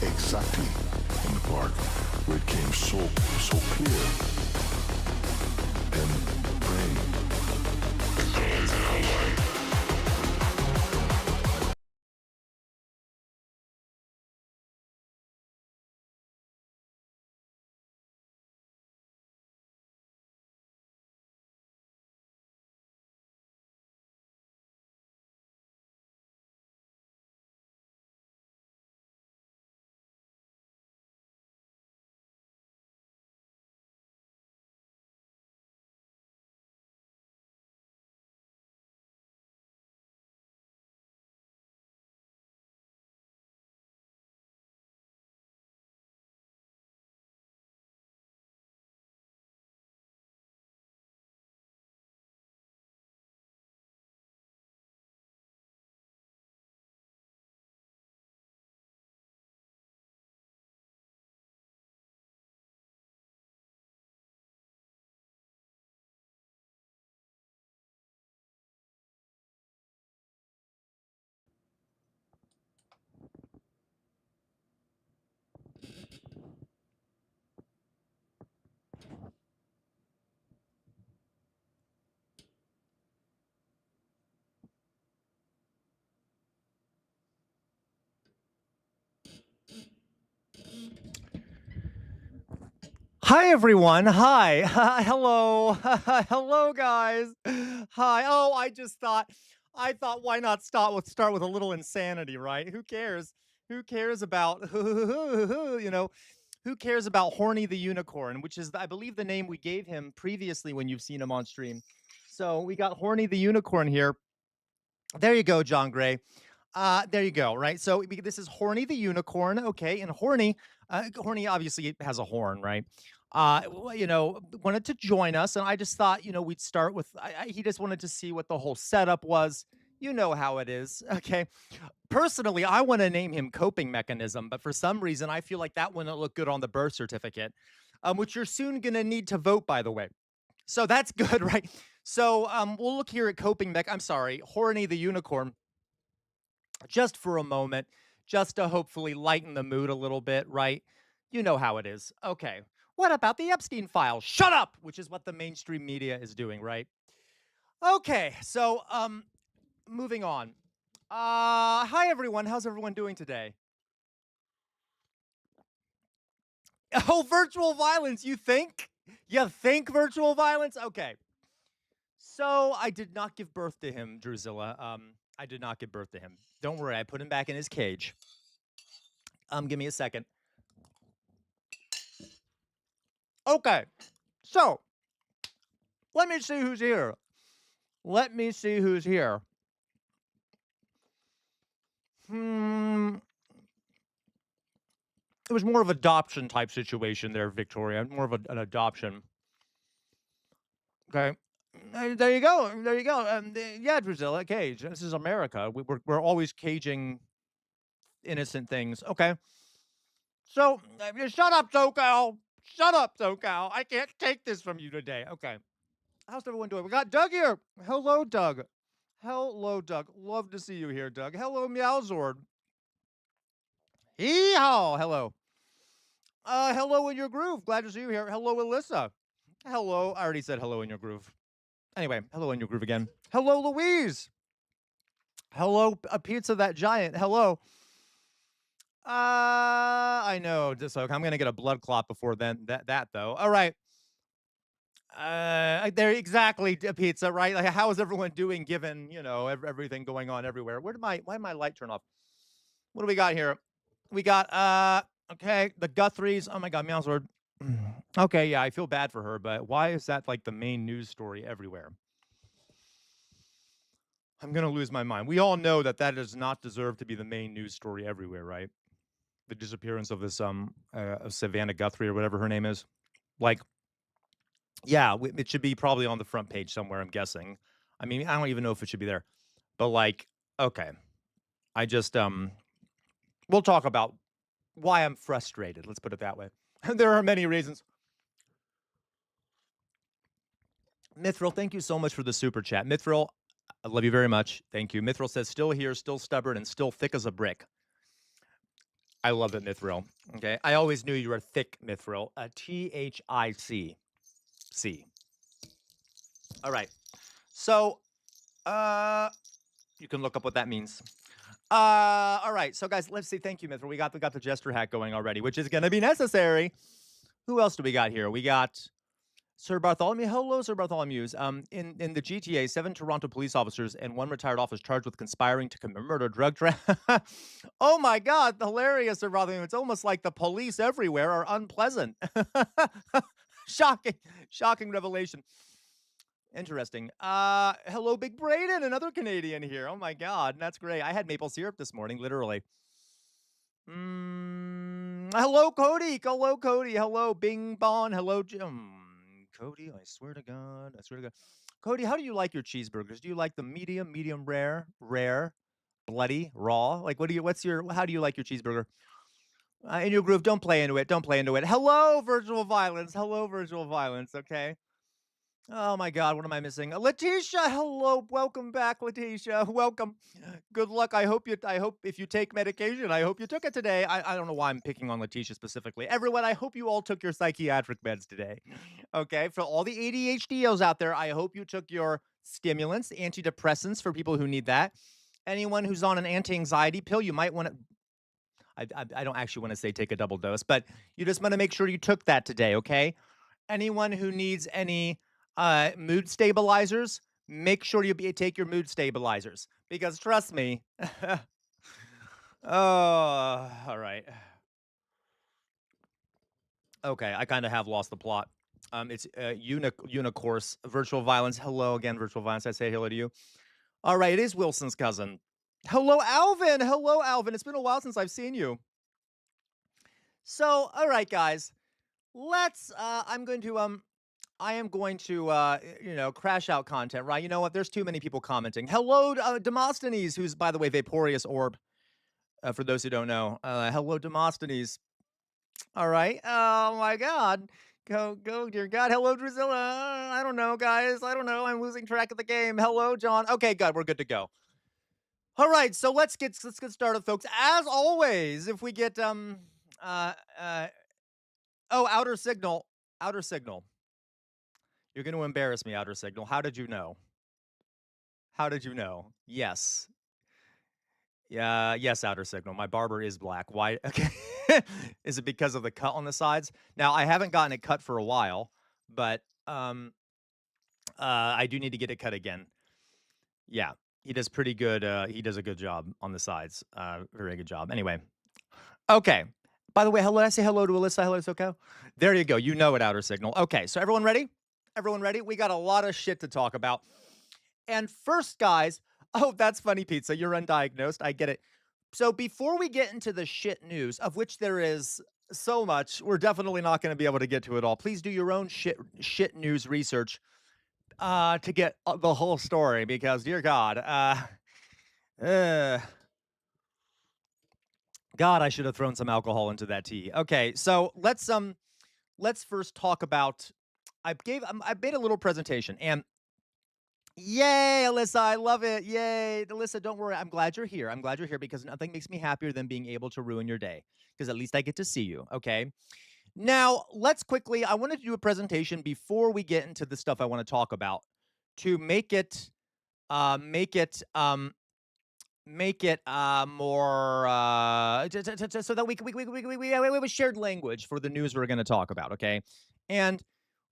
Exactly in the park where it came so clear and praying. Hi, everyone. Hi. Hello. Hello, guys. Hi. Oh, I thought, why not start with a little insanity, right? Who cares? Who cares about, who cares about Horny the Unicorn, which is, I believe, the name we gave him previously when you've seen him on stream. So we got Horny the Unicorn here. There you go, John Gray. There you go, right? So this is Horny the Unicorn, okay? And Horny obviously has a horn, right? Wanted to join us, and I just thought, we'd start with. He just wanted to see what the whole setup was. You know how it is, okay? Personally, I want to name him Coping Mechanism, but for some reason, I feel like that wouldn't look good on the birth certificate, which you're soon gonna need to vote, by the way. So that's good, right? So we'll look here at I'm sorry, Horny the Unicorn, just for a moment, just to hopefully lighten the mood a little bit, right? You know how it is. Okay. What about the Epstein files? Shut up, which is what the mainstream media is doing, right? Okay. So, moving on. Hi everyone. How's everyone doing today? Oh, virtual violence, you think? You think virtual violence? Okay. So, I did not give birth to him, Drusilla. I did not give birth to him. Don't worry, I put him back in his cage. Give me a second. Okay. So, let me see who's here. Let me see who's here. It was more of adoption type situation there, Victoria. More of an adoption. Okay. There you go. There you go. Yeah, Drusilla, cage. This is America. We're always caging innocent things. Okay. So, shut up, SoCal. Shut up, SoCal. I can't take this from you today. Okay. How's everyone doing? We got Doug here. Hello, Doug. Hello, Doug. Love to see you here, Doug. Hello, Meowzord. Hee-haw. Hello. Hello in your groove. Glad to see you here. Hello, Alyssa. Hello. I already said hello in your groove. Anyway, hello in your groove again. Hello, Louise. Hello, a pizza that giant. Hello. I know. Just okay, I'm gonna get a blood clot before then. That though. All right. There exactly, pizza. Right? Like, how is everyone doing given everything going on everywhere? Why did my light turn off? What do we got here? We got okay, the Guthries. Oh my God, Meowsword. Okay, yeah, I feel bad for her, but why is that like the main news story everywhere? I'm gonna lose my mind. We all know that that does not deserve to be the main news story everywhere, right? The disappearance of this of Savannah Guthrie or whatever her name is. Like, yeah, it should be probably on the front page somewhere. I'm guessing. I mean, I don't even know if it should be there, but like, okay, I just we'll talk about why I'm frustrated. Let's put it that way. There are many reasons. Mithril, thank you so much for the super chat. Mithril, I love you very much. Thank you. Mithril says, still here, still stubborn, and still thick as a brick. I love it, Mithril. Okay. I always knew you were thick, Mithril. THIC. C. All right. So, you can look up what that means. All right. So, guys, let's see. Thank you, Mithril. We got the jester hack going already, which is going to be necessary. Who else do we got here? We got Sir Bartholomew. Hello, Sir Bartholomew's. In the GTA, 7 Toronto police officers and 1 retired officer charged with conspiring to commit murder, drug Oh my God, hilarious, Sir Bartholomew. It's almost like the police everywhere are unpleasant. Shocking revelation. Interesting. Hello, Big Braden, another Canadian here. Oh my God, that's great. I had maple syrup this morning, literally. Hello, Cody. Hello, Cody. Hello, Bing Bon. Hello, Jim. Cody, I swear to God. I swear to God. Cody, how do you like your cheeseburgers? Do you like them medium rare, bloody, raw? Like, how do you like your cheeseburger? In your groove, don't play into it. Don't play into it. Hello, virtual violence. Hello, virtual violence. Okay. Oh my God, what am I missing? Letitia, hello, welcome back, Letitia. Welcome. Good luck. I hope if you take medication, I hope you took it today. I don't know why I'm picking on Letitia specifically. Everyone, I hope you all took your psychiatric meds today. Okay, for all the ADHDers out there, I hope you took your stimulants, antidepressants for people who need that. Anyone who's on an anti-anxiety pill, you might want to. I don't actually want to say take a double dose, but you just want to make sure you took that today, okay? Anyone who needs any mood stabilizers, make sure you take your mood stabilizers because trust me. Oh, all right. Okay, I kind of have lost the plot. It's Unicourse, virtual violence. Hello again, virtual violence. I say hello to you. All right, it is Wilson's cousin. Hello, Alvin. Hello, Alvin. It's been a while since I've seen you. So, all right, guys, let's. I am going to, crash out content, right? You know what? There's too many people commenting. Hello, Demosthenes, who's, by the way, Vaporous Orb, for those who don't know. Hello, Demosthenes. All right. Oh, my God. Go, dear God. Hello, Drusilla. I don't know, guys. I don't know. I'm losing track of the game. Hello, John. Okay, good. We're good to go. All right. So let's get started, folks. As always, if we get, outer signal. Outer signal. You're going to embarrass me, Outer Signal. How did you know? How did you know? Yes. Yeah, yes, Outer Signal. My barber is black. Why? Okay. Is it because of the cut on the sides? Now, I haven't gotten it cut for a while, but I do need to get it cut again. Yeah, he does pretty good. He does a good job on the sides. Very good job. Anyway, okay. By the way, hello. Did I say hello to Alyssa? Hello, Soko. There you go. You know it, Outer Signal. Okay, so everyone ready? Everyone ready? We got a lot of shit to talk about. And first, guys, oh, that's funny, Pizza. You're undiagnosed. I get it. So before we get into the shit news, of which there is so much, we're definitely not going to be able to get to it all. Please do your own shit news research to get the whole story, because dear God, God, I should have thrown some alcohol into that tea. Okay, so let's first talk about. I made a little presentation, and yay, Alyssa, I love it. Yay, Alyssa, don't worry. I'm glad you're here. I'm glad you're here because nothing makes me happier than being able to ruin your day, because at least I get to see you. Okay. Now, let's quickly. I wanted to do a presentation before we get into the stuff I want to talk about to make it more so that we have a shared language for the news we're going to talk about. Okay, and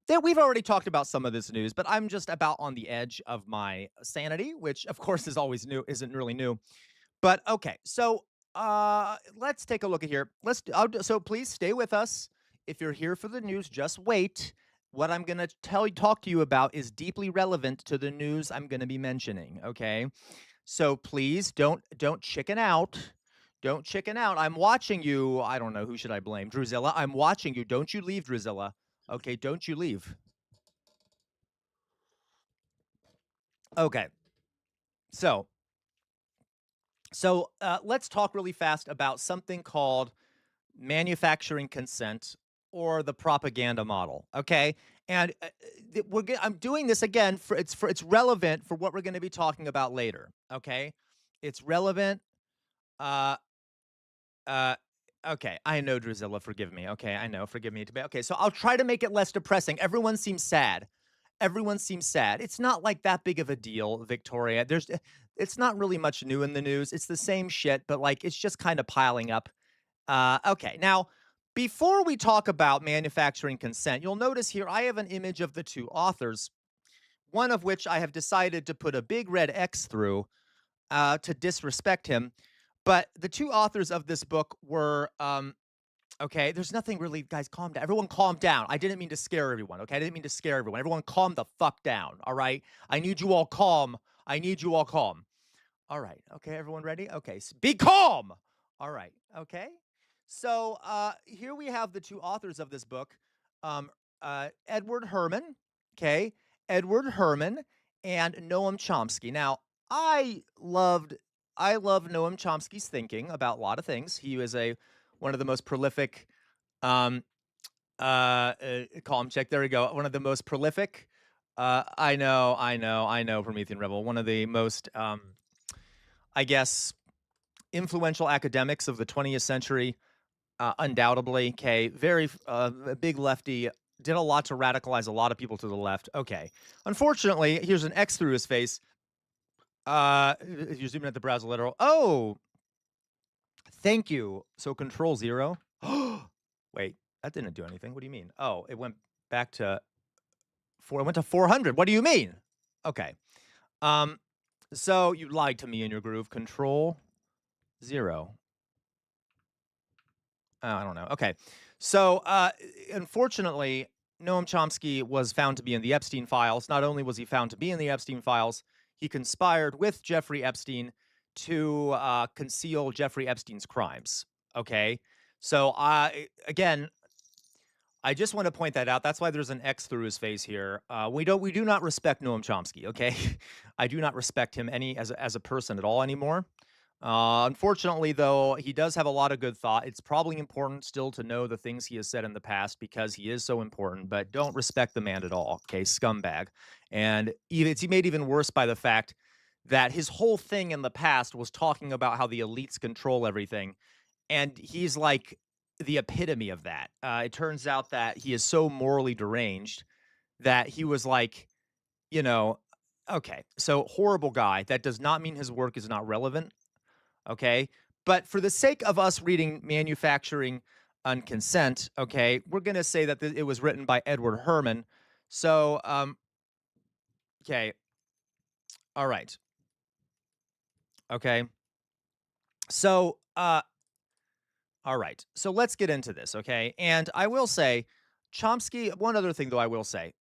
that we've already talked about some of this news, but I'm just about on the edge of my sanity, which of course is always new, isn't really new. But okay, so let's take a look at here. So please stay with us. If you're here for the news, just wait. What I'm going to talk to you about is deeply relevant to the news I'm going to be mentioning, okay? So please don't chicken out. Don't chicken out. I'm watching you. I don't know, who should I blame? Drusilla, I'm watching you. Don't you leave, Drusilla. Okay, don't you leave. Okay. So, let's talk really fast about something called manufacturing consent or the propaganda model. Okay, and I'm doing this again for it's relevant for what we're going to be talking about later. Okay, it's relevant. Uh, uh, okay, I know, Drusilla. Forgive me. Okay, I know. Forgive me. Okay, so I'll try to make it less depressing. Everyone seems sad. Everyone seems sad. It's not like that big of a deal, Victoria. It's not really much new in the news. It's the same shit, but like it's just kind of piling up. Okay, now before we talk about manufacturing consent, you'll notice here I have an image of the two authors, one of which I have decided to put a big red X through to disrespect him. But the two authors of this book were okay, there's nothing really, guys, calm down. Everyone calm down. I didn't mean to scare everyone, okay? I didn't mean to scare everyone. Everyone calm the fuck down, all right? I need you all calm. I need you all calm. All right. Okay, everyone ready? Okay, be calm. All right. Okay. So here we have the two authors of this book, um, Edward Herman. Okay, Edward Herman and Noam Chomsky. Now, I loved I love Noam Chomsky's thinking about a lot of things. He was a one of the most prolific um, calm check. There we go. One of the most prolific. I know, Promethean Rebel. One of the most I guess, influential academics of the 20th century, undoubtedly. Okay, a big lefty, did a lot to radicalize a lot of people to the left. Okay, unfortunately, here's an X through his face. If you're zooming at the browser literal. Oh, thank you. So Control 0. Wait, that didn't do anything. What do you mean? Oh, it went back to four. It went to 400. What do you mean? Okay. So you lied to me in your groove. Control 0. Oh, I don't know. Okay. So, unfortunately, Noam Chomsky was found to be in the Epstein files. Not only was he found to be in the Epstein files, he conspired with Jeffrey Epstein to conceal Jeffrey Epstein's crimes. Okay. So, again, I just want to point that out. That's why there's an X through his face here. We do not respect Noam Chomsky. Okay, I do not respect him as a person at all anymore. Unfortunately, though, he does have a lot of good thought. It's probably important still to know the things he has said in the past because he is so important, but don't respect the man at all. Okay, scumbag. And it's made even worse by the fact that his whole thing in the past was talking about how the elites control everything. And he's like the epitome of that. It turns out that he is so morally deranged that he was like, you know, okay, so horrible guy. That does not mean his work is not relevant. Okay. But for the sake of us reading Manufacturing on Consent, okay, we're going to say that it was written by Edward Herman. So, okay. All right. Okay. So, all right. So let's get into this. Okay. And I will say, Chomsky, one other thing though, I will say,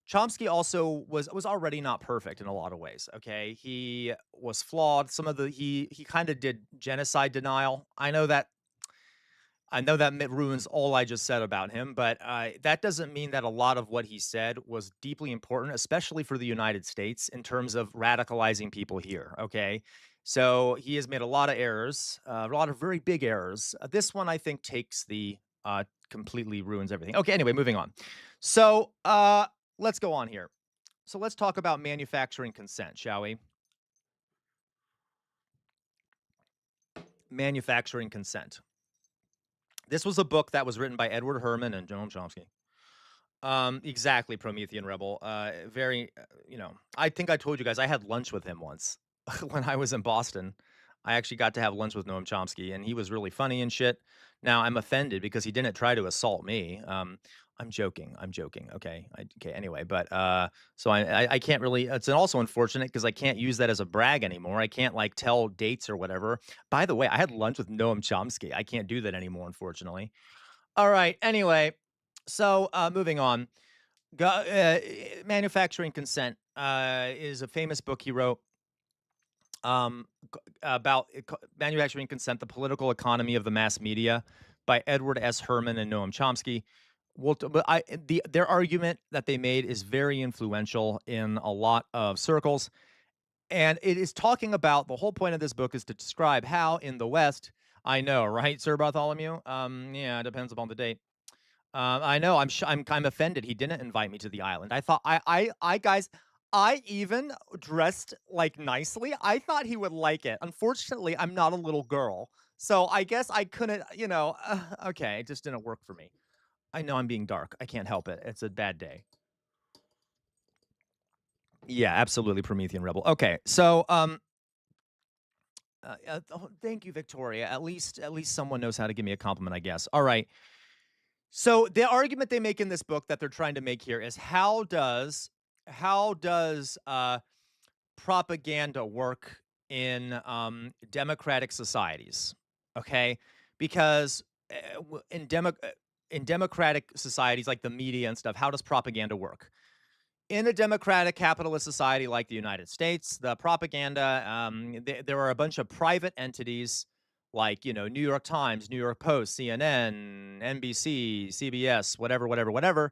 Chomsky also was already not perfect in a lot of ways. Okay, he was flawed. He kind of did genocide denial. I know that ruins all I just said about him, but that doesn't mean that a lot of what he said was deeply important, especially for the United States in terms of radicalizing people here. Okay, so he has made a lot of errors, a lot of very big errors. This one I think takes the completely ruins everything. Okay, anyway, moving on. So let's go on here. So let's talk about manufacturing consent, shall we? Manufacturing consent. This was a book that was written by Edward Herman and Noam Chomsky. Exactly, Promethean Rebel. I think I told you guys I had lunch with him once when I was in Boston. I actually got to have lunch with Noam Chomsky, and he was really funny and shit. Now I'm offended because he didn't try to assault me. I'm joking. I'm joking. Okay. Okay. Anyway, but so I can't really. It's also unfortunate because I can't use that as a brag anymore. I can't like tell dates or whatever. By the way, I had lunch with Noam Chomsky. I can't do that anymore, unfortunately. All right. Anyway, so moving on. Manufacturing Consent is a famous book he wrote about manufacturing consent, the political economy of the mass media by Edward S. Herman and Noam Chomsky. Their argument that they made is very influential in a lot of circles. And it is talking about the whole point of this book is to describe how in the West, I know, right, Sir Bartholomew? Yeah, it depends upon the date. I know. I'm offended. He didn't invite me to the island. I thought guys, I even dressed like nicely. I thought he would like it. Unfortunately, I'm not a little girl, so I guess I couldn't. Okay, it just didn't work for me. I know I'm being dark. I can't help it. It's a bad day. Yeah, absolutely, Promethean rebel. Okay, so thank you, Victoria. At least someone knows how to give me a compliment, I guess. All right. So the argument they make in this book that they're trying to make here is how does propaganda work in democratic societies? Okay, because in democratic societies like the media and stuff, how does propaganda work? In a democratic capitalist society like the United States, the propaganda, there are a bunch of private entities like, New York Times, New York Post, CNN, NBC, CBS, whatever, whatever, whatever.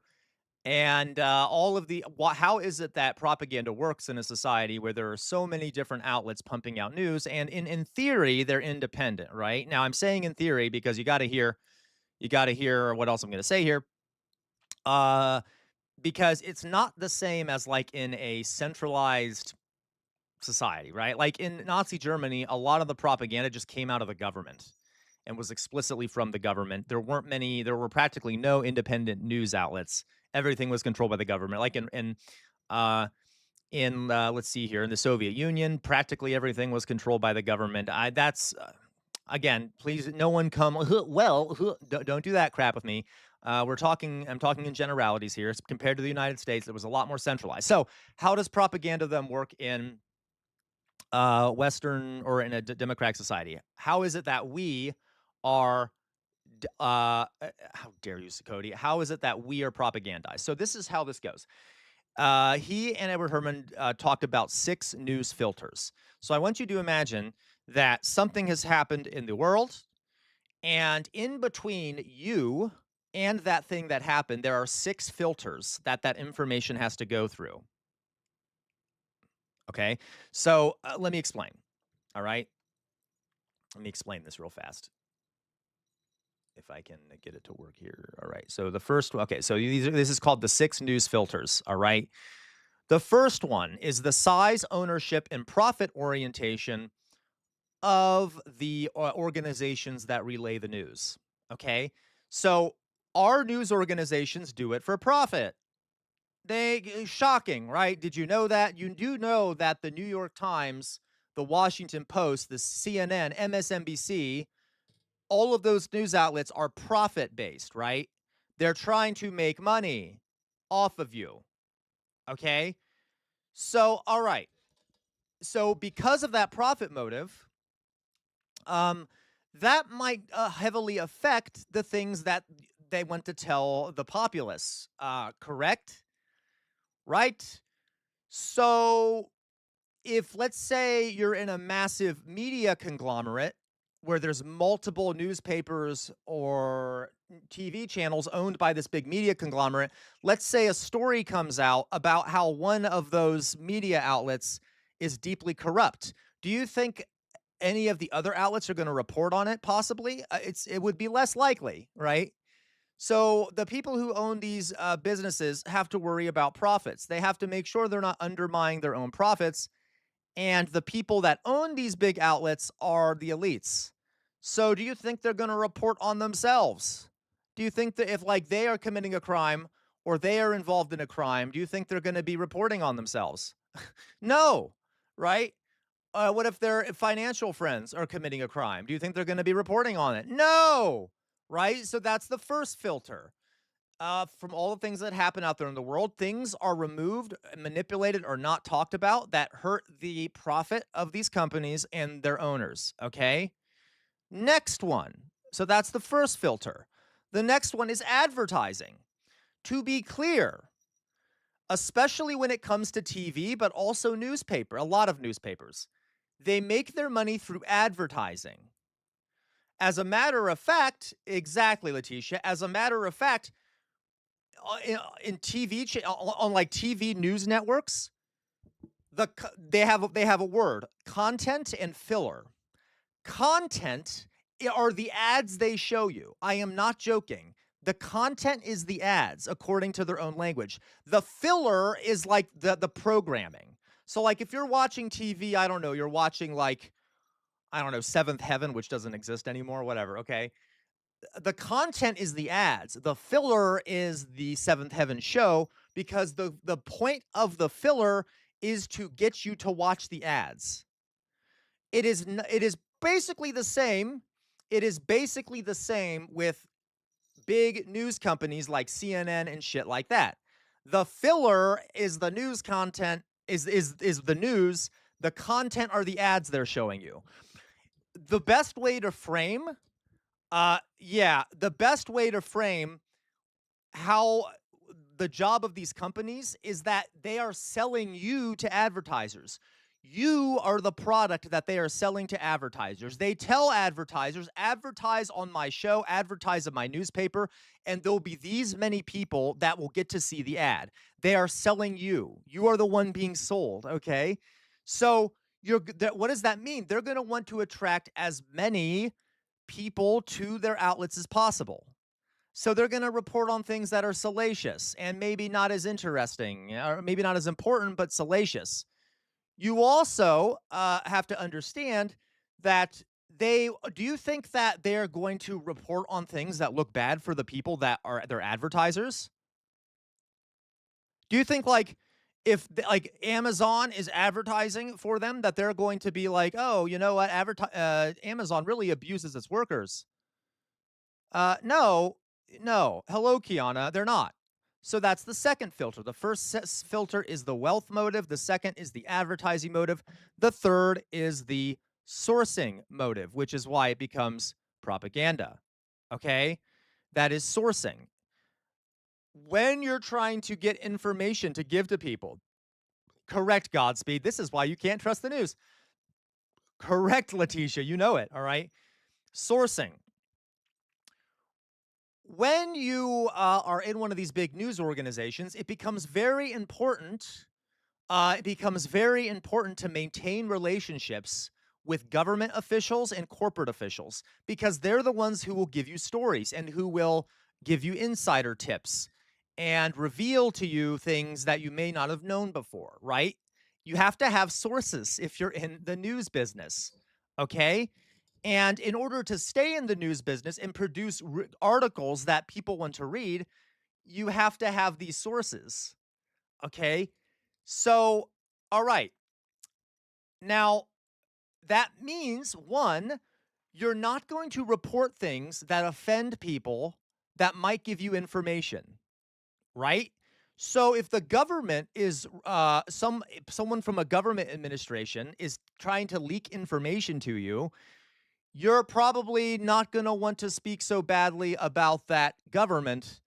And all of how is it that propaganda works in a society where there are so many different outlets pumping out news? And in theory, they're independent, right? Now, I'm saying in theory because you got to hear what else I'm going to say here. Uh, because it's not the same as like in a centralized society, right? Like in Nazi Germany, a lot of the propaganda just came out of the government and was explicitly from the government. There were practically no independent news outlets. Everything was controlled by the government. Like let's see here, in the Soviet Union, practically everything was controlled by the government. Again, please, no one come. Don't do that crap with me. I'm talking in generalities here. Compared to the United States, it was a lot more centralized. So, how does propaganda then work in Western or in a democratic society? How is it that we are? How dare you, Cody? How is it that we are propagandized? So this is how this goes. He and Edward Herman talked about 6 news filters. So I want you to imagine that something has happened in the world, and in between you and that thing that happened, there are 6 filters that information has to go through. Okay, so let me explain. All right, let me explain this real fast. If I can get it to work here. All right. So the first, okay. So this is called the 6 news filters. All right. The first one is the size, ownership, and profit orientation of the organizations that relay the news. Okay. So our news organizations do it for profit. Shocking, right? Did you know that? You do know that the New York Times, the Washington Post, the CNN, MSNBC, all of those news outlets are profit based, right? They're trying to make money off of you. Okay. So, all right. So, because of that profit motive, that might heavily affect the things that they want to tell the populace. Correct? Right? So, if let's say you're in a massive media conglomerate where there's multiple newspapers or TV channels owned by this big media conglomerate, let's say a story comes out about how one of those media outlets is deeply corrupt. Do you think any of the other outlets are going to report on it? Possibly. It would be less likely, right? So the people who own these businesses have to worry about profits. They have to make sure they're not undermining their own profits, and the people that own these big outlets are the elites. So do you think they're going to report on themselves? Do you think that if like they are committing a crime or they are involved in a crime, do you think they're going to be reporting on themselves? No, right? What if their financial friends are committing a crime? Do you think they're going to be reporting on it? No, right? So that's the first filter. From all the things that happen out there in the world, things are removed, manipulated, or not talked about that hurt the profit of these companies and their owners. Okay. Next one. So that's the first filter. The next one is advertising. To be clear, especially when it comes to TV, but also newspaper, a lot of newspapers, they make their money through advertising. As a matter of fact, exactly, Letitia. As a matter of fact, in on like TV news networks, they have a word: content and filler. Content are the ads they show you. I am not joking. The content is the ads according to their own language. The filler is like the programming. So like if you're watching TV, I don't know, you're watching like I don't know, Seventh Heaven, which doesn't exist anymore, whatever, okay? The content is the ads. The filler is the Seventh Heaven show because the point of the filler is to get you to watch the ads. It is basically the same. It is basically the same with big news companies like CNN and shit like that. The filler is the news content is the news. The content are the ads they're showing you. The best way to frame the best way to frame how the job of these companies is that they are selling you to advertisers. You are the product that they are selling to advertisers. They tell advertisers, advertise on my show, advertise in my newspaper, and there'll be these many people that will get to see the ad. They are selling you. You are the one being sold, okay? So, what does that mean? They're going to want to attract as many people to their outlets as possible. So they're going to report on things that are salacious and maybe not as interesting or maybe not as important, but salacious. You also have to understand that do you think that they're going to report on things that look bad for the people that are their advertisers? Do you think like if like Amazon is advertising for them that they're going to be like, oh, you know what, Amazon really abuses its workers? No, no. Hello, Kiana. They're not. So that's the second filter. The first filter is the wealth motive. The second is the advertising motive. The third is the sourcing motive, which is why it becomes propaganda. Okay? That is sourcing. When you're trying to get information to give to people, correct, Godspeed. This is why you can't trust the news. Correct, Letitia. You know it. All right. Sourcing. When you are in one of these big news organizations, it becomes very important. It becomes very important to maintain relationships with government officials and corporate officials because they're the ones who will give you stories and who will give you insider tips and reveal to you things that you may not have known before, right? You have to have sources if you're in the news business, okay? And in order to stay in the news business and produce articles that people want to read, you have to have these sources. Okay. So, all right. Now, that means one, you're not going to report things that offend people that might give you information, right? So if the government is someone from a government administration is trying to leak information to you, you're probably not going to want to speak so badly about that government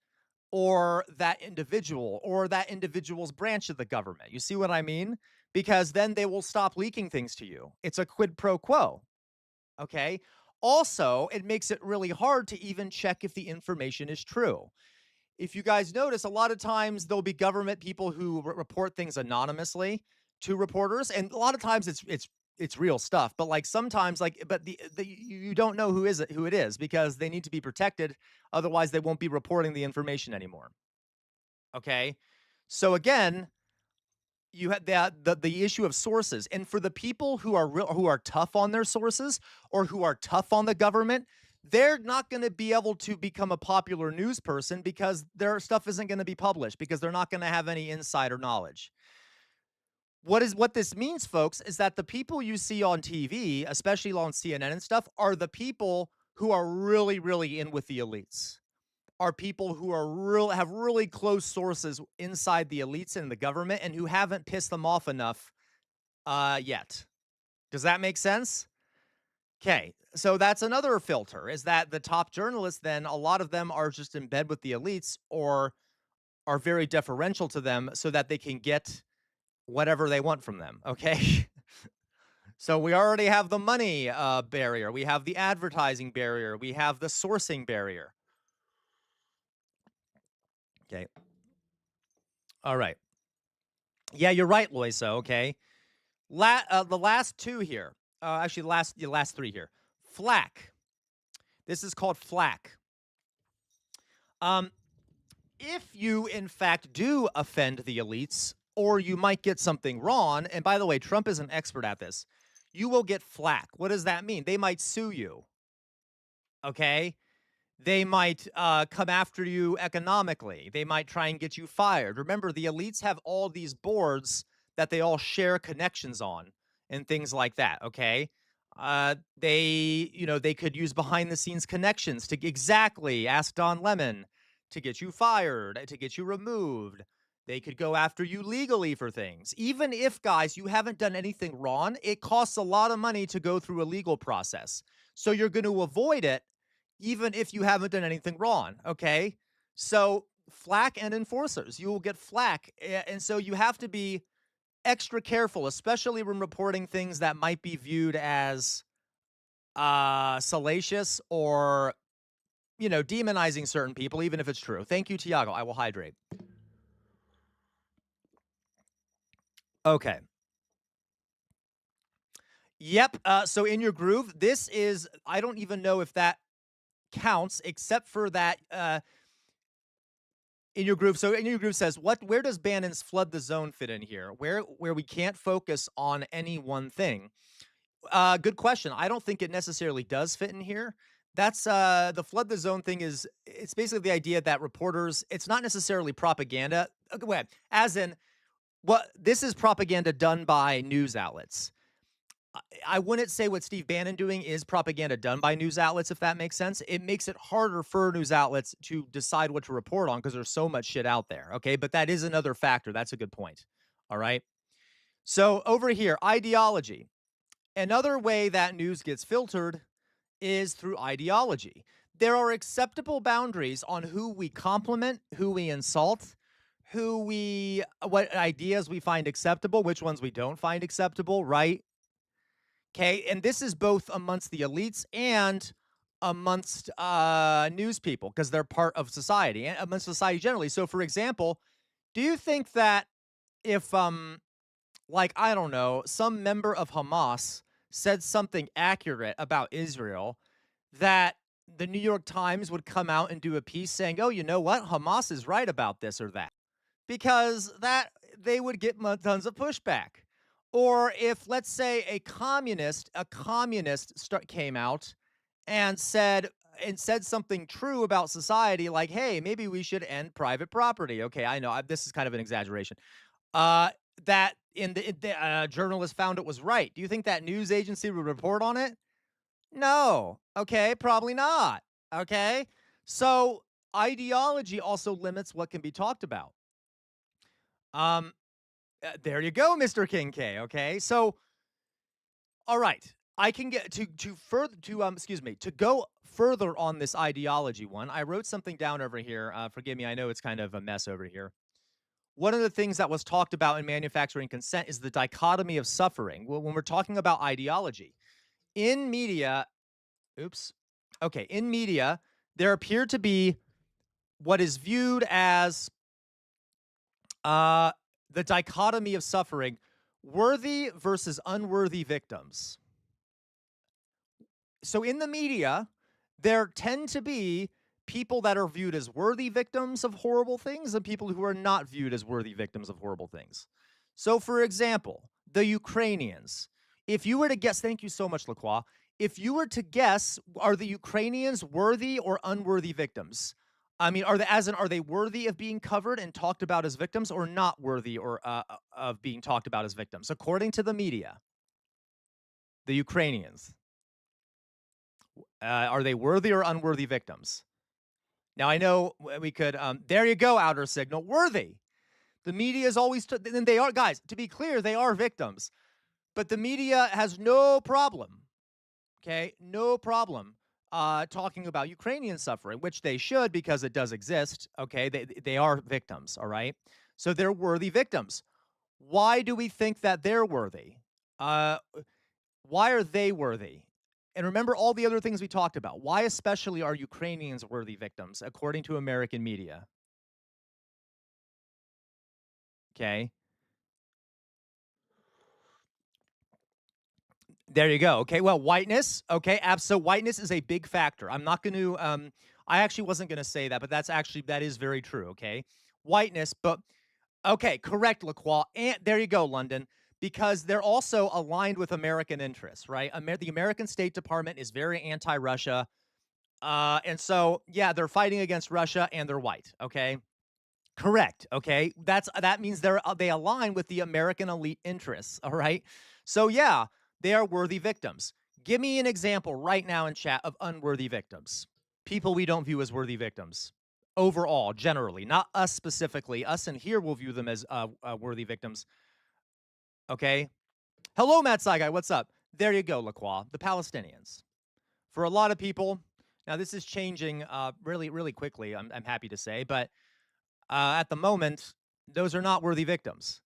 or that individual or that individual's branch of the government. You see what I mean? Because then they will stop leaking things to you. It's a quid pro quo. Okay. Also, it makes it really hard to even check if the information is true. If you guys notice, a lot of times there'll be government people who report things anonymously to reporters, and a lot of times it's real stuff. But like sometimes, like, but you don't know who it is because they need to be protected, otherwise they won't be reporting the information anymore. Okay, so again, you have the issue of sources, and for the people who are who are tough on their sources or who are tough on the government, they're not going to be able to become a popular news person because their stuff isn't going to be published because they're not going to have any insider knowledge. What this means, folks, is that the people you see on TV, especially on CNN and stuff, are the people who are really, really in with the elites. Are people who are have really close sources inside the elites and the government and who haven't pissed them off enough yet. Does that make sense? Okay, so that's another filter, is that the top journalists, then a lot of them are just in bed with the elites or are very deferential to them so that they can get whatever they want from them, okay? So we already have the money barrier, we have the advertising barrier, we have the sourcing barrier. Okay. All right. Yeah, you're right, Loisa. Okay. The last two here, actually, the last three here. Flack. This is called flack. Um, if you in fact do offend the elites, or you might get something wrong, and by the way, Trump is an expert at this, you will get flack. What does that mean? They might sue you. Okay. They might come after you economically. They might try and get you fired. Remember, the elites have all these boards that they all share connections on and things like that. Okay. They could use behind the scenes connections to exactly ask Don Lemon to get you fired, to get you removed. They could go after you legally for things. Even if, guys, you haven't done anything wrong, it costs a lot of money to go through a legal process. So you're going to avoid it even if you haven't done anything wrong, okay? So flack and enforcers, you will get flack. And so you have to be extra careful, especially when reporting things that might be viewed as salacious or, demonizing certain people, even if it's true. Thank you, Tiago. I will hydrate. Okay. Yep. So in your groove, this is, I don't even know if that counts, except for that in your groove. So in your groove says, where does Bannon's flood the zone fit in here? Where we can't focus on any one thing? Good question. I don't think it necessarily does fit in here. That's the flood the zone thing it's basically the idea that reporters, it's not necessarily propaganda. Okay, wait, as in what this is propaganda done by news outlets. I wouldn't say what Steve Bannon doing is propaganda done by news outlets, if that makes sense. It makes it harder for news outlets to decide what to report on because there's so much shit out there. Okay. But that is another factor. That's a good point. All right. So over here, ideology. Another way that news gets filtered is through ideology. There are acceptable boundaries on who we compliment, who we insult, what ideas we find acceptable, which ones we don't find acceptable, right? Okay, and this is both amongst the elites and amongst news people because they're part of society and amongst society generally. So, for example, do you think that if, like, I don't know, some member of Hamas said something accurate about Israel, that the New York Times would come out and do a piece saying, "Oh, you know what? Hamas is right about this or that," because that they would get tons of pushback. Or if, let's say, a communist came out and said something true about society, like, "Hey, maybe we should end private property." Okay, I know this is kind of an exaggeration. Uh, that in the journalist found it was right. Do you think that news agency would report on it? No. Okay, probably not. Okay, so ideology also limits what can be talked about. Um, there you go, Mr. King K. Okay, so all right, I can get to further to excuse me to go further on this ideology one. I wrote something down over here. Forgive me, I know it's kind of a mess over here. One of the things that was talked about in manufacturing consent is the dichotomy of suffering. Well, when we're talking about ideology in media, oops, okay, in media, there appear to be what is viewed as uh, the dichotomy of suffering, worthy versus unworthy victims. So in the media, there tend to be people that are viewed as worthy victims of horrible things and people who are not viewed as worthy victims of horrible things. So, for example, the Ukrainians. If you were to guess, thank you so much, Lacroix. If you were to guess, are the Ukrainians worthy or unworthy victims? I mean, are they worthy of being covered and talked about as victims, or not worthy or of being talked about as victims? According to the media, the Ukrainians. Are they worthy or unworthy victims? Now, I know we could, there you go, outer signal, worthy. The media is always, and they are, guys, to be clear, they are victims, but the media has no problem, Okay, no problem. Talking about Ukrainian suffering, which they should because it does exist. Okay, they are victims. All right, so they're worthy victims. Why do we think that they're worthy? Uh, why are they worthy? And remember all the other things we talked about. Why especially are Ukrainians worthy victims, according to American media? Okay. There you go. Okay. Well, whiteness. Okay. So whiteness is a big factor. I'm not going to, I actually wasn't going to say that, but that is very true. Okay. Whiteness, but okay. Correct, LaCroix. And there you go, London, because they're also aligned with American interests, right? The American State Department is very anti Russia. And so, yeah, they're fighting against Russia and they're white. Okay. Correct. Okay. That means they align with the American elite interests. All right. So yeah, they are worthy victims. Give me an example right now in chat of unworthy victims. People we don't view as worthy victims. Overall, generally, not us specifically. Us in here will view them as worthy victims. Okay. Hello, Matt Saigai. What's up? There you go, Lacroix. The Palestinians. For a lot of people, now this is changing really, really quickly. I'm happy to say, but at the moment, those are not worthy victims.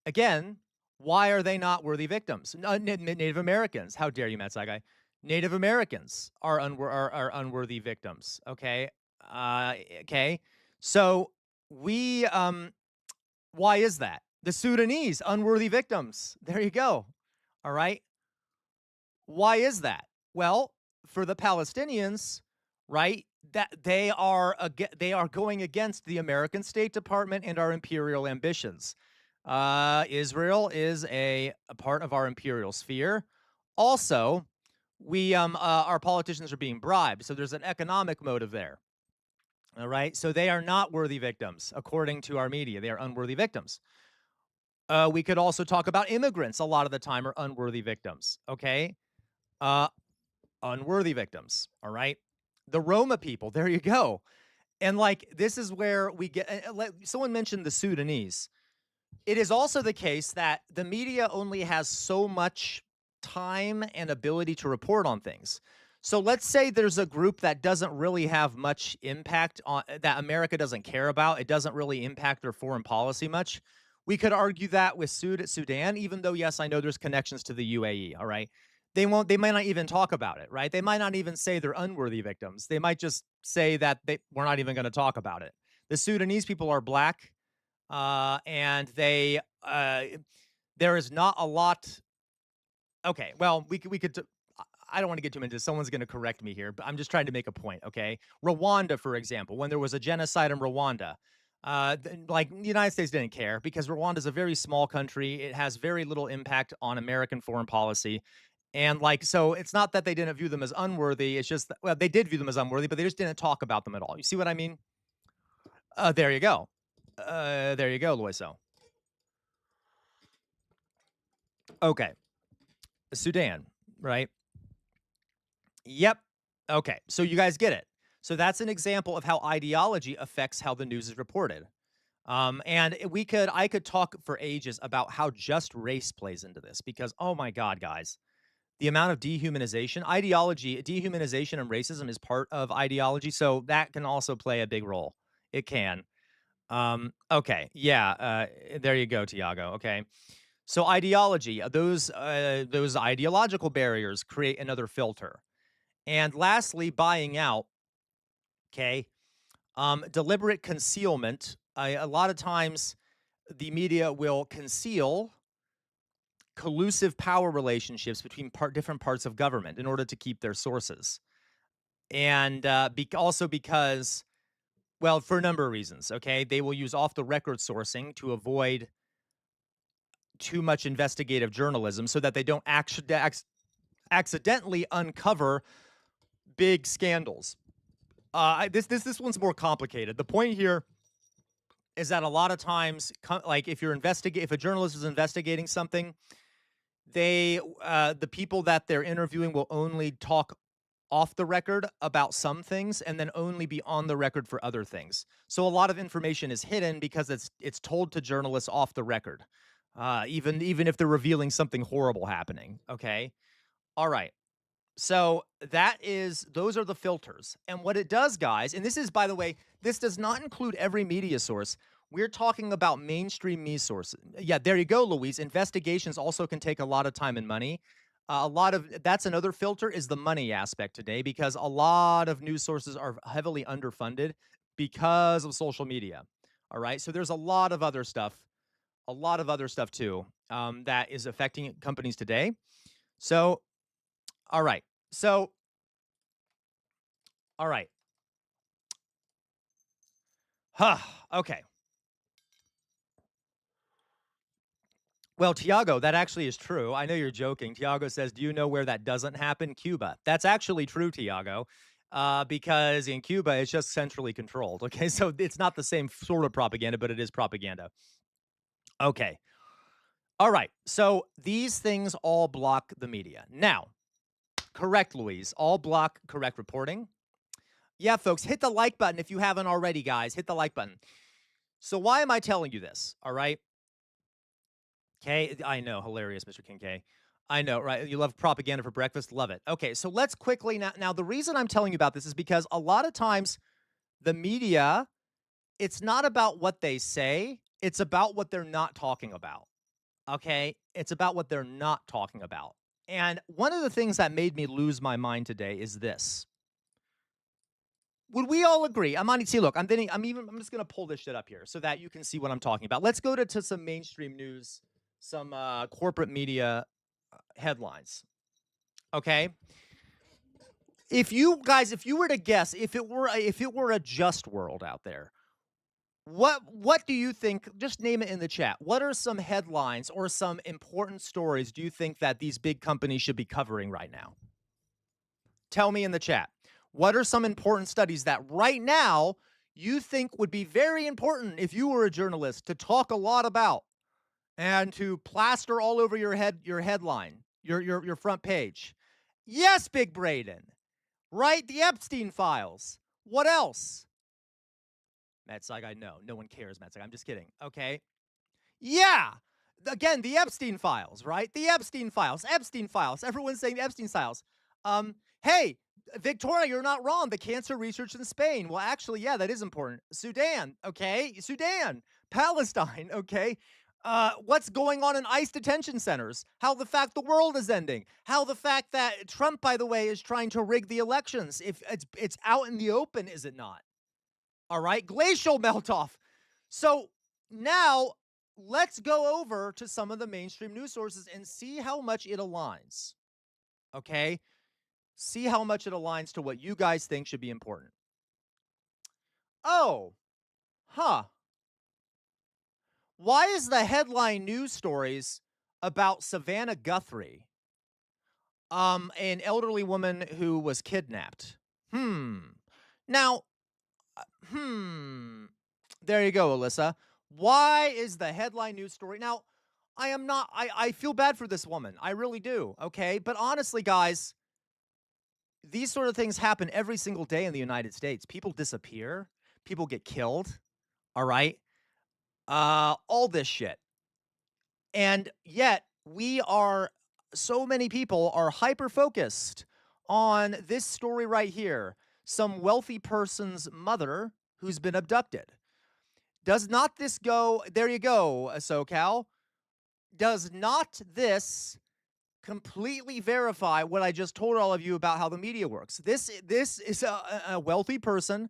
Again, why are they not worthy victims? Native Americans. How dare you, Matt Saigai? Native Americans are, are unworthy victims. Okay. Okay. So we, why is that? The Sudanese, unworthy victims. There you go. All right. Why is that? Well, for the Palestinians, right, that they are going against the American State Department and our imperial ambitions. Israel is a part of our imperial sphere. Also, our politicians are being bribed, so there's an economic motive there. All right, so they are not worthy victims according to our media. They are unworthy victims. We could also talk about immigrants. A lot of the time, are unworthy victims. Okay, uh, unworthy victims. All right. The Roma people. There you go. And like, this is where we get, someone mentioned the Sudanese. It is also the case that the media only has so much time and ability to report on things. So let's say there's a group that doesn't really have much impact on that America doesn't care about. It doesn't really impact their foreign policy much. We could argue that with Sudan, even though, yes, I know there's connections to the UAE. All right. They might not even talk about it, right? They might not even say they're unworthy victims. They might just say that we're not even going to talk about it. The Sudanese people are black, and there is not a lot. Okay, well, we could. I don't want to get too into this. Someone's going to correct me here, but I'm just trying to make a point. Okay, Rwanda, for example, when there was a genocide in Rwanda, like the United States didn't care because Rwanda is a very small country. It has very little impact on American foreign policy. And like, so it's not that they didn't view them as unworthy. It's just that, well, they did view them as unworthy, but they just didn't talk about them at all. You see what I mean? There you go. There you go, Loiso. Okay. Sudan, right? Yep. Okay. So you guys get it. So that's an example of how ideology affects how the news is reported. And I could talk for ages about how just race plays into this because, oh my God, guys, the amount of dehumanization and racism is part of ideology. So that can also play a big role. It can. Okay. Yeah. There you go, Tiago. Okay. So ideology, those ideological barriers create another filter. And lastly, buying out, okay, deliberate concealment. A lot of times the media will conceal collusive power relationships between different parts of government in order to keep their sources. And also because, well, for a number of reasons, okay, they will use off the record sourcing to avoid too much investigative journalism so that they don't accidentally uncover big scandals. This one's more complicated. The point here is that a lot of times, like if a journalist is investigating something, the people that they're interviewing will only talk off the record about some things and then only be on the record for other things. So a lot of information is hidden because it's told to journalists off the record, even if they're revealing something horrible happening. Okay, all right. So those are the filters. And what it does, guys, and this is, by the way, this does not include every media source. We're talking about mainstream news sources. Yeah, there you go, Louise. Investigations also can take a lot of time and money. A lot of that's another filter is the money aspect today because a lot of news sources are heavily underfunded because of social media. All right. So there's a lot of other stuff too, that is affecting companies today. So, all right. So, all right. Huh. Okay. Well, Tiago, that actually is true. I know you're joking. Tiago says, "Do you know where that doesn't happen? Cuba." That's actually true, Tiago, because in Cuba it's just centrally controlled. Okay, so it's not the same sort of propaganda, but it is propaganda. Okay, all right. So these things all block the media. Now, correct, Louise. All block correct reporting. Yeah, folks, hit the like button if you haven't already, guys. Hit the like button. So why am I telling you this? All right. Okay, I know, hilarious, Mr. Kincaid. I know, right? You love propaganda for breakfast, love it. Okay, so let's quickly now. Now, the reason I'm telling you about this is because a lot of times the media, it's not about what they say; it's about what they're not talking about. Okay, it's about what they're not talking about. And one of the things that made me lose my mind today is this. Would we all agree? See, look, I'm just gonna pull this shit up here so that you can see what I'm talking about. Let's go to some mainstream news, some corporate media headlines. Okay. If you were to guess, if it were a just world out there, what do you think? Just name it in the chat. What are some headlines or some important stories do you think that these big companies should be covering right now? Tell me in the chat. What are some important studies that right now you think would be very important if you were a journalist to talk a lot about and to plaster all over your headline, your front page? Yes, Big Braden. Right? The Epstein files. What else? Matt Saigai, no. No one cares, Matt Saigai. I'm just kidding. Okay. Yeah. Again, the Epstein files, right? The Epstein files. Epstein files. Everyone's saying Epstein files. Hey, Victoria, you're not wrong. The cancer research in Spain. Well, actually, yeah, that is important. Sudan, okay? Sudan, Palestine, okay? What's going on in ICE detention centers? How the fact the world is ending? How the fact that Trump, by the way, is trying to rig the elections? If it's out in the open, is it not? All right, glacial melt off. So now let's go over to some of the mainstream news sources and see how much it aligns. Okay, see how much it aligns to what you guys think should be important. Oh, huh. Why is the headline news stories about Savannah Guthrie, an elderly woman who was kidnapped? Hmm. Now, hmm. There you go, Alyssa. Why is the headline news story? Now, I am not, I feel bad for this woman. I really do. Okay. But honestly, guys, these sort of things happen every single day in the United States. People disappear, people get killed. All right. All this shit. And yet, so many people are hyper focused on this story right here. Some wealthy person's mother who's been abducted. Does not this go, there you go, SoCal. Does not this completely verify what I just told all of you about how the media works? This is a wealthy person,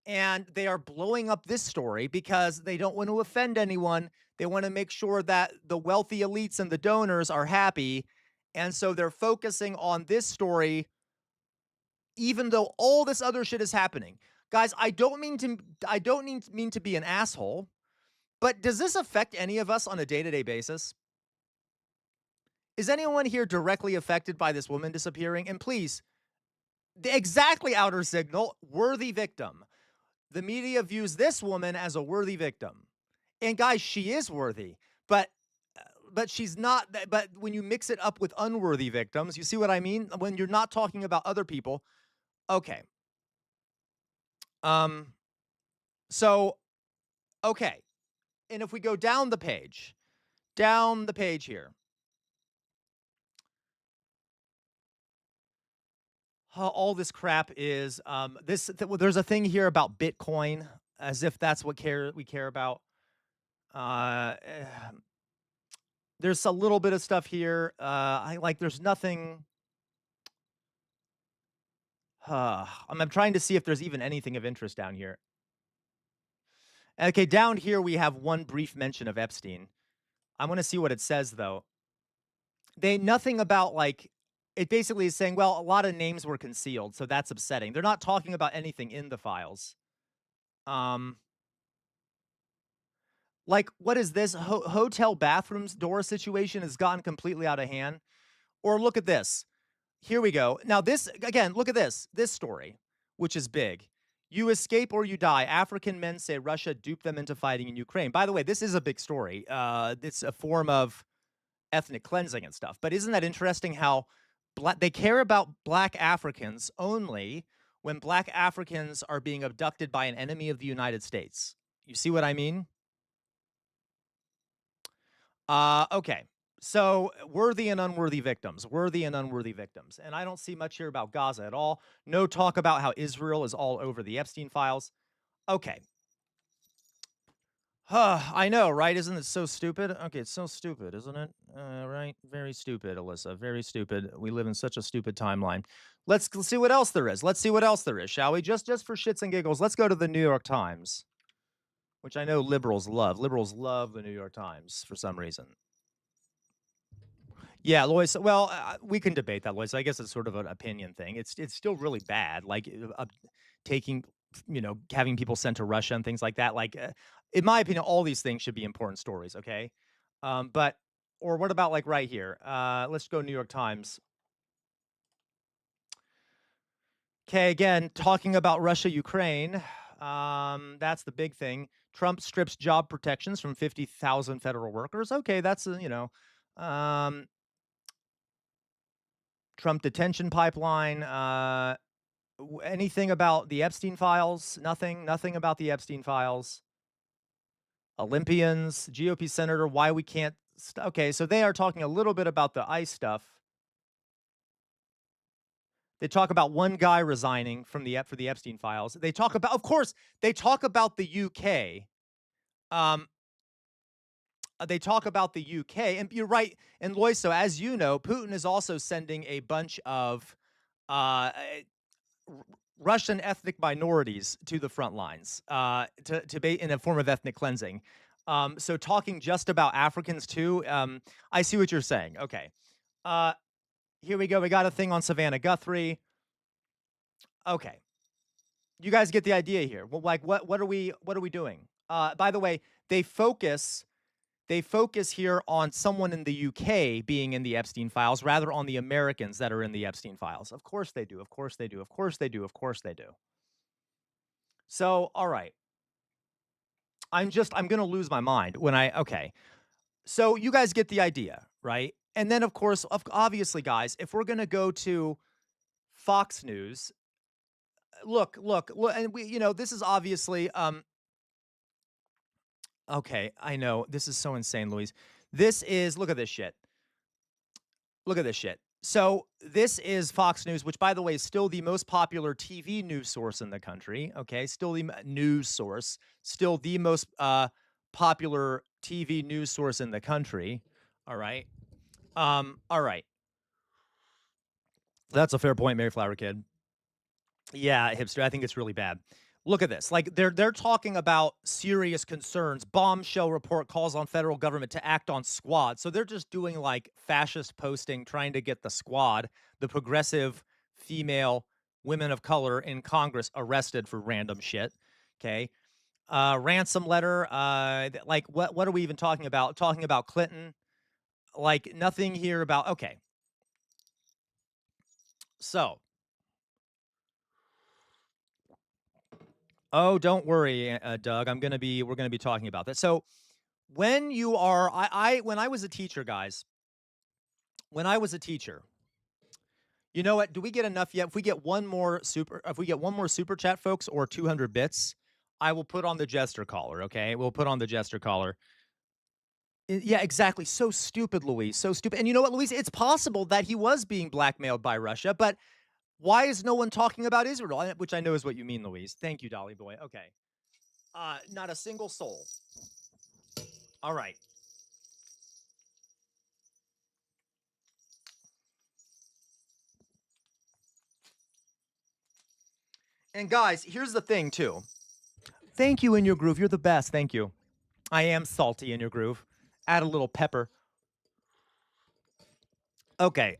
and they are blowing up this story because they don't want to offend anyone. They want to make sure that the wealthy elites and the donors are happy. And so they're focusing on this story, even though all this other shit is happening. Guys, I don't mean to be an asshole, but does this affect any of us on a day-to-day basis? Is anyone here directly affected by this woman disappearing? And please, exactly, outer signal, worthy victim. The media views this woman as a worthy victim. And guys, she is worthy, but she's not. But when you mix it up with unworthy victims, you see what I mean? When you're not talking about other people. Okay. Um, so okay. And if we go down the page here. All this crap is well, there's a thing here about Bitcoin, as if that's what we care about. Uh, eh, there's a little bit of stuff here. I like. There's nothing. I'm trying to see if there's even anything of interest down here. Okay, down here we have one brief mention of Epstein. I want to see what it says though. They nothing about like it basically is saying, well, a lot of names were concealed, so that's upsetting. They're not talking about anything in the files. Um, like what is this hotel bathrooms door situation has gotten completely out of hand? Or look at this. Here we go. Now this again, look at this story, which is big. You escape or you die. African men say Russia duped them into fighting in Ukraine. By the way, this is a big story. It's a form of ethnic cleansing and stuff. But isn't that interesting how they care about black Africans only when black Africans are being abducted by an enemy of the United States? You see what I mean? Okay. So worthy and unworthy victims, worthy and unworthy victims. And I don't see much here about Gaza at all. No talk about how Israel is all over the Epstein files. Okay. I know, right? Isn't it so stupid? Okay, it's so stupid, isn't it? Right? Very stupid, Alyssa. Very stupid. We live in such a stupid timeline. Let's see what else there is. Let's see what else there is, shall we? Just for shits and giggles, let's go to the New York Times, which I know liberals love. Liberals love the New York Times for some reason. Yeah, Lois. Well, we can debate that, Lois. I guess it's sort of an opinion thing. It's still really bad. Like taking, having people sent to Russia and things like that. Like, in my opinion, all these things should be important stories. Okay, but or what about like right here? Let's go New York Times. Okay, again, talking about Russia, Ukraine. That's the big thing. Trump strips job protections from 50,000 federal workers. Okay, that's um, Trump detention pipeline. Anything about the Epstein files? Nothing about the Epstein files. Olympians, GOP senator, why we can't. Okay, so they are talking a little bit about the ICE stuff. They talk about one guy resigning from for the Epstein files. They talk about, of course, they talk about the UK. They talk about the UK, and you're right. And Loiso, as you know, Putin is also sending a bunch of uh, Russian ethnic minorities to the front lines to be in a form of ethnic cleansing. So talking just about Africans too. I see what you're saying. Okay. Here we go. We got a thing on Savannah Guthrie. Okay. You guys get the idea here. Well, like what are we doing? By the way, they focus here on someone in the UK being in the Epstein files rather on the Americans that are in the Epstein files. Of course they do. Of course they do. Of course they do. Of course they do. So, all right. I'm going to lose my mind when okay. So you guys get the idea, right? And then of course, obviously guys, if we're going to go to Fox News, look, and this is obviously okay, I know. This is so insane, Louise. This is look at this shit. Look at this shit. So this is Fox News, which, by the way, is still the most popular TV news source in the country. Okay, still the news source, still the most popular TV news source in the country. All right. All right. That's a fair point, Mayflower Kid. Yeah, hipster. I think it's really bad. Look at this. Like they're talking about serious concerns. Bombshell report calls on federal government to act on squad. So they're just doing like fascist posting, trying to get the squad, the progressive female women of color in Congress arrested for random shit. Okay. Ransom letter. Like what are we even talking about? Talking about Clinton. Like nothing here about okay. So oh, don't worry, Doug. We're gonna be talking about that. So when you are, when I was a teacher, guys, when I was a teacher, you know what? Do we get enough yet? If we get one more super chat, folks, or 200 bits, I will put on the jester collar. Okay, we'll put on the jester collar. Yeah, exactly. So stupid, Louise. So stupid. And you know what, Louise? It's possible that he was being blackmailed by Russia, but Why is no one talking about Israel? Which I know is what you mean, Louise. Thank you, Dolly Boy. Okay. Not a single soul. All right. And guys, here's the thing too. Thank you in your groove. You're the best. Thank you. I am salty in your groove. Add a little pepper. Okay.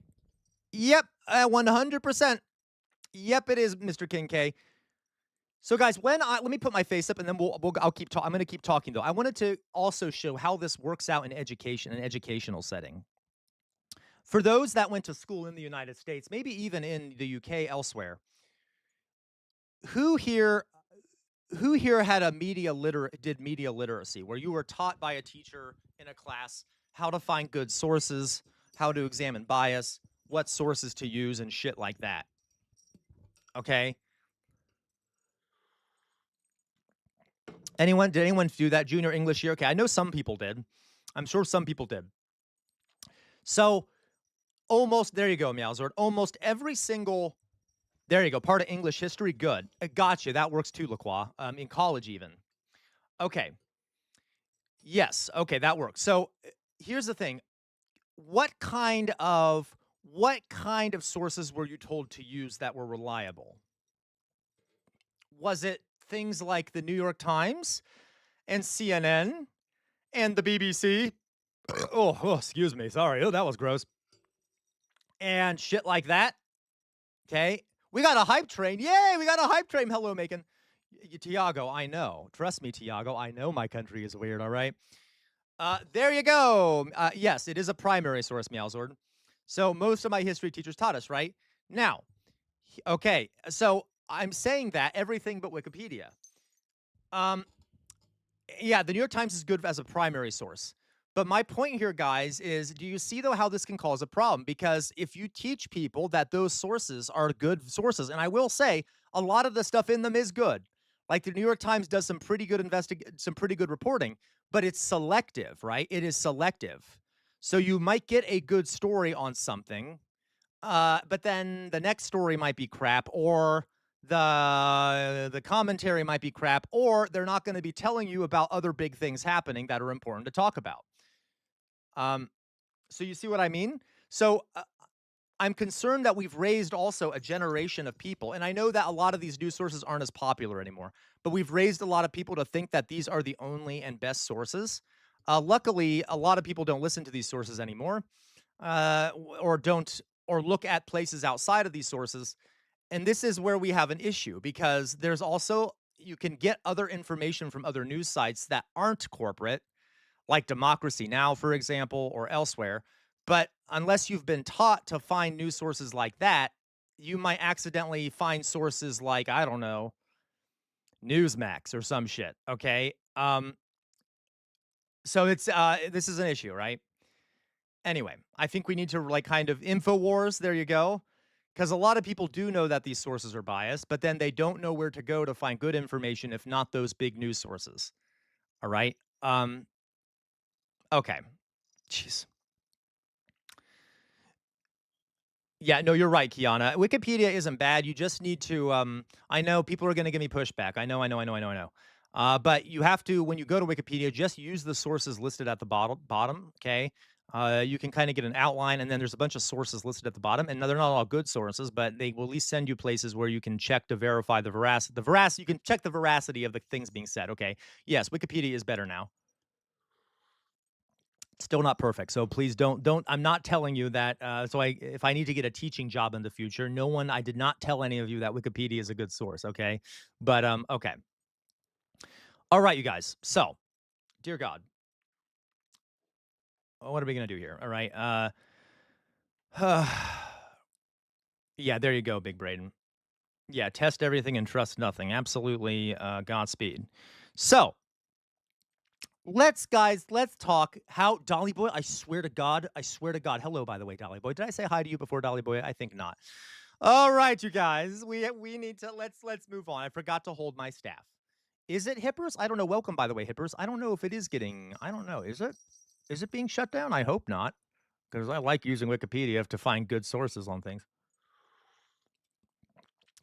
Yep. 100%. Yep, it is, Mr. King K. So, guys, let me put my face up, and then I'll keep talking. I'm going to keep talking though. I wanted to also show how this works out in education, an educational setting. For those that went to school in the United States, maybe even in the UK, elsewhere, who here who here had a did media literacy, where you were taught by a teacher in a class how to find good sources, how to examine bias, what sources to use, and shit like that? Okay. Did anyone do that junior English year? Okay, I know some people did. I'm sure some people did. So there you go, Meowzord. Almost every single, there you go, part of English history, good. Gotcha, that works too, Lacroix, in college even. Okay. Yes, okay, that works. So here's the thing. What kind of sources were you told to use that were reliable? Was it things like the New York Times and CNN and the BBC? Excuse me. Sorry. Oh, that was gross. And shit like that. Okay. We got a hype train. Yay, we got a hype train. Hello, Macon. Tiago, I know. Trust me, Tiago. I know my country is weird, all right? There you go. Yes, it is a primary source, Meowzord. So most of my history teachers taught us, right? Now, okay, so I'm saying that everything but Wikipedia. Yeah, the New York Times is good as a primary source. But my point here, guys, is do you see, though, how this can cause a problem? Because if you teach people that those sources are good sources, and I will say a lot of the stuff in them is good. Like the New York Times does some pretty good reporting, but it's selective, right? It is selective. So you might get a good story on something, but then the next story might be crap, or the commentary might be crap, or they're not going to be telling you about other big things happening that are important to talk about. So you see what I mean? So I'm concerned that we've raised also a generation of people, and I know that a lot of these news sources aren't as popular anymore, but we've raised a lot of people to think that these are the only and best sources. Luckily, a lot of people don't listen to these sources anymore, or look at places outside of these sources. And this is where we have an issue, because there's also, you can get other information from other news sites that aren't corporate, like Democracy Now, for example, or elsewhere. But unless you've been taught to find news sources like that, you might accidentally find sources like, I don't know, Newsmax or some shit. Okay. So this is an issue, right? Anyway, I think we need to, like, kind of InfoWars. There you go. Because a lot of people do know that these sources are biased, but then they don't know where to go to find good information if not those big news sources. All right. Okay. Jeez. Yeah, no, you're right, Kiana. Wikipedia isn't bad. You just need to, I know people are going to give me pushback. I know. But you have to, when you go to Wikipedia, just use the sources listed at the bottom. Okay. You can kind of get an outline, and then there's a bunch of sources listed at the bottom, and they're not all good sources, but they will at least send you places where you can check to verify the veracity. You can check the veracity of the things being said. Okay. Yes, Wikipedia is better now. Still not perfect. So please don't, I'm not telling you that. If I need to get a teaching job in the future, I did not tell any of you that Wikipedia is a good source. Okay. But, okay. All right, you guys. So, dear God, what are we going to do here? All right. Yeah, there you go, Big Braden. Yeah. Test everything and trust nothing. Absolutely. Godspeed. So, let's talk how Dolly Boy. I swear to God. Hello, by the way, Dolly Boy. Did I say hi to you before, Dolly Boy? I think not. All right, you guys. We need to let's move on. I forgot to hold my staff. Is it Hippers? I don't know. Welcome, by the way, Hippers. I don't know if it is getting. I don't know. Is it? Is it being shut down? I hope not, because I like using Wikipedia to find good sources on things.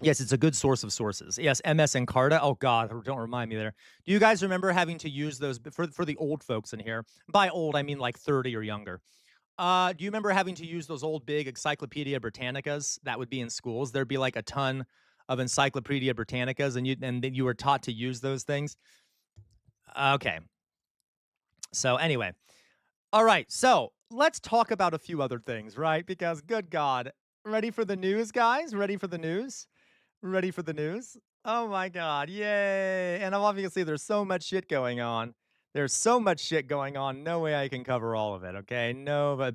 Yes, it's a good source of sources. Yes, MS Encarta. Oh God, don't remind me there. Do you guys remember having to use those for the old folks in here? By old, I mean like 30 or younger. Do you remember having to use those old big Encyclopedia Britannicas that would be in schools? There'd be like a ton of Encyclopedia Britannicas, and then you were taught to use those things. Okay. So anyway, all right. So let's talk about a few other things, right? Because good God, ready for the news, guys? Ready for the news? Ready for the news? Oh my God, yay. And obviously, there's so much shit going on. There's so much shit going on. No way I can cover all of it, okay? No, but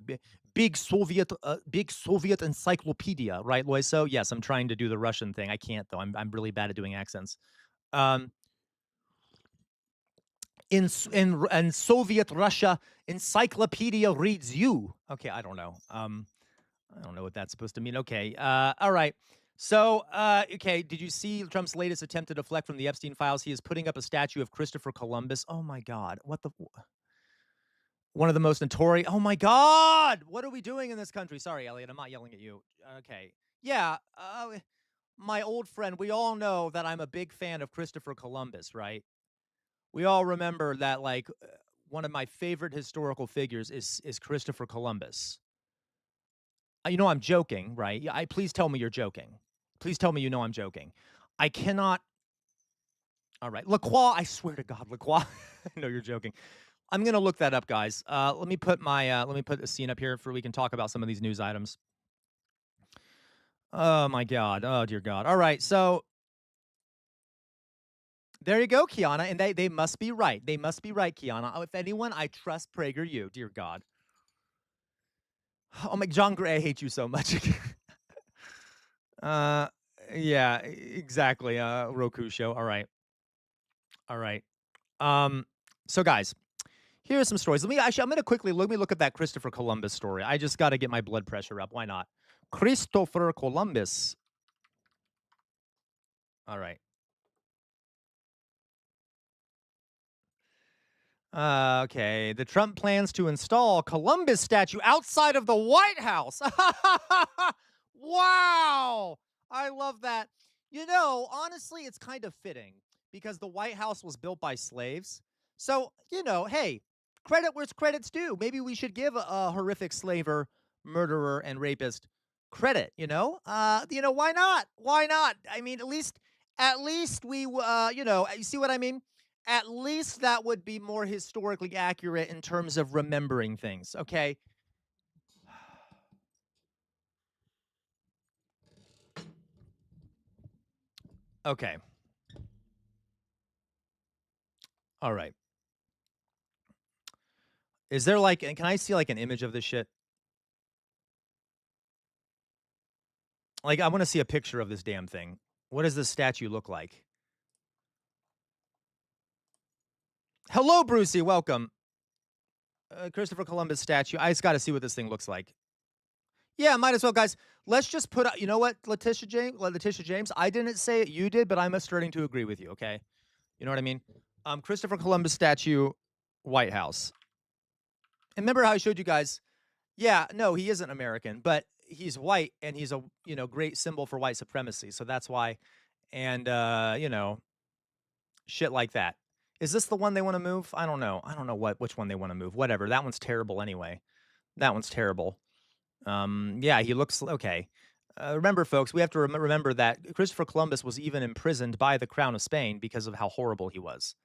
big Soviet encyclopedia, right, Loiso? Yes, I'm trying to do the Russian thing. I can't though. I'm really bad at doing accents. Um, in Soviet Russia, encyclopedia reads you. Okay, I don't know. I don't know what that's supposed to mean. Okay. All right. So, okay, did you see Trump's latest attempt to deflect from the Epstein files? He is putting up a statue of Christopher Columbus. Oh my God. What the one of the most notorious. Oh my God. What are we doing in this country? Sorry, Elliot. I'm not yelling at you. Okay. Yeah. My old friend, we all know that I'm a big fan of Christopher Columbus, right? We all remember that like one of my favorite historical figures is Christopher Columbus. You know I'm joking, right? Yeah, please tell me you're joking. Please tell me you know I'm joking. I cannot. All right, LaCroix. I swear to God, LaCroix. I know you're joking. I'm gonna look that up, guys. Let me put a scene up here for we can talk about some of these news items. Oh my God. Oh dear God. All right, so there you go, Kiana, and they must be right. They must be right, Kiana. Oh, if anyone, I trust PragerU. Dear God. Oh my John Gray, I hate you so much. uh, yeah, exactly. Roku show. All right. All right. Um, so guys, here are some stories. I'm gonna quickly let me look at that Christopher Columbus story. I just gotta get my blood pressure up. Why not? Christopher Columbus. All right. Okay. The Trump plans to install Columbus statue outside of the White House. Wow. I love that. You know, honestly, it's kind of fitting because the White House was built by slaves. So, you know, hey, credit where's credit's due. Maybe we should give a horrific slaver, murderer, and rapist credit, why not? Why not? I mean, at least you see what I mean? At least that would be more historically accurate in terms of remembering things, okay? Okay. All right. Is there like and can I see like an image of this shit? Like I want to see a picture of this damn thing. What does this statue look like? Hello, Brucey. Welcome. Christopher Columbus statue. I just got to see what this thing looks like. Yeah, might as well, guys. Let's just put. You know what, Letitia James. Letitia James. I didn't say it. You did, but I'm starting to agree with you. Okay. You know what I mean? Christopher Columbus statue, White House. And remember how I showed you guys? Yeah, no, he isn't American, but he's white, and he's a great symbol for white supremacy. So that's why. And shit like that. Is this the one they want to move? I don't know. I don't know which one they want to move. Whatever. That one's terrible anyway. That one's terrible. Yeah, he looks okay. Remember, folks, we have to remember that Christopher Columbus was even imprisoned by the Crown of Spain because of how horrible he was.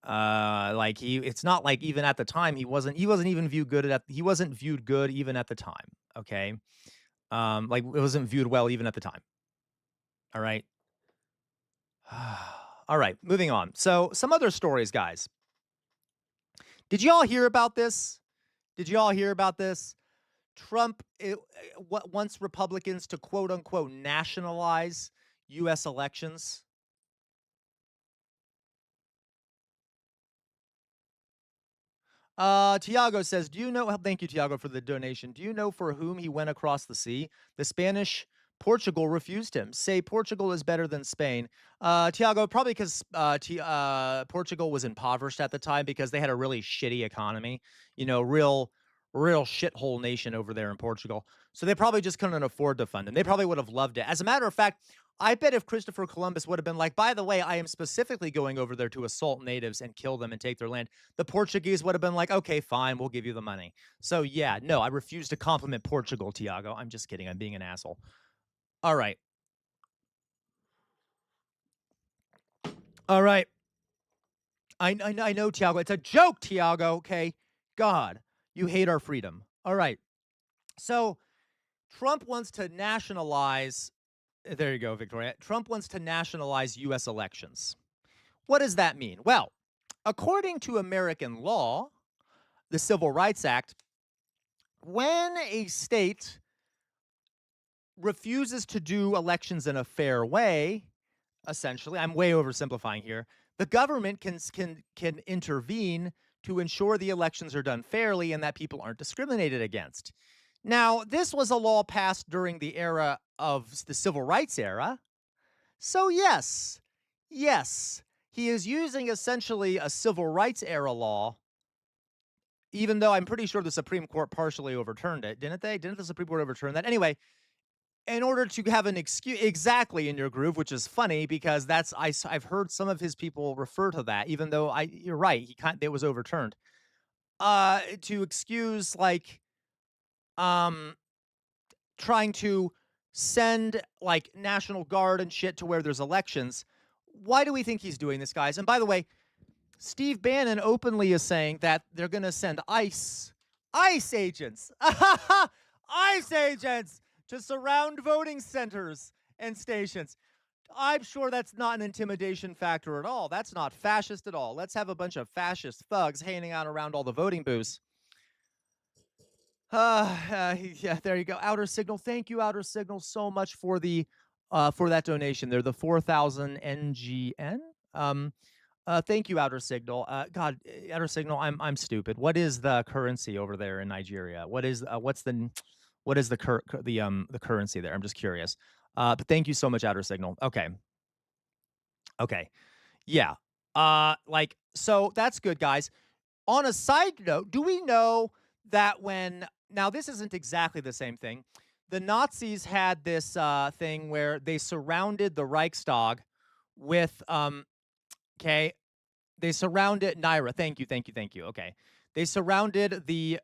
Like it's not like even at the time he wasn't even viewed good he wasn't viewed good even at the time. Okay, like it wasn't viewed well even at the time. All right. All right, moving on. So some other stories, guys. Did you all hear about this? Did you all hear about this? Trump wants Republicans to quote unquote nationalize U.S. elections. Tiago says, "Do you know?" Well, thank you, Tiago, for the donation. Do you know for whom he went across the sea? The Spanish. Portugal refused him. Say Portugal is better than Spain. Tiago, probably because Portugal was impoverished at the time because they had a really shitty economy. Real shithole nation over there in Portugal. So they probably just couldn't afford to fund him. They probably would have loved it. As a matter of fact, I bet if Christopher Columbus would have been like, by the way, I am specifically going over there to assault natives and kill them and take their land, the Portuguese would have been like, okay, fine, we'll give you the money. So yeah, no, I refuse to compliment Portugal, Tiago. I'm just kidding. I'm being an asshole. All right. All right. I know, Tiago. It's a joke, Tiago. Okay. God, you hate our freedom. All right. So Trump wants to nationalize. There you go, Victoria. Trump wants to nationalize U.S. elections. What does that mean? Well, according to American law, the Civil Rights Act, when a state refuses to do elections in a fair way, essentially, I'm way oversimplifying here, the government can intervene to ensure the elections are done fairly and that people aren't discriminated against. Now, this was a law passed during the era of the civil rights era. So yes, he is using essentially a civil rights era law, even though I'm pretty sure the Supreme Court partially overturned it, didn't they? Didn't the Supreme Court overturn that? Anyway, in order to have an excuse exactly in your groove, which is funny because I've heard some of his people refer to that, even though you're right, it was overturned. To excuse like um trying to send like National Guard and shit to where there's elections. Why do we think he's doing this, guys? And by the way, Steve Bannon openly is saying that they're going to send ICE agents, ICE agents to surround voting centers and stations. I'm sure that's not an intimidation factor at all. That's not fascist at all. Let's have a bunch of fascist thugs hanging out around all the voting booths. Yeah, there you go. Outer Signal. Thank you, Outer Signal, so much for the for that donation. They're the 4,000 NGN. Thank you, Outer Signal. God, Outer Signal, I'm stupid. What is the currency over there in Nigeria? What is the currency there? I'm just curious. But thank you so much, Outer Signal. Okay. Okay. Yeah. Like so that's good, guys. On a side note, do we know that when now this isn't exactly the same thing. The Nazis had this thing where they surrounded the Reichstag with okay, they surrounded Naira. Thank you, thank you, thank you. Okay. They surrounded the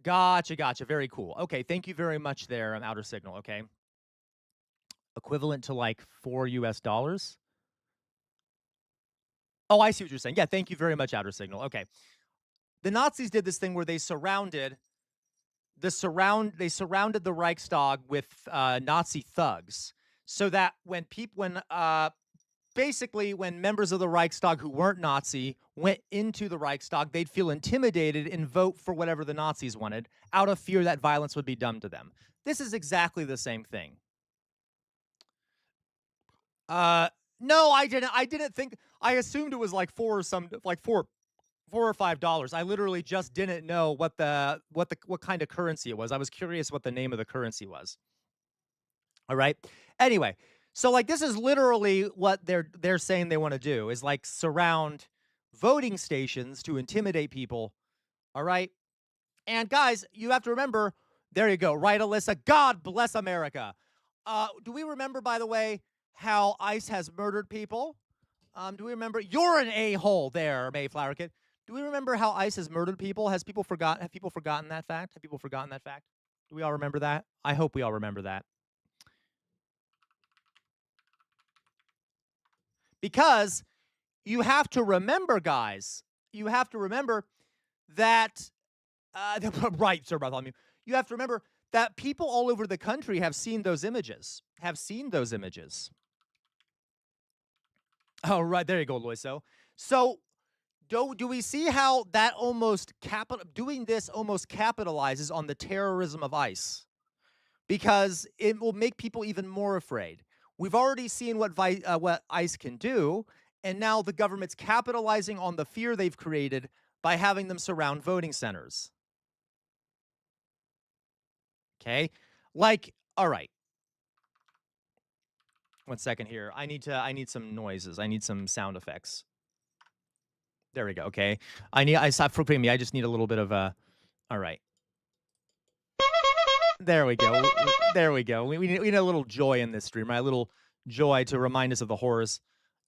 gotcha. Very cool. Okay, thank you very much there on Outer Signal, okay? Equivalent to like $4 US. Oh, I see what you're saying. Yeah, thank you very much, Outer Signal. Okay. The Nazis did this thing where they surrounded the Reichstag with Nazi thugs so that when basically when members of the Reichstag who weren't Nazi went into the Reichstag, they'd feel intimidated and vote for whatever the Nazis wanted out of fear that violence would be done to them. This is exactly the same thing. No, I didn't think. I assumed it was like $4 or $5. I literally just didn't know what kind of currency it was. I was curious what the name of the currency was. All right. Anyway, so like this is literally what they're saying they want to do is like surround voting stations to intimidate people. All right. And guys, you have to remember, there you go, right, Alyssa? God bless America. Do we remember, by the way, how ICE has murdered people? Do we remember? You're an a-hole there, Mayflower Kid. Do we remember how ICE has murdered people? Have people forgotten that fact? Have people forgotten that fact? Do we all remember that? I hope we all remember that. Because you have to remember, guys, you have to remember that, right, Sir Bartholomew, you have to remember that people all over the country have seen those images, Oh, right, there you go, Loiso. So, do we see how that doing this almost capitalizes on the terrorism of ICE? Because it will make people even more afraid. We've already seen what ICE can do, and now the government's capitalizing on the fear they've created by having them surround voting centers. Okay? Like, all right. 1 second here. I need some noises. I need some sound effects. There we go. Okay. For me, I just need a little bit of a all right. There we go. There we go. We need a little joy in this stream, right? A little joy to remind us of the horrors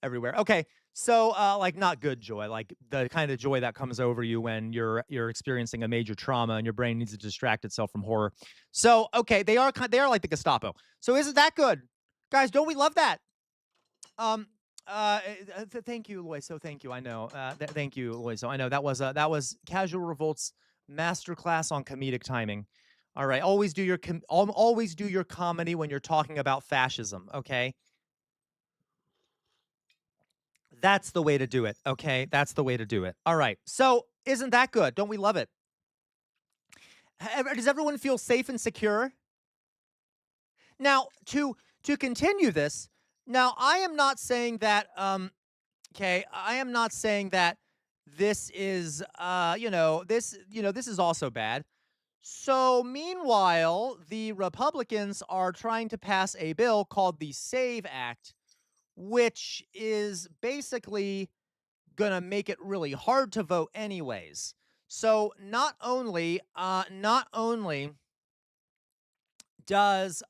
everywhere. Okay, so like not good joy, like the kind of joy that comes over you when you're experiencing a major trauma and your brain needs to distract itself from horror. So okay, they are like the Gestapo. So isn't that good, guys? Don't we love that? Um. Thank you, Loiso. Thank you. I know. Thank you, Loiso. I know that was Casual Revolt's masterclass on comedic timing. All right. Always do your comedy when you're talking about fascism. Okay. That's the way to do it. Okay. That's the way to do it. All right. So isn't that good? Don't we love it? Does everyone feel safe and secure? Now, to continue this, now I am not saying that okay, I am not saying that this is this is also bad. So meanwhile, the Republicans are trying to pass a bill called the SAVE Act, which is basically going to make it really hard to vote anyways. So does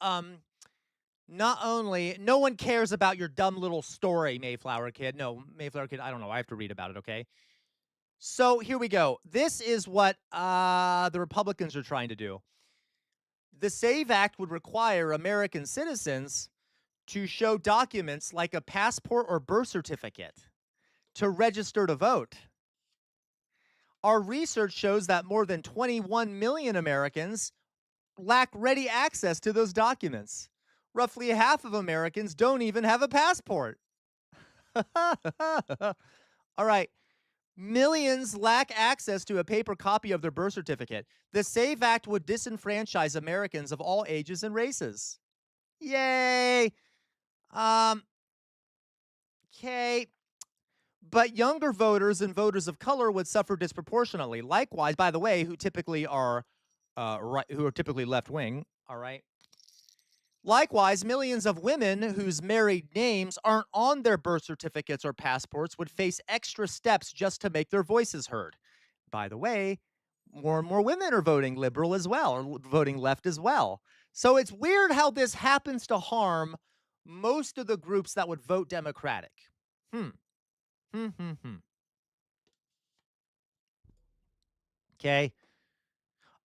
not only no one cares about your dumb little story, Mayflower Kid. No, Mayflower Kid, I don't know. I have to read about it, okay? So here we go. This is what the Republicans are trying to do. The SAVE Act would require American citizens to show documents like a passport or birth certificate to register to vote. Our research shows that more than 21 million Americans lack ready access to those documents. Roughly half of Americans don't even have a passport. All right. Millions lack access to a paper copy of their birth certificate. The SAVE Act would disenfranchise Americans of all ages and races. Yay! Um, okay. But younger voters and voters of color would suffer disproportionately. Likewise, by the way, who typically are who are typically left wing. All right. Likewise, millions of women whose married names aren't on their birth certificates or passports would face extra steps just to make their voices heard. By the way, more and more women are voting liberal as well, or voting left as well. So it's weird how this happens to harm most of the groups that would vote Democratic. Hmm. Hmm. Hmm. Hmm. Okay.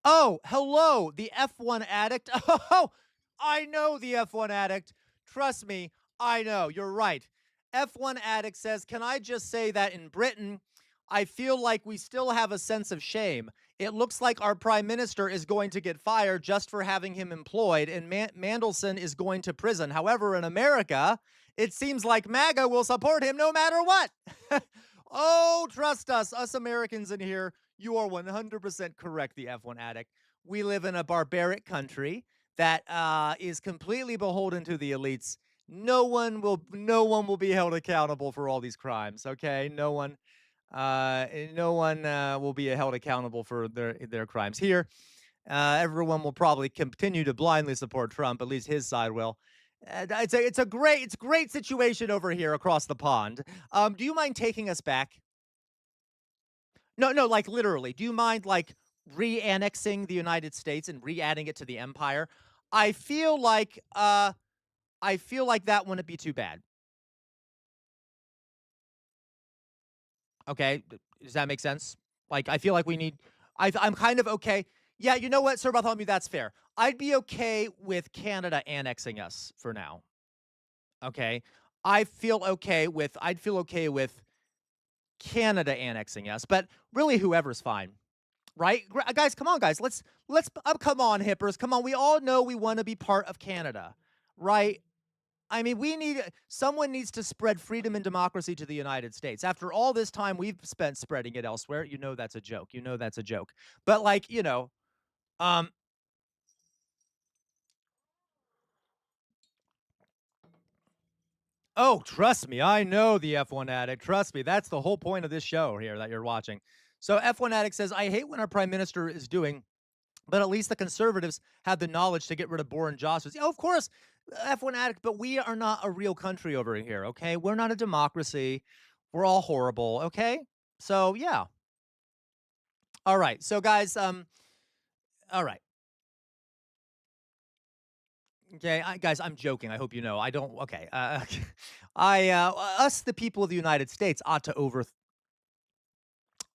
Oh, hello, the F1 addict. Oh, I know the F1 addict. Trust me, I know. You're right. F1 addict says, "Can I just say that in Britain, I feel like we still have a sense of shame. It looks like our prime minister is going to get fired just for having him employed, and Mandelson is going to prison. However, in America, it seems like MAGA will support him no matter what." Oh, trust us Americans in here, you are 100% correct, the F1 addict. We live in a barbaric country that is completely beholden to the elites. No one will be held accountable for all these crimes, okay? No one will be held accountable for their crimes here. Everyone will probably continue to blindly support Trump. At least his side will. It's a great situation over here across the pond. Do you mind taking us back? No, no, like literally. Do you mind like re-annexing the United States and re-adding it to the empire? I feel like uh I feel like that wouldn't be too bad. Okay, does that make sense? Like, I feel like we need. I'm kind of okay. Yeah, you know what, Sir Bartholomew, that's fair. I'd be okay with Canada annexing us for now. Okay, I'd feel okay with Canada annexing us, but really, whoever's fine, right? Guys, come on, guys, come on, hippers, come on. We all know we want to be part of Canada, right? I mean, someone needs to spread freedom and democracy to the United States. After all this time we've spent spreading it elsewhere, you know that's a joke. You know that's a joke. But like, um, oh, trust me, I know the F1 addict. Trust me, that's the whole point of this show here that you're watching. So F1 addict says, "I hate when our prime minister is doing, but at least the conservatives had the knowledge to get rid of Boris Johnson." Yeah, of course, F1 addict, but we are not a real country over here, okay? We're not a democracy. We're all horrible, okay? So, yeah. All right. So guys, all right. Okay, guys, I'm joking. I hope you know. I don't. Okay, us, the people of the United States, ought to over.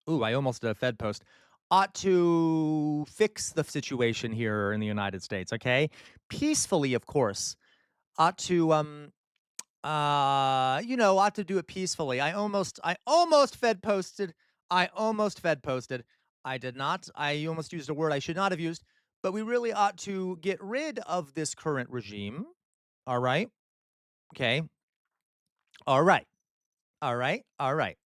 Ooh, I almost did a Fed post. Ought to fix the situation here in the United States. Okay, peacefully, of course. Ought to ought to do it peacefully. I almost Fed posted. I did not. I almost used a word I should not have used. But we really ought to get rid of this current regime. All right. Okay. All right. All right. All right.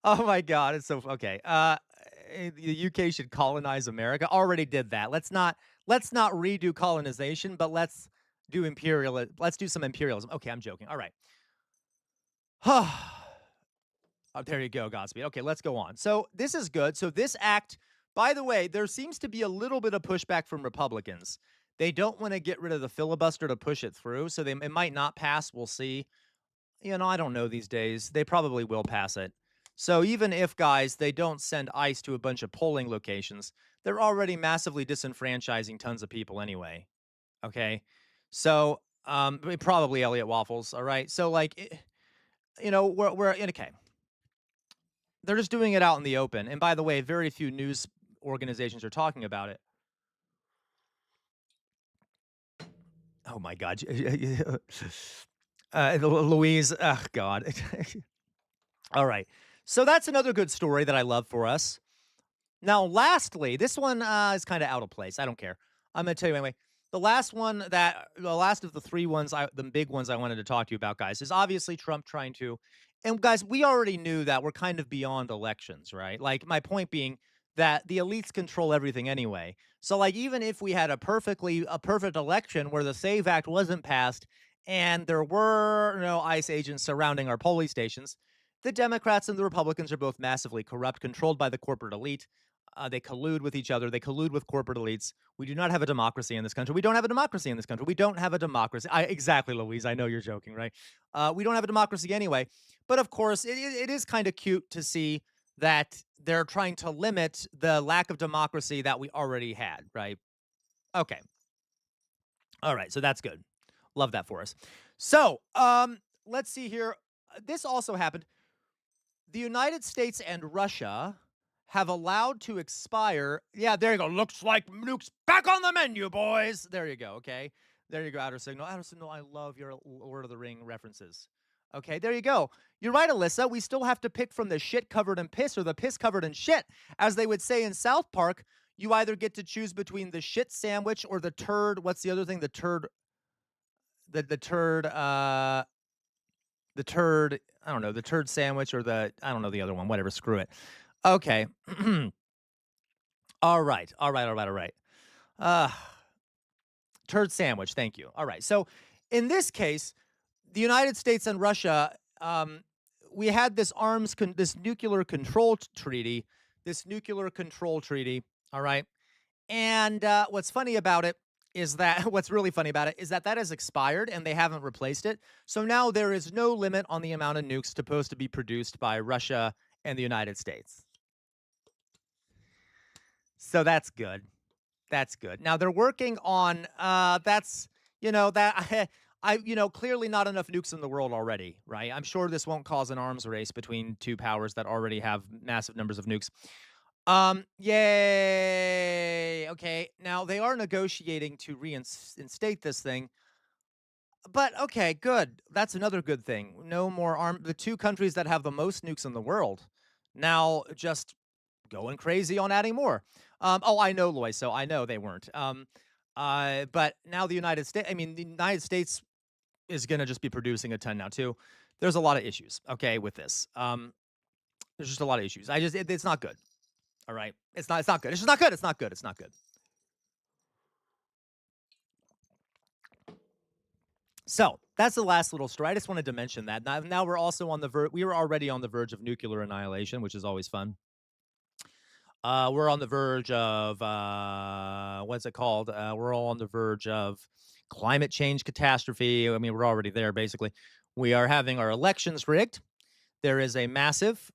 Oh my God. It's so okay. The UK should colonize America. Already did that. Let's not redo colonization, but let's do some imperialism. Okay, I'm joking. All right. Oh, there you go, Godspeed. Okay, let's go on. So this is good. So this act, by the way, there seems to be a little bit of pushback from Republicans. They don't want to get rid of the filibuster to push it through, so it might not pass. We'll see. I don't know these days. They probably will pass it. So even if, guys, they don't send ICE to a bunch of polling locations, they're already massively disenfranchising tons of people anyway. Okay. So probably Elliot Waffles. All right. So like, we're okay. They're just doing it out in the open. And by the way, very few news organizations are talking about it. Oh my God. Louise, oh God. All right. So that's another good story that I love for us. Now, lastly, this one is kind of out of place. I don't care. I'm going to tell you anyway. The last of the three ones, the big ones I wanted to talk to you about, guys, is obviously Trump trying to. And guys, we already knew that we're kind of beyond elections, right? Like my point being that the elites control everything anyway. So, like, even if we had a perfect election where the Save Act wasn't passed and there were no ICE agents surrounding our polling stations, the Democrats and the Republicans are both massively corrupt, controlled by the corporate elite. They collude with each other. They collude with corporate elites. We do not have a democracy in this country. We don't have a democracy in this country. We don't have a democracy. Exactly, Louise. I know you're joking, right? We don't have a democracy anyway. But of course, it is kind of cute to see that they're trying to limit the lack of democracy that we already had, right? Okay. All right. So that's good. Love that for us. So, let's see here. This also happened. The United States and Russia have allowed to expire. Yeah, there you go. Looks like nukes back on the menu, boys. There you go. Okay. There you go, Outer Signal. Outer Signal, I love your Lord of the Ring references. Okay, there you go. You're right, Alyssa. We still have to pick from the shit covered in piss or the piss covered in shit. As they would say in South Park, you either get to choose between the shit sandwich or the turd. What's the other thing? The turd, I don't know, the turd sandwich or I don't know the other one, whatever, screw it. Okay. All right. All right. All right. All right. Uh, turd sandwich. Thank you. All right. So in this case, the United States and Russia, we had this nuclear control treaty, All right. And what's really funny about it is that has expired and they haven't replaced it. So now there is no limit on the amount of nukes supposed to be produced by Russia and the United States. So that's good. That's good. Now they're working on that's that clearly not enough nukes in the world already, right? I'm sure this won't cause an arms race between two powers that already have massive numbers of nukes. Yay. Okay. Now they are negotiating to reinstate this thing. But okay, good. That's another good thing. No more the two countries that have the most nukes in the world now just going crazy on adding more. Oh, I know, Loy, so I know they weren't. But now the United States is going to just be producing a ton now too. There's a lot of issues, okay, with this. There's just a lot of issues. It's not good. All right. It's not good. It's just not good. It's not good. It's not good. So that's the last little story. I just wanted to mention that. Now we're also on the we were already on the verge of nuclear annihilation, which is always fun. We're on the verge of what's it called? We're all on the verge of climate change catastrophe. I mean, we're already there basically. We are having our elections rigged. There is a massive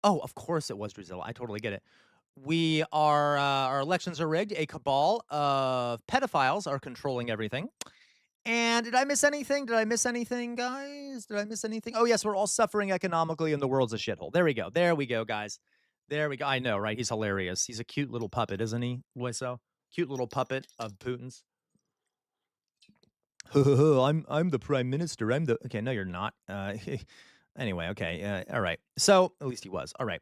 oh, of course it was Drusilla. I totally get it. Our elections are rigged. A cabal of pedophiles are controlling everything. And did I miss anything? Did I miss anything, guys? Did I miss anything? Oh, yes, we're all suffering economically and the world's a shithole. There we go. There we go, guys. There we go. I know, right? He's hilarious. He's a cute little puppet, isn't he, Loiso? Cute little puppet of Putin's. I'm the prime minister. Okay. No, you're not. Anyway, okay. All right. So at least he was. All right.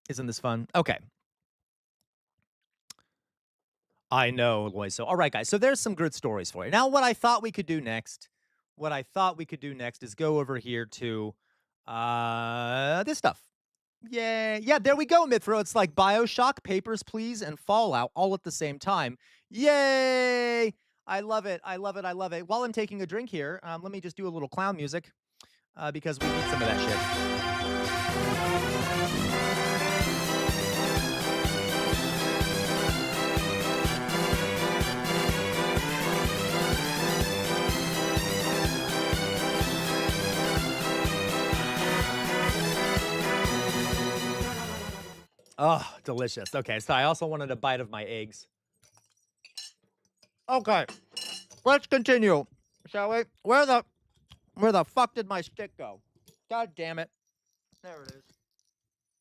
Isn't this fun? Okay. I know, Loiso. All right, guys. So there's some good stories for you. Now, what I thought we could do next, is go over here to this stuff. Yeah, there we go, Mithro. It's like BioShock, Papers, Please, and Fallout all at the same time. Yay! I love it. I love it. I love it. While I'm taking a drink here, let me just do a little clown music because we need some of that shit. Oh, delicious. Okay, so I also wanted a bite of my eggs. Okay, let's continue, shall we? Where the fuck did my stick go? God damn it. There it is.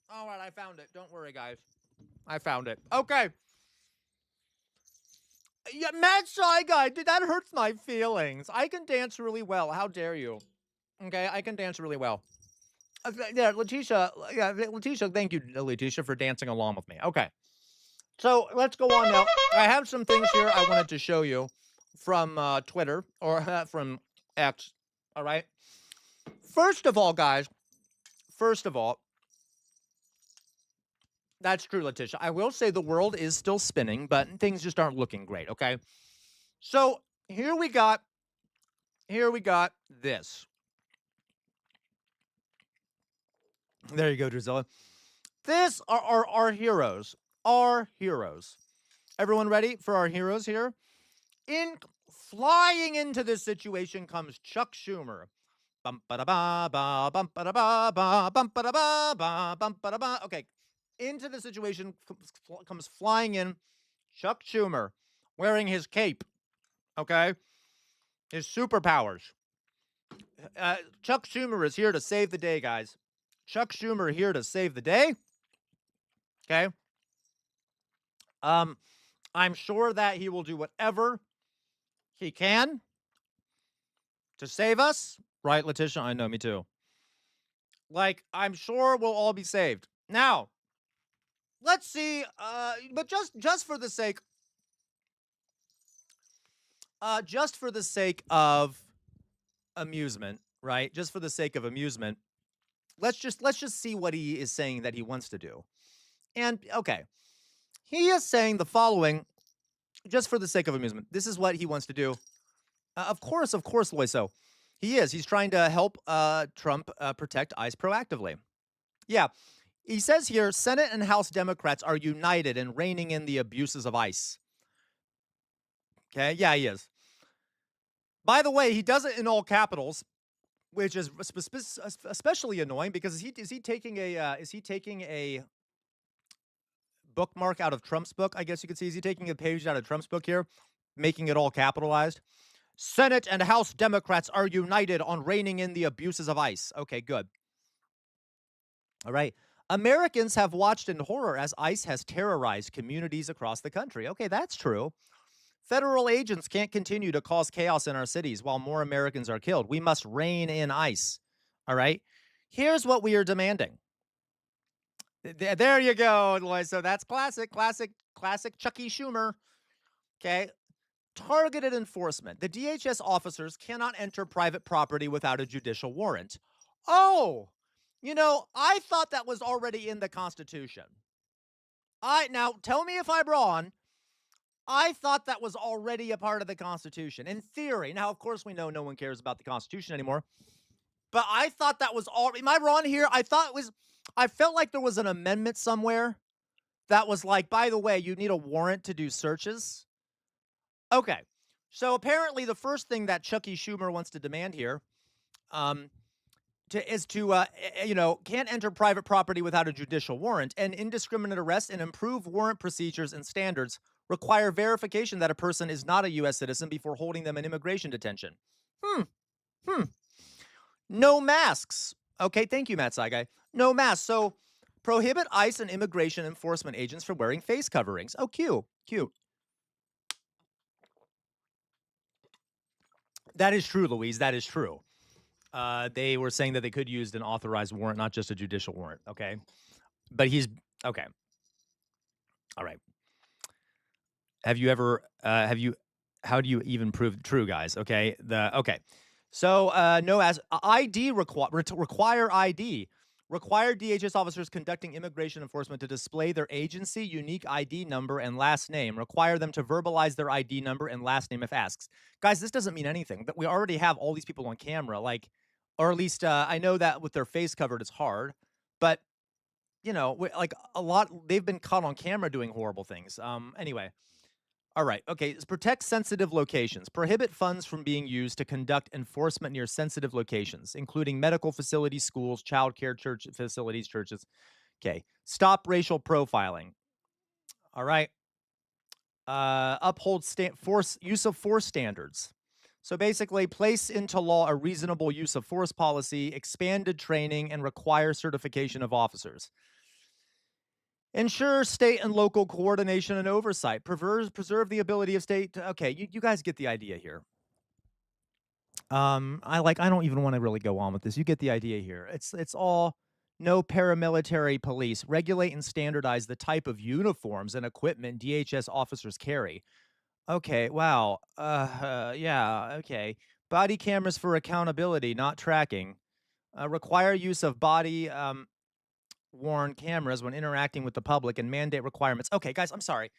All right, I found it. Don't worry, guys. I found it. Okay. Yeah, Mad Shy Guy, dude, that hurts my feelings. I can dance really well. How dare you? Okay, I can dance really well. Yeah, Letitia, thank you, Letitia, for dancing along with me. Okay. So let's go on now. I have some things here I wanted to show you from Twitter or from X. All right. First of all, guys, that's true, Letitia. I will say the world is still spinning, but things just aren't looking great. Okay. So here we got this. There you go, Drusilla. This are our heroes. Our heroes. Everyone ready for our heroes here? Flying into this situation comes Chuck Schumer. Okay. Into the situation comes flying in Chuck Schumer wearing his cape. Okay. His superpowers. Chuck Schumer is here to save the day, guys. Chuck Schumer here to save the day. Okay. I'm sure that he will do whatever he can to save us. Right, Letitia? I know, me too. Like, I'm sure we'll all be saved. Now, let's see, but just for the sake of amusement, right? Just for the sake of amusement, let's just see what he is saying that he wants to do. And okay, he is saying the following, just for the sake of amusement. This is what he wants to do. Of course, Loiso. He's trying to help Trump protect ICE proactively. Yeah. He says here, Senate and House Democrats are united in reining in the abuses of ICE. Okay, yeah, he is. By the way, he does it in all capitals, which is especially annoying because is he taking a bookmark out of Trump's book? I guess you could see. Is he taking a page out of Trump's book here, making it all capitalized? Senate and House Democrats are united on reining in the abuses of ICE. Okay, good. All right. Americans have watched in horror as ICE has terrorized communities across the country. Okay, that's true. Federal agents can't continue to cause chaos in our cities while more Americans are killed. We must rein in ICE. All right. Here's what we are demanding. There you go, Lois. So that's classic Chucky Schumer. Okay. Targeted enforcement. The DHS officers cannot enter private property without a judicial warrant. Oh, I thought that was already in the Constitution. Now tell me if I'm wrong. I thought that was already a part of the Constitution. In theory. Now, of course, we know no one cares about the Constitution anymore. But I thought that was all. Am I wrong here? I felt like there was an amendment somewhere that was like, by the way, you need a warrant to do searches. Okay. So apparently the first thing that Chucky Schumer wants to demand here can't enter private property without a judicial warrant, and indiscriminate arrest and improved warrant procedures and standards require verification that a person is not a U.S. citizen before holding them in immigration detention. Hmm. Hmm. No masks. Okay, thank you, Matt Saigai. No masks. So prohibit ICE and immigration enforcement agents from wearing face coverings. Oh, cute. Cute. That is true, Louise. That is true. They were saying that they could use an authorized warrant, not just a judicial warrant. Okay. But he's okay. All right. Have you ever, how do you even prove true, guys? Okay. Okay. So, no, as ID require ID. Require DHS officers conducting immigration enforcement to display their agency unique ID number and last name. Require them to verbalize their ID number and last name if asked. Guys, this doesn't mean anything. But we already have all these people on camera, like, or at least I know that with their face covered, it's hard. But like a lot, they've been caught on camera doing horrible things. Anyway. All right. Okay. Protect sensitive locations. Prohibit funds from being used to conduct enforcement near sensitive locations, including medical facilities, schools, childcare, church facilities, churches. Okay. Stop racial profiling. All right. Uphold use of force standards. So basically, place into law a reasonable use of force policy, expanded training, and require certification of officers. Ensure state and local coordination and oversight. Preserve the ability of state to, okay, you guys get the idea here. I don't even want to really go on with this. You get the idea here. It's all no paramilitary police. Regulate and standardize the type of uniforms and equipment DHS officers carry. Okay, wow. Yeah, okay. Body cameras for accountability, not tracking. Require use of body worn cameras when interacting with the public and mandate requirements. Okay, guys, I'm sorry.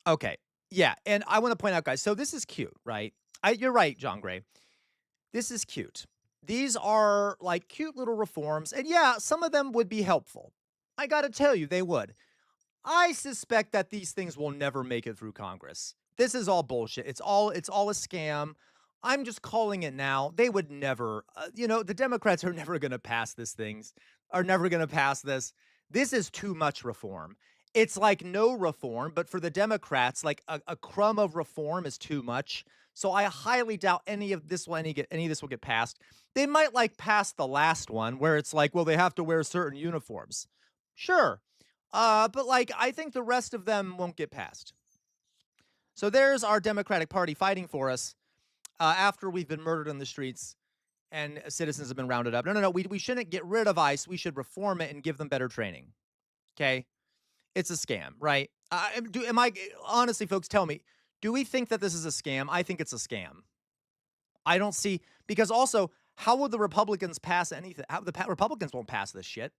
Okay. Yeah, and I want to point out, guys, so this is cute, right? You're right, John Gray. This is cute. These are like cute little reforms, and yeah, some of them would be helpful. I got to tell you, they would. I suspect that these things will never make it through Congress. This is all bullshit. It's all a scam. I'm just calling it now. They would never, the Democrats are never going to pass are never going to pass this. This is too much reform. It's like no reform, but for the Democrats, like a crumb of reform is too much. So I highly doubt any of this will get passed. They might like pass the last one where it's like, well, they have to wear certain uniforms. Sure. But like, I think the rest of them won't get passed. So there's our Democratic Party fighting for us after we've been murdered in the streets and citizens have been rounded up. No. We shouldn't get rid of ICE. We should reform it and give them better training. Okay. It's a scam, right? Honestly, folks, tell me, do we think that this is a scam? I think it's a scam. I don't see, because also, how would the Republicans pass anything? Republicans won't pass this shit.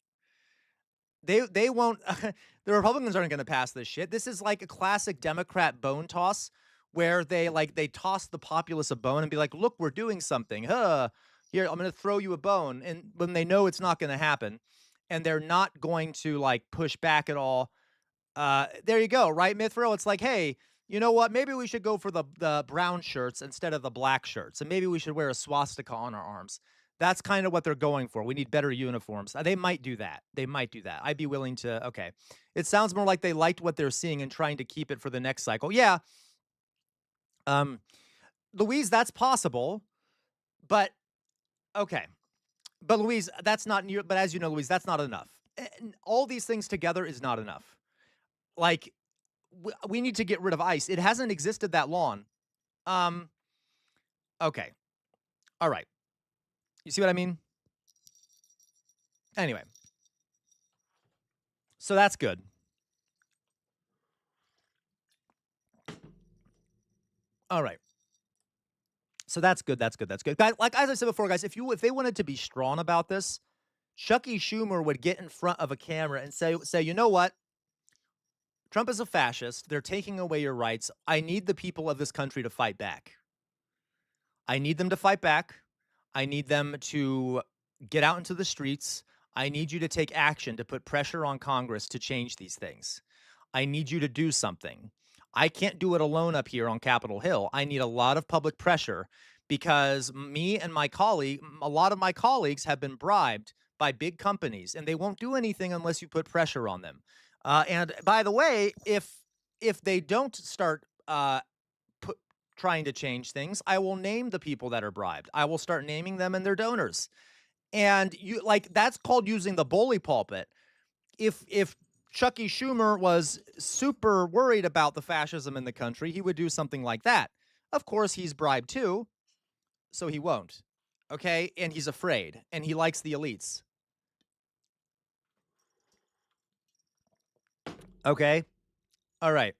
They won't. The Republicans aren't going to pass this shit. This is like a classic Democrat bone toss, where they toss the populace a bone and be like, "Look, we're doing something. Here, I'm going to throw you a bone," and when they know it's not going to happen, and they're not going to like push back at all. There you go, right, Mithril? It's like, hey, you know what? Maybe we should go for the brown shirts instead of the black shirts, and maybe we should wear a swastika on our arms. That's kind of what they're going for. We need better uniforms. They might do that. I'd be willing to. Okay. It sounds more like they liked what they're seeing and trying to keep it for the next cycle. Yeah. Louise, that's possible. But okay. But Louise, that's not near. But as you know, Louise, that's not enough. All these things together is not enough. Like, we need to get rid of ICE. It hasn't existed that long. Okay. All right. You see what I mean? Anyway. So that's good. All right. So that's good. Guys, like as I said before, guys, if they wanted to be strong about this, Chucky Schumer would get in front of a camera and say, you know what? Trump is a fascist. They're taking away your rights. I need the people of this country to fight back. I need them to fight back. I need them to get out into the streets. I need you to take action to put pressure on Congress to change these things. I need you to do something. I can't do it alone up here on Capitol Hill. I need a lot of public pressure because me and my colleague, a lot of my colleagues have been bribed by big companies, and they won't do anything unless you put pressure on them. And by the way, if they don't start put, trying to change things, I will name the people that are bribed. I will start naming them and their donors. And you like that's called using the bully pulpit. If Chucky Schumer was super worried about the fascism in the country, he would do something like that. Of course, he's bribed too, so he won't. Okay? And he's afraid and he likes the elites. Okay? All right.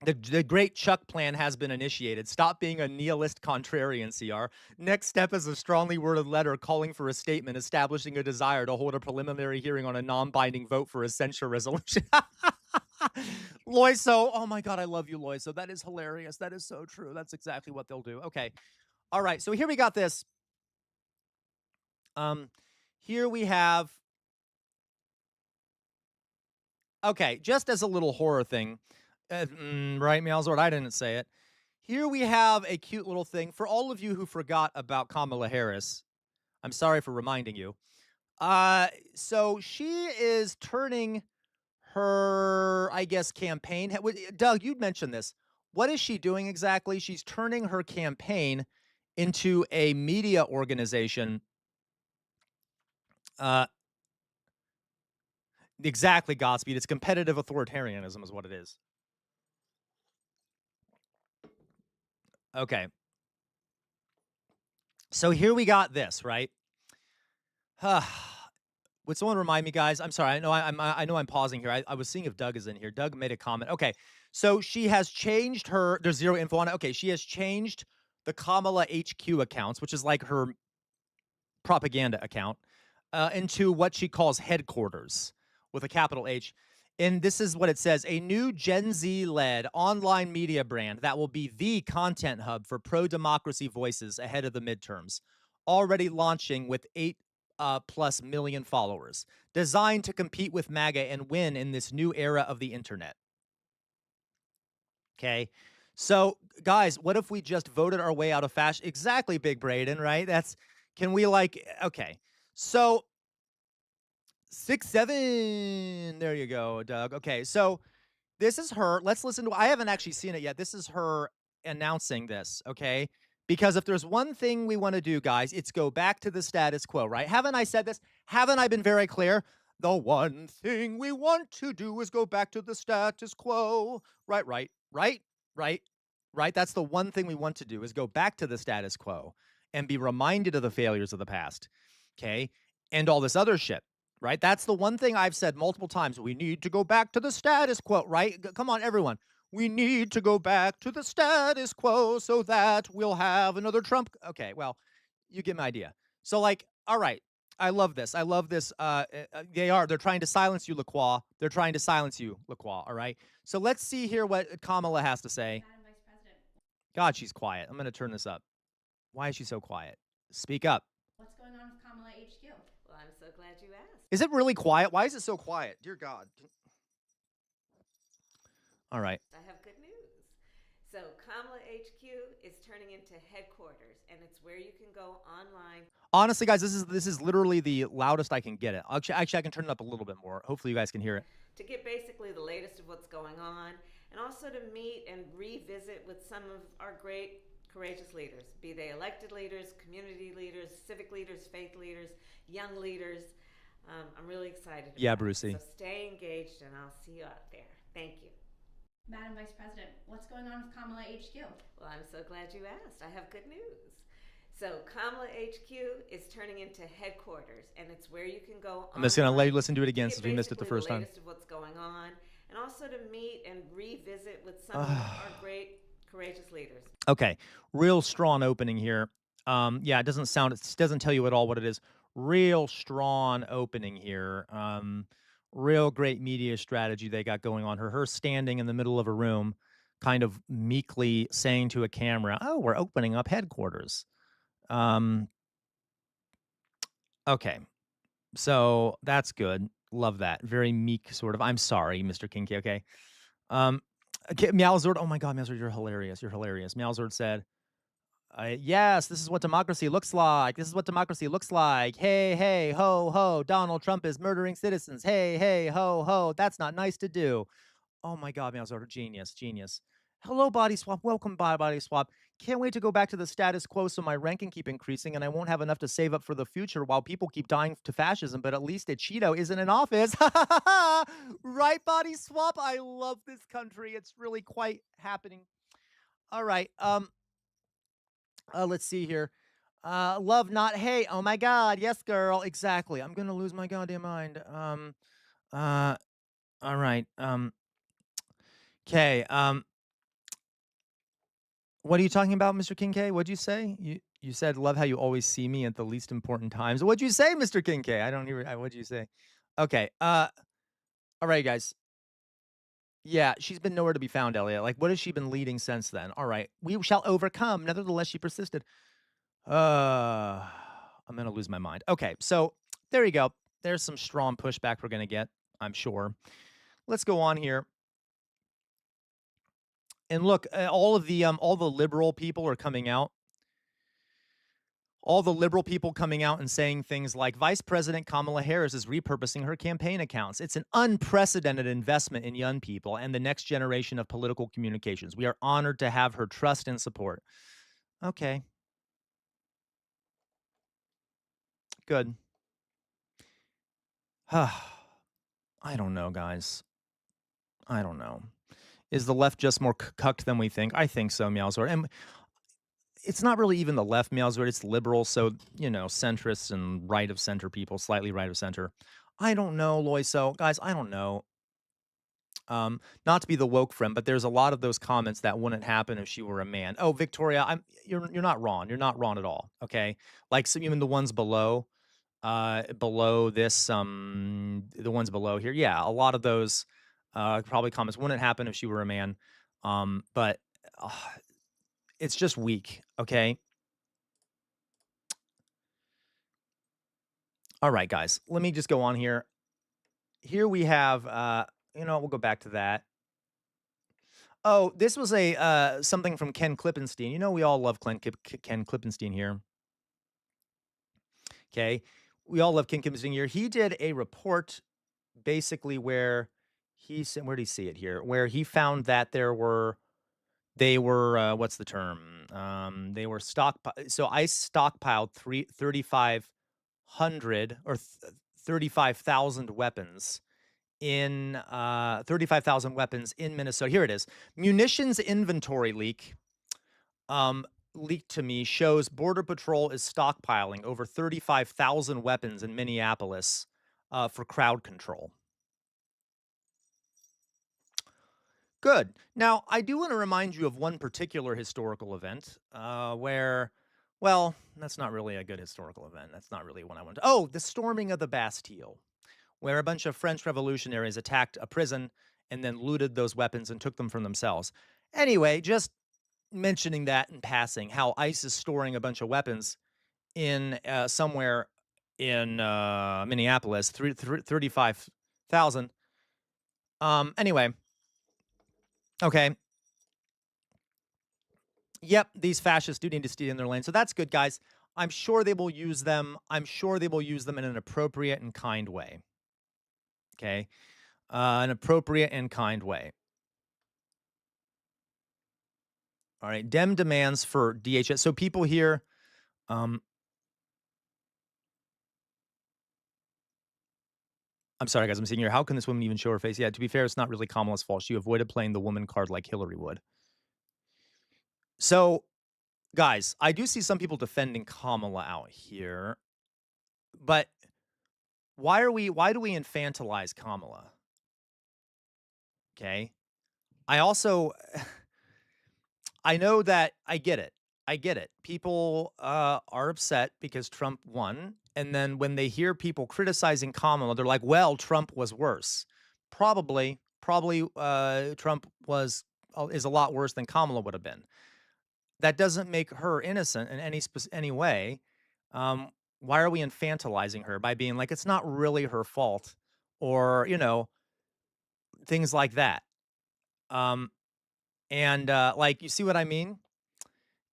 The great Chuck plan has been initiated. Stop being a nihilist contrarian, CR. Next step is a strongly worded letter calling for a statement establishing a desire to hold a preliminary hearing on a non-binding vote for a censure resolution. Loiso, oh my God, I love you, Loiso. That is hilarious. That is so true. That's exactly what they'll do. Okay. All right. So here we got this. Um, here we have. Okay, just as a little horror thing, right, Meowsword? I didn't say it. Here we have a cute little thing for all of you who forgot about Kamala Harris. I'm sorry for reminding you. So she is turning her, I guess, campaign. Doug, you'd mentioned this. What is she doing exactly? She's turning her campaign into a media organization. Uh, exactly, Godspeed. It's competitive authoritarianism, is what it is. Okay. So here we got this, right? Would someone remind me, guys? I'm sorry. I know I'm pausing here. I was seeing if Doug is in here. Doug made a comment. Okay. So she has changed her, there's zero info on it. Okay. She has changed the Kamala HQ accounts, which is like her propaganda account, into what she calls headquarters with a capital H. And this is what it says: a new Gen Z led online media brand that will be the content hub for pro democracy voices ahead of the midterms. Already launching with 8+ million followers, designed to compete with MAGA and win in this new era of the internet. Okay. So, guys, what if we just voted our way out of fashion? Exactly, Big Braden, right? Can we okay. So, 6-7. There you go, Doug. Okay. So, this is her. Let's listen to I haven't actually seen it yet. This is her announcing this, okay? Because if there's one thing we want to do, guys, it's go back to the status quo, right? Haven't I said this? Haven't I been very clear? The one thing we want to do is go back to the status quo. Right, right. That's the one thing we want to do is go back to the status quo and be reminded of the failures of the past, okay? And all this other shit, right? That's the one thing I've said multiple times. We need to go back to the status quo, right? Come on, everyone. We need to go back to the status quo so that we'll have another Trump. Okay, well, you get my idea. So, all right, I love this. I love this. They're trying to silence you, LaCroix. They're trying to silence you, LaCroix. All right. So let's see here what Kamala has to say. Madam Vice President, God, she's quiet. I'm going to turn this up. Why is she so quiet? Speak up. what's going on with Kamala HQ? Well, I'm so glad you asked. Is it really quiet? Why is it so quiet? Dear God. All right. I have good news. So, Kamala HQ is turning into headquarters, and it's where you can go online. Honestly, guys, this is literally the loudest I can get it. Actually, I can turn it up a little bit more. Hopefully, you guys can hear it. To get basically the latest of what's going on, and also to meet and revisit with some of our great, courageous leaders, be they elected leaders, community leaders, civic leaders, faith leaders, young leaders. I'm really excited about it. Brucey. So stay engaged, and I'll see you out there. Thank you. Madam Vice President, what's going on with Kamala HQ? Well, I'm so glad you asked. I have good news. So, Kamala HQ is turning into headquarters, and it's where you can go. I'm just going to let you listen to it again since we missed it the first time. The latest of what's going on, and also to meet and revisit with some of our great, courageous leaders. Okay, real strong opening here. Yeah, it doesn't tell you at all what it is. Real strong opening here. Real great media strategy they got going on. Her standing in the middle of a room, kind of meekly saying to a camera, "Oh, we're opening up headquarters." Okay, so that's good. Love that. Very meek, sort of. I'm sorry, Mr. Kinky. Okay. Okay, Meowzord. Oh my God, Meowzord, you're hilarious. You're hilarious. Meowzord said, yes, this is what democracy looks like. This is what democracy looks like. Hey, hey, ho, ho. Donald Trump is murdering citizens. Hey, hey, ho, ho. That's not nice to do. Oh my God, Meowzord, genius, genius. Hello, Body Swap. Welcome, Body Swap. Can't wait to go back to the status quo so my rank can keep increasing and I won't have enough to save up for the future while people keep dying to fascism, but at least a Cheeto isn't in office. Right, Body Swap? I love this country. It's really quite happening. All right. Let's see here. Love not hate. Oh my God. Yes, girl. Exactly. I'm gonna lose my goddamn mind. Uh, all right. Okay. What are you talking about, Mr. King K? What'd you say? You said love how you always see me at the least important times. What'd you say, Mr. King K? I don't hear. What'd you say? Okay. All right, guys. Yeah, she's been nowhere to be found, Elliot. Like, what has she been leading since then? All right, we shall overcome. Nevertheless, she persisted. I'm gonna lose my mind. Okay, so there you go. There's some strong pushback we're gonna get, I'm sure. Let's go on here. And look, all the liberal people are coming out. All the liberal people coming out and saying things like Vice President Kamala Harris is repurposing her campaign accounts. It's an unprecedented investment in young people and the next generation of political communications. We are honored to have her trust and support. Okay. Good. I don't know, guys. I don't know. Is the left just more cucked than we think? I think so, Meowzord. And it's not really even the left, Meowzord. It's liberal, so, centrists and right of center people, slightly right of center. I don't know, Loiso. Guys, I don't know. Not to be the woke friend, but there's a lot of those comments that wouldn't happen if she were a man. Oh, Victoria, you're not wrong. You're not wrong at all. Okay, like some even the ones below this, the ones below here. Yeah, a lot of those probably comments wouldn't happen if she were a man. But it's just weak. Okay. All right, guys. Let me just go on here. Here we have. We'll go back to that. Oh, this was a something from Ken Klippenstein. We all love Ken Klippenstein here. Okay, we all love Ken Klippenstein here. He did a report, basically, where he said, where did he see it here? Where he found that they were what's the term? They were so ICE stockpiled 3,500 or 35,000 weapons in 35,000 weapons in Minnesota. Here it is. Munitions inventory leak leaked to me shows Border Patrol is stockpiling over 35,000 weapons in Minneapolis for crowd control. Good. Now, I do want to remind you of one particular historical event where, well, that's not really a good historical event. That's not really one I want to. Oh, the storming of the Bastille, where a bunch of French revolutionaries attacked a prison and then looted those weapons and took them from themselves. Anyway, just mentioning that in passing, how ICE is storing a bunch of weapons in somewhere in Minneapolis, 35,000. Anyway, okay. Yep, these fascists do need to stay in their lane, so that's good, guys. I'm sure they will use them. I'm sure they will use them in an appropriate and kind way. Okay, an appropriate and kind way. All right, Dem demands for DHS. So people here, I'm sorry, guys. I'm sitting here. How can this woman even show her face? Yeah, to be fair, it's not really Kamala's fault. She avoided playing the woman card like Hillary would. So, guys, I do see some people defending Kamala out here, but why do we infantilize Kamala? Okay. I also I know that I get it. I get it. People are upset because Trump won. And then when they hear people criticizing Kamala, they're like, well, Trump was worse. Probably Trump is a lot worse than Kamala would have been. That doesn't make her innocent in any way. Why are we infantilizing her by being like, it's not really her fault or, things like that? And like, you see what I mean?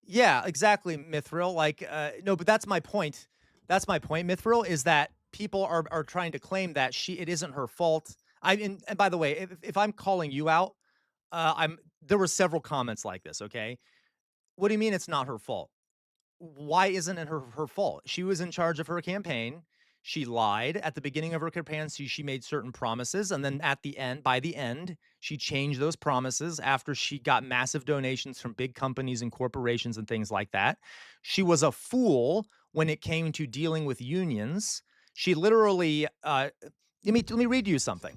Yeah, exactly, Mithril. Like, no, but that's my point. That's my point, Mithril, is that people are trying to claim that it isn't her fault. And by the way, if I'm calling you out, I'm there were several comments like this. Okay, what do you mean it's not her fault? Why isn't it her fault? She was in charge of her campaign. She lied at the beginning of her campaign. She made certain promises, and then at the end, by the end, she changed those promises after she got massive donations from big companies and corporations and things like that. She was a fool when it came to dealing with unions. She literally let me read you something.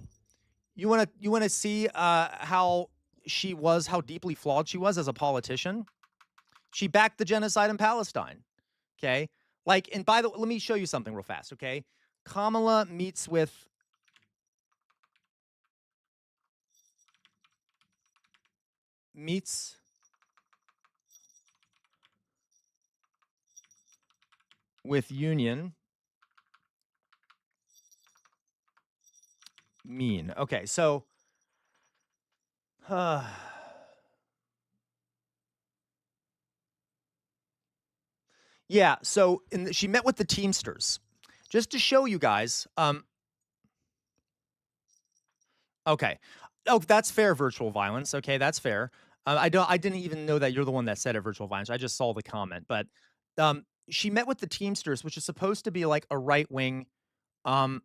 You want to see how deeply flawed she was as a politician? She backed the genocide in Palestine. Okay. Like, and by the way, let me show you something real fast. Okay. Kamala meets with union mean. Okay. So, yeah. So she met with the Teamsters just to show you guys. Okay. Oh, that's fair. Virtual violence. Okay. That's fair. I didn't even know that you're the one that said it, virtual violence. I just saw the comment, but, she met with the Teamsters, which is supposed to be like a right wing, um,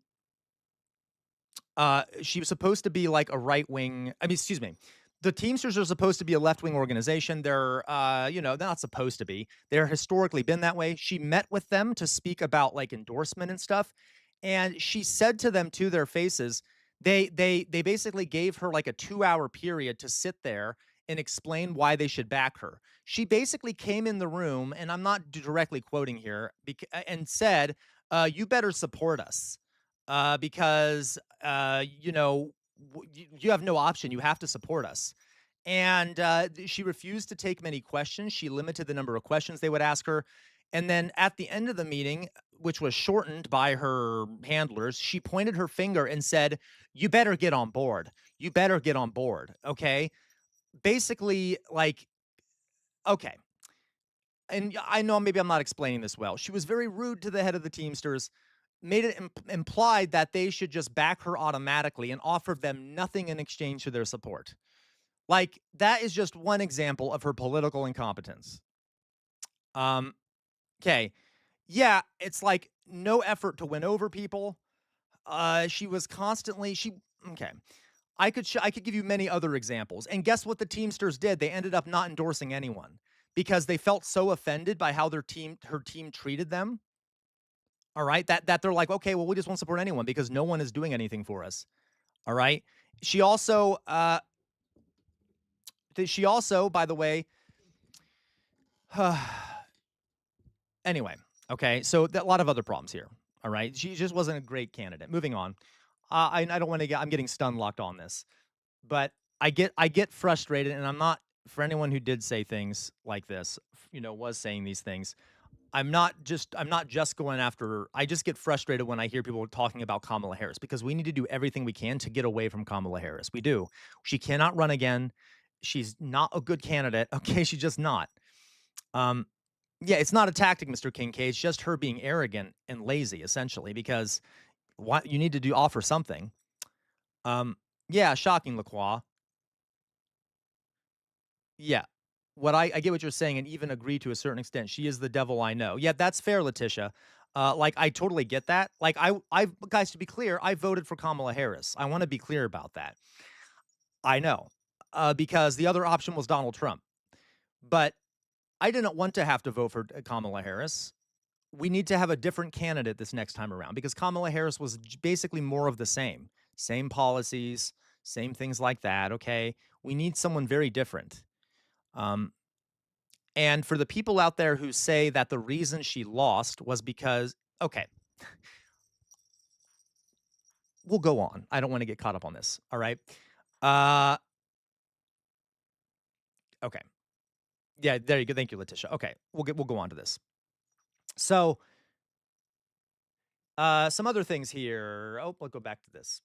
she was supposed to be like a right wing. I mean, excuse me. The Teamsters are supposed to be a left wing organization. They're not supposed to be. They're historically been that way. She met with them to speak about like endorsement and stuff, and she said to them to their faces, they basically gave her like a 2 hour period to sit there and explain why they should back her. She basically came in the room, and I'm not directly quoting here, and said, "You better support us." Because you have no option. You have to support us. And she refused to take many questions. She limited the number of questions they would ask her. And then at the end of the meeting, which was shortened by her handlers, she pointed her finger and said, "You better get on board. You better get on board." Okay. Basically, like, okay. And I know maybe I'm not explaining this well. She was very rude to the head of the Teamsters, made it implied that they should just back her automatically and offer them nothing in exchange for their support. Like, that is just one example of her political incompetence. Um, okay. Yeah, it's like no effort to win over people. She was constantly she okay. I could give you many other examples. And guess what the Teamsters did? They ended up not endorsing anyone because they felt so offended by how her team treated them. All right, that they're like, okay, well, we just won't support anyone because no one is doing anything for us. All right. She also, by the way, anyway, okay. So a lot of other problems here. All right, she just wasn't a great candidate. Moving on. I don't want to get. I'm getting stun locked on this, but I get frustrated, and I'm not for anyone who did say things like this. Was saying these things. I'm not just going after I just get frustrated when I hear people talking about Kamala Harris because we need to do everything we can to get away from Kamala Harris. We do. She cannot run again. She's not a good candidate. Okay, she's just not. Um yeah, it's not a tactic, Mr. Kincaid. It's just her being arrogant and lazy essentially because what you need to do offer something. Yeah, shocking, LaCroix. Yeah. I get what you're saying and even agree to a certain extent. She is the devil I know. Yeah, that's fair, Letitia. Like I totally get that. Like I guys, to be clear, I voted for Kamala Harris. I want to be clear about that. I know. Because the other option was Donald Trump. But I didn't want to have to vote for Kamala Harris. We need to have a different candidate this next time around because Kamala Harris was basically more of the same. Same policies, same things like that, okay? We need someone very different. Um And for the people out there who say that the reason she lost was because okay, we'll go on. I don't want to get caught up on this. All right. Uh okay. Yeah, there you go. Thank you, Letitia. Okay. We'll go on to this. So, some other things here. Oh, we'll go back to this.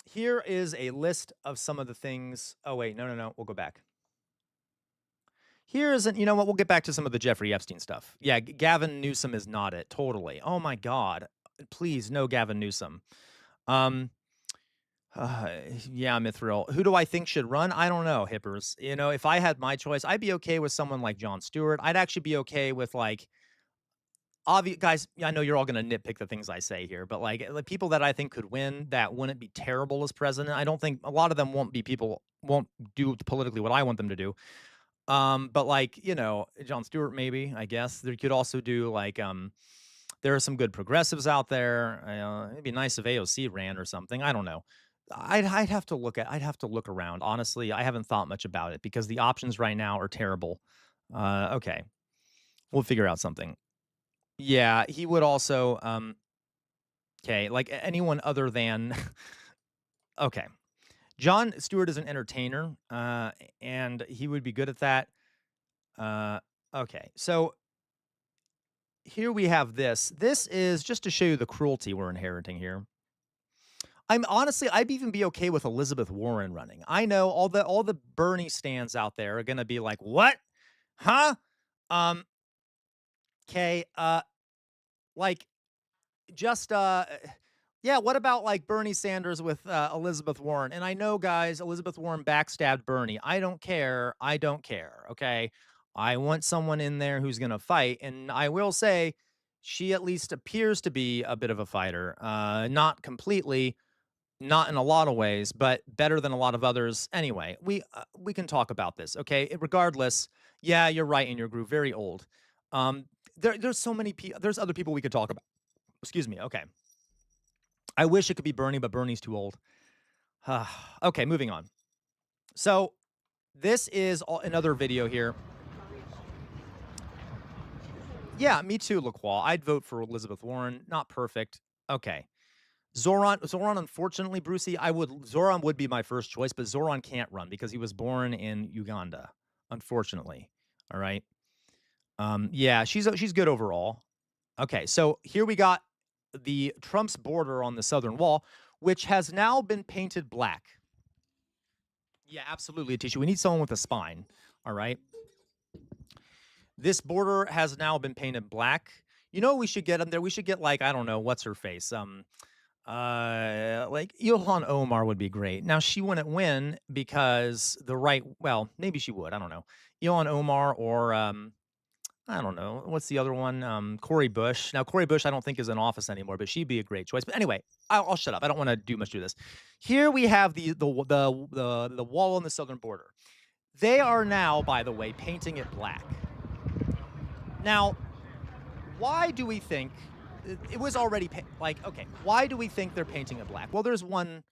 here is a list of some of the things. Oh, wait, no. We'll go back. Here isn't, you know what? We'll get back to some of the Jeffrey Epstein stuff. Yeah, Gavin Newsom is not it. Totally. Oh my God. Please, no Gavin Newsom. Um, uh, yeah, Mithril. Who do I think should run? I don't know, hippers. You know, if I had my choice, I'd be okay with someone like Jon Stewart. I'd actually be okay with like obvious guys. I know you're all going to nitpick the things I say here, but like people that I think could win that wouldn't be terrible as president. I don't think a lot of them won't do politically what I want them to do. But like, you know, Jon Stewart, maybe, I guess. There could also do like, there are some good progressives out there. It'd be nice if AOC ran or something. I don't know. I'd have to look around. Honestly, I haven't thought much about it because the options right now are terrible. Okay. We'll figure out something. Yeah, he would also, okay, like anyone other than, okay. Jon Stewart is an entertainer, and he would be good at that. Okay, so here we have this. This is just to show you the cruelty we're inheriting here. I'm honestly, I'd even be okay with Elizabeth Warren running. I know all the Bernie stands out there are gonna be like, what? Huh? Um, okay, like just yeah, what about like Bernie Sanders with Elizabeth Warren? And I know, guys, Elizabeth Warren backstabbed Bernie. I don't care. I don't care. Okay. I want someone in there who's going to fight. And I will say she at least appears to be a bit of a fighter. Not completely, not in a lot of ways, but better than a lot of others. Anyway, we can talk about this. Okay. Regardless, yeah, you're right in your group. Very old. There's so many people. There's other people we could talk about. Excuse me. Okay. I wish it could be Bernie, but Bernie's too old. Okay, moving on. So this is another video here. Yeah, me too, LaQual. I'd vote for Elizabeth Warren. Not perfect. Okay. Zoran, unfortunately, Brucey, Zoran would be my first choice, but Zoran can't run because he was born in Uganda, unfortunately. All right. Yeah, she's good overall. Okay, so here we got the Trump's border on the southern wall, which has now been painted black. Yeah, absolutely, Atisha. We need someone with a spine. All right. This border has now been painted black. You know, we should get them there. We should get like, I don't know, what's her face? Like Ilhan Omar would be great. Now she wouldn't win because well, maybe she would. I don't know. Ilhan Omar or I don't know. What's the other one? Cori Bush. Now, Cori Bush, I don't think is in office anymore, but she'd be a great choice. But anyway, I'll shut up. I don't want to do much to this. Here we have the wall on the southern border. They are now, by the way, painting it black. Now, why do we think it was already like? Okay, why do we think they're painting it black? Well, there's one.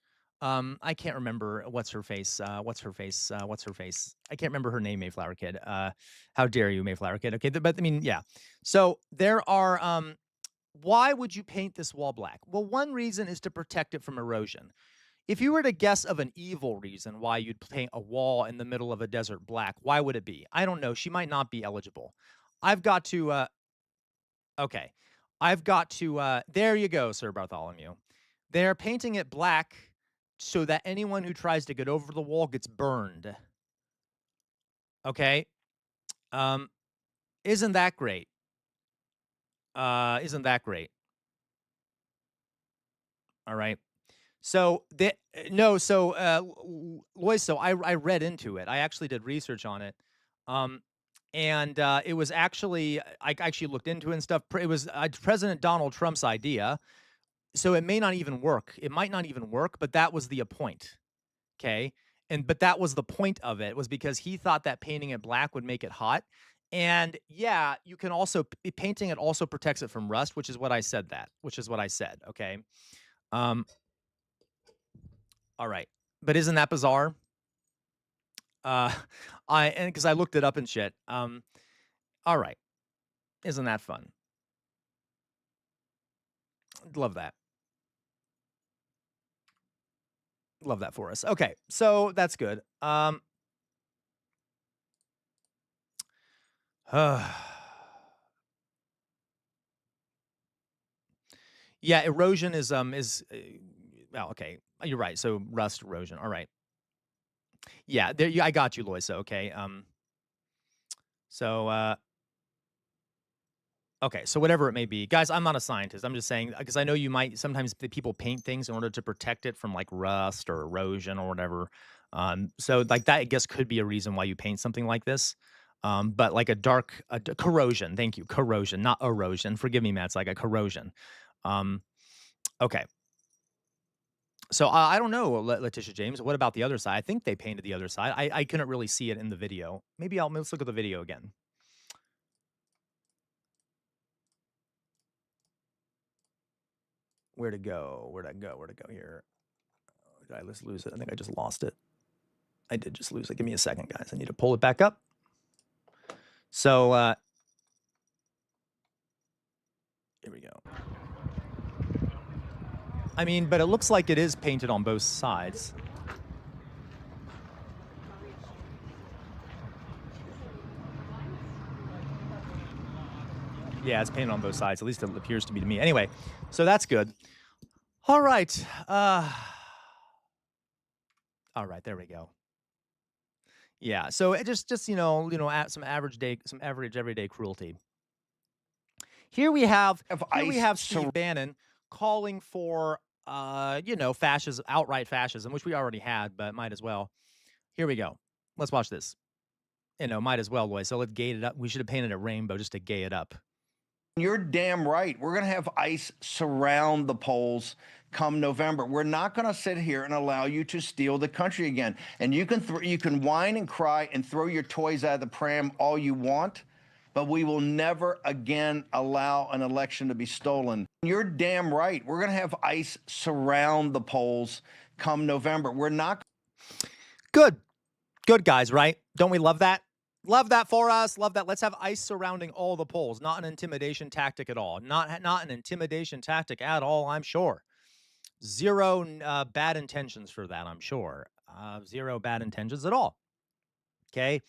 I can't remember what's her face. What's her face? I can't remember her name, Mayflower Kid. How dare you, Mayflower Kid? Okay, but I mean, yeah. So there are. Why would you paint this wall black? Well, one reason is to protect it from erosion. If you were to guess of an evil reason why you'd paint a wall in the middle of a desert black, why would it be? I don't know. She might not be eligible. I've got to. Okay, I've got to. There you go, Sir Bartholomew. They're painting it black so that anyone who tries to get over the wall gets burned. Okay? Isn't that great? Isn't that great? All right. So Lois, so I read into it. I actually did research on it. And it was actually I actually looked into it and stuff. It was President Donald Trump's idea. So it may not even work. It might not even work, but that was the point. Okay. But that was the point of it, was because he thought that painting it black would make it hot. And yeah, you can also painting it also protects it from rust, which is what I said. Okay. All right. But isn't that bizarre? Because I looked it up and shit. All right. Isn't that fun? Love that. Love that for us. Okay, so that's good. Yeah, erosion is Oh, okay. You're right. So rust erosion. All right. Yeah, there you I got you, Loisa, okay. So okay, so whatever it may be. Guys, I'm not a scientist. I'm just saying because I know you might sometimes the people paint things in order to protect it from like rust or erosion or whatever. So like that I guess could be a reason why you paint something like this. But like corrosion. Thank you. Corrosion, not erosion. Forgive me, Matt. It's like a corrosion. Um, okay. So I don't know, Letitia James. What about the other side? I think they painted the other side. I couldn't really see it in the video. Let's look at the video again. Where to go? Where'd I go? Where'd I go here? Did I just lose it? I think I just lost it. I did just lose it. Give me a second, guys. I need to pull it back up. So here we go. I mean, but it looks like it is painted on both sides. Yeah, it's painted on both sides. At least it appears to be to me. Anyway, so that's good. All right. All right, there we go. Yeah, so it just at some average everyday cruelty. Here we have Steve Bannon calling for fascism, outright fascism, which we already had, but might as well. Here we go. Let's watch this. Might as well, boys. So let's gate it up. We should have painted a rainbow just to gay it up. You're damn right. We're going to have ICE surround the polls come November. We're not going to sit here and allow you to steal the country again. And you can whine and cry and throw your toys out of the pram all you want, but we will never again allow an election to be stolen. You're damn right. We're going to have ICE surround the polls come November. We're not. Good, guys, right? Don't we love that? Love that for us. Love that. Let's have ICE surrounding all the polls. Not an intimidation tactic at all. Not an intimidation tactic at all, I'm sure. Zero bad intentions for that, I'm sure. Zero bad intentions at all. Okay.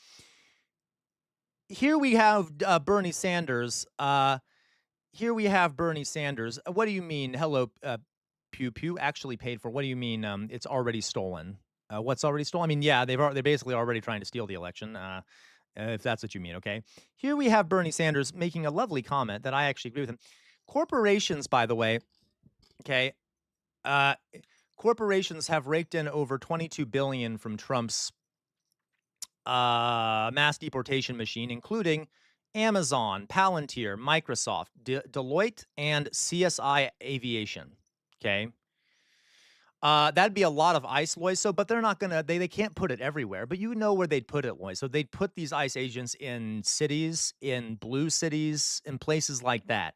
Here we have Bernie Sanders. What do you mean? Hello, Pew Pew actually paid for. What do you mean? It's already stolen. What's already stolen? I mean, yeah, they're basically already trying to steal the election. If that's what you mean, okay? Here we have Bernie Sanders making a lovely comment that I actually agree with him. Corporations, by the way, okay, corporations have raked in over $22 billion from Trump's mass deportation machine, including Amazon, Palantir, Microsoft, Deloitte, and CSI Aviation, okay? That'd be a lot of ICE, Loiso, but they're not gonna. They can't put it everywhere. But you know where they'd put it, Loiso. They'd put these ICE agents in cities, in blue cities, in places like that.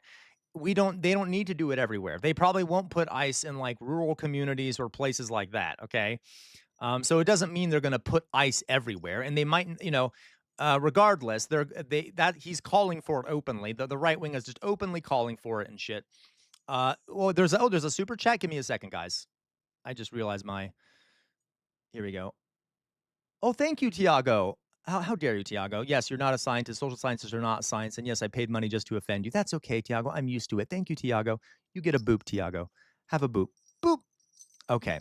They don't need to do it everywhere. They probably won't put ICE in like rural communities or places like that. Okay, so it doesn't mean they're gonna put ICE everywhere, and they might, regardless, he's calling for it openly. The right wing is just openly calling for it and shit. Well, there's a super chat. Give me a second, guys. I just realized here we go. Oh, thank you, Tiago. How dare you, Tiago? Yes, you're not a scientist. Social sciences are not science. And yes, I paid money just to offend you. That's okay, Tiago. I'm used to it. Thank you, Tiago. You get a boop, Tiago. Have a boop. Boop. Okay.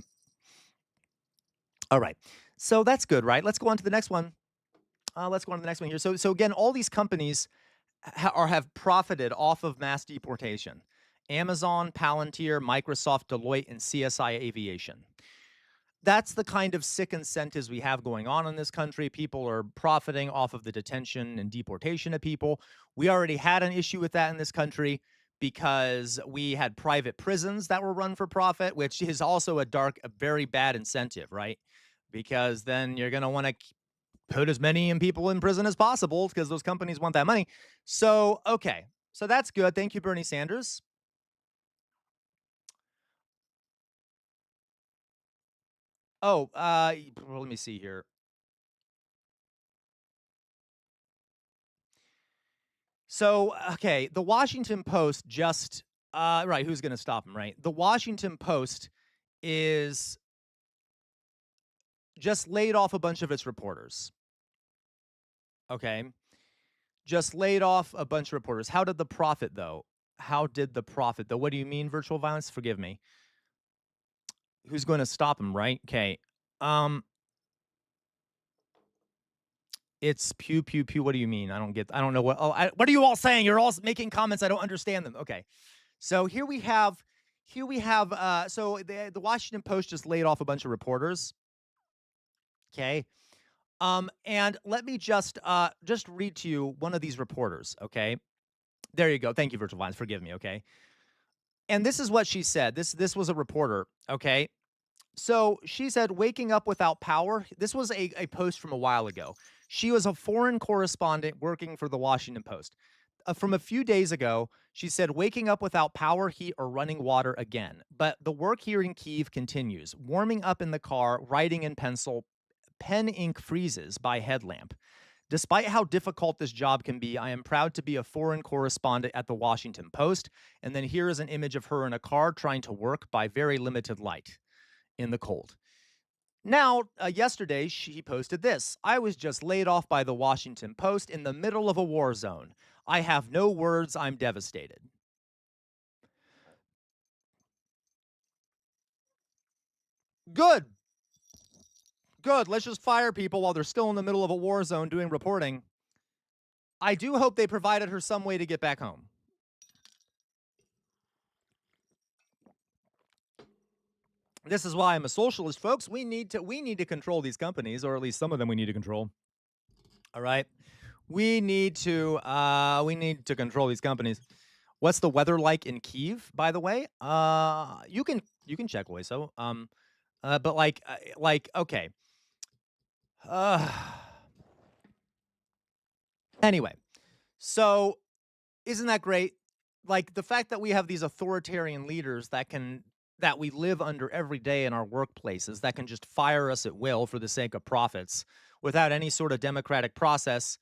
All right. So that's good, right? Let's go on to the next one. Here. So again, all these companies have profited off of mass deportation. Amazon, Palantir, Microsoft, Deloitte, and CSI Aviation. That's the kind of sick incentives we have going on in this country. People are profiting off of the detention and deportation of people. We already had an issue with that in this country because we had private prisons that were run for profit, which is also a very bad incentive, right? Because then you're going to want to put as many people in prison as possible because those companies want that money. So, okay. So that's good. Thank you, Bernie Sanders. Oh, let me see here. So, okay, the Washington Post just, right, who's going to stop him, right? The Washington Post is just laid off a bunch of its reporters. Okay. Just laid off a bunch of reporters. How did the profit, though? What do you mean virtual violence? Forgive me. who's going to stop him, right? Okay. It's pew, pew, pew. What do you mean? I don't know what. Oh, what are you all saying? You're all making comments. I don't understand them. Okay. So here we have, so the Washington Post just laid off a bunch of reporters. Okay. And let me just read to you one of these reporters. Okay. There you go. Thank you, Virtual Vines. Forgive me. Okay. And this is what she said. This was a reporter. Okay. So she said, waking up without power. This was a post from a while ago. She was a foreign correspondent working for the Washington Post. From a few days ago, she said, waking up without power, heat, or running water again. But the work here in Kyiv continues. Warming up in the car, writing in pencil, pen ink freezes by headlamp. Despite how difficult this job can be, I am proud to be a foreign correspondent at the Washington Post. And then here is an image of her in a car trying to work by very limited light in the cold. Now, yesterday, she posted this. I was just laid off by the Washington Post in the middle of a war zone. I have no words. I'm devastated. Good. Good. Let's just fire people while they're still in the middle of a war zone doing reporting. I do hope they provided her some way to get back home. This is why I'm a socialist, folks. We need to control these companies, or at least some of them we need to control. All right. We need to control these companies. What's the weather like in Kyiv, by the way? You can check away. So, but like okay. Anyway, so isn't that great? Like the fact that we have these authoritarian leaders that we live under every day in our workplaces that can just fire us at will for the sake of profits without any sort of democratic process.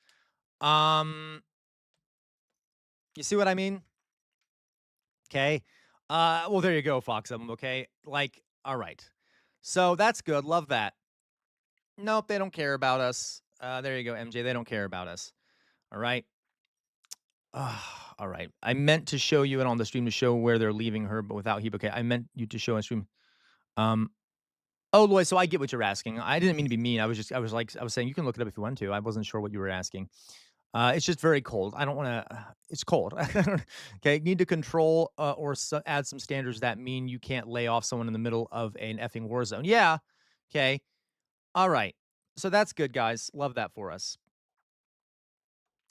You see what I mean? Okay. Well, there you go, Fox. Okay. Like, all right. So that's good. Love that. Nope, they don't care about us. There you go, MJ. They don't care about us. All right. All right. I meant to show you it on the stream to show where they're leaving her, but without he. Okay. I meant you to show on stream. Oh, Lloyd. So I get what you're asking. I didn't mean to be mean. I was saying you can look it up if you want to. I wasn't sure what you were asking. It's just very cold. I don't want to. It's cold. Okay. Need to control or add some standards that mean you can't lay off someone in the middle of an effing war zone. Yeah. Okay. All right. So that's good, guys. Love that for us.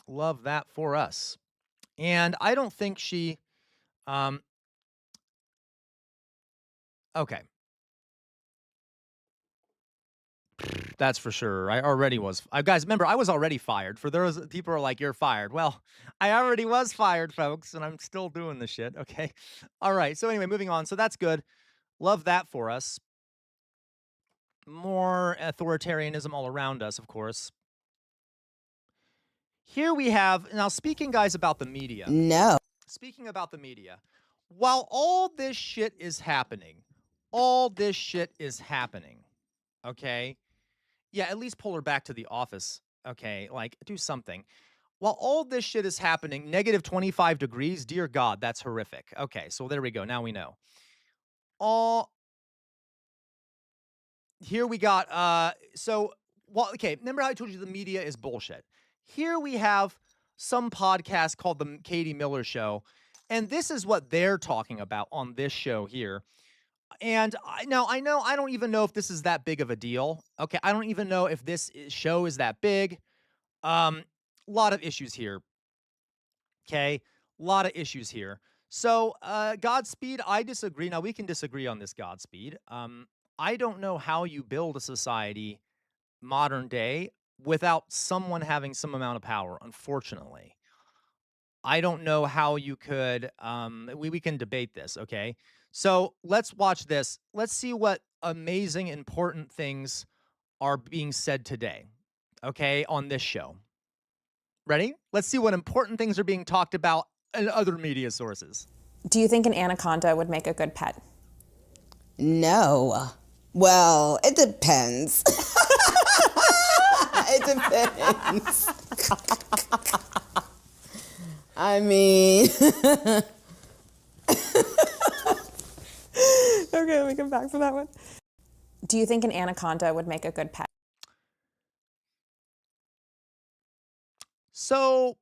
Love that for us. And I don't think she. Okay. That's for sure. I already was. Guys, remember, I was already fired. For those people who are like, you're fired. Well, I already was fired, folks, and I'm still doing this shit. Okay. All right. So anyway, moving on. So that's good. Love that for us. More authoritarianism all around us, of course. Here we have, now speaking, guys, about the media. No. Speaking about the media, while all this shit is happening, okay? Yeah, at least pull her back to the office, okay? Like, do something. While all this shit is happening, negative 25 degrees, dear God, that's horrific. Okay, so there we go. Now we know. Here we got, okay, remember how I told you the media is bullshit? Here we have some podcast called The Katie Miller Show, and this is what they're talking about on this show here. And I don't even know if this is that big of a deal. Okay, I don't even know if this show is that big. Lot of issues here. Okay, lot of issues here. So, Godspeed, I disagree. Now, we can disagree on this, Godspeed. I don't know how you build a society modern day without someone having some amount of power, unfortunately. I don't know how you could, we can debate this, okay? So let's watch this. Let's see what amazing, important things are being said today, okay, on this show. Ready? Let's see what important things are being talked about in other media sources. Do you think an anaconda would make a good pet? No. Well, it depends. It depends. I mean, Okay, let me come back for that one. Do you think an anaconda would make a good pet? So,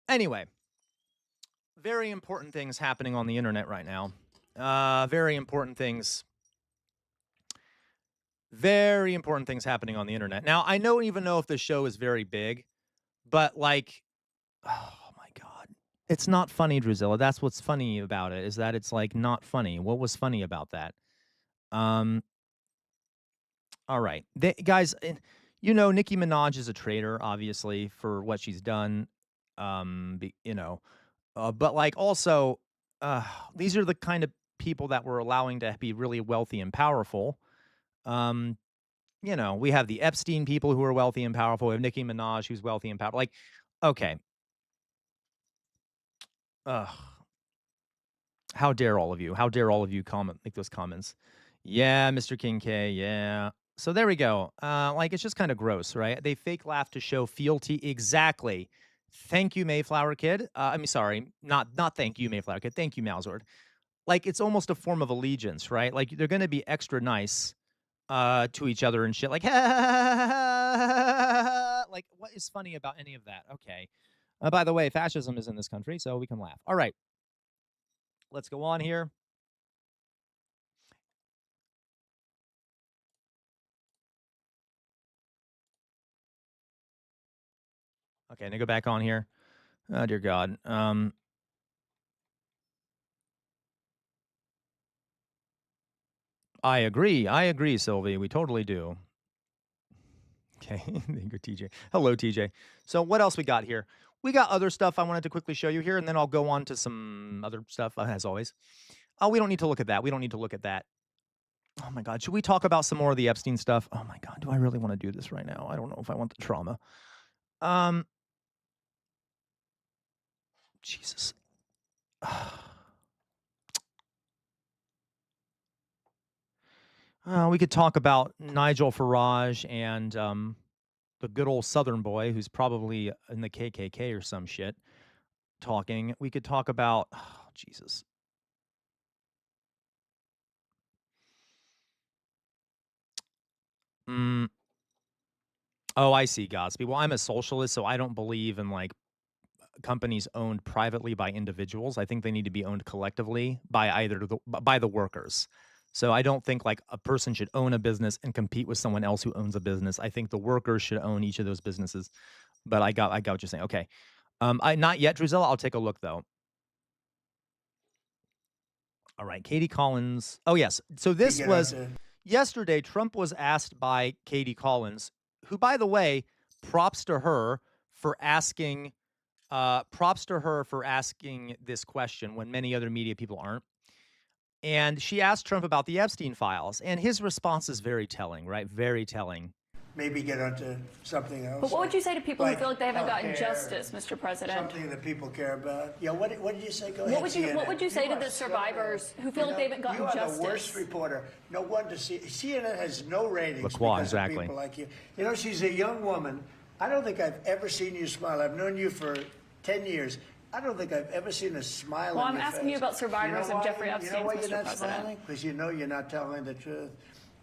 anyway, very important things happening on the internet right now. Very important things. Very important things happening on the internet. Now, I don't even know if the show is very big, but like, oh my God. It's not funny, Drusilla. That's what's funny about it, is that it's like not funny. What was funny about that? All right. Guys, you know, Nicki Minaj is a traitor, obviously, for what she's done. But like also, these are the kind of people that we're allowing to be really wealthy and powerful. We have the Epstein people who are wealthy and powerful. We have Nicki Minaj who's wealthy and powerful. Like, okay. How dare all of you? How dare all of you make those comments? Yeah, Mr. King K, yeah. So there we go. Like, it's just kind of gross, right? They fake laugh to show fealty. Exactly. Thank you, Mayflower Kid. Sorry, not thank you, Mayflower Kid. Thank you, Malzord. Like, it's almost a form of allegiance, right? Like, they're going to be extra nice to each other and shit. Like, like, what is funny about any of that? Okay. By the way, fascism is in this country, so we can laugh. All right. Let's go on here. Okay, now go back on here. Oh, dear God. I agree, Sylvie. We totally do. Okay, thank you, TJ. Hello, TJ. So what else we got here? We got other stuff I wanted to quickly show you here, and then I'll go on to some other stuff, as always. Oh, we don't need to look at that. We don't need to look at that. Oh, my God. Should we talk about some more of the Epstein stuff? Oh, my God. Do I really want to do this right now? I don't know if I want the trauma. Jesus. We could talk about Nigel Farage and the good old Southern boy who's probably in the KKK or some shit talking. We could talk about, oh, Jesus. Oh, I see, Godspeed. Well, I'm a socialist, so I don't believe in like companies owned privately by individuals. I think they need to be owned collectively by by the workers. So I don't think like a person should own a business and compete with someone else who owns a business. I think the workers should own each of those businesses. But I got what you're saying. Okay. Not yet, Drusilla. I'll take a look though. All right, Katie Collins. Oh yes. So this was yesterday. Trump was asked by Katie Collins, who, by the way, props to her for asking this question when many other media people aren't. And she asked Trump about the Epstein files, and his response is very telling, right? Very telling. Maybe get onto something else. But what would you say to people who feel like they haven't gotten justice, Mr. President? Something that people care about. Yeah, what did you say? Go ahead. What would you say to the survivors who feel like they haven't gotten justice? You are the worst reporter. No wonder CNN has no ratings because of people like you. You know, she's a young woman. I don't think I've ever seen you smile. I've known you for 10 years. I don't think I've ever seen a smile on your face. Well, I'm asking you about survivors of Jeffrey Epstein, Mr. President. You know why you're not smiling? Because you know you're not telling the truth.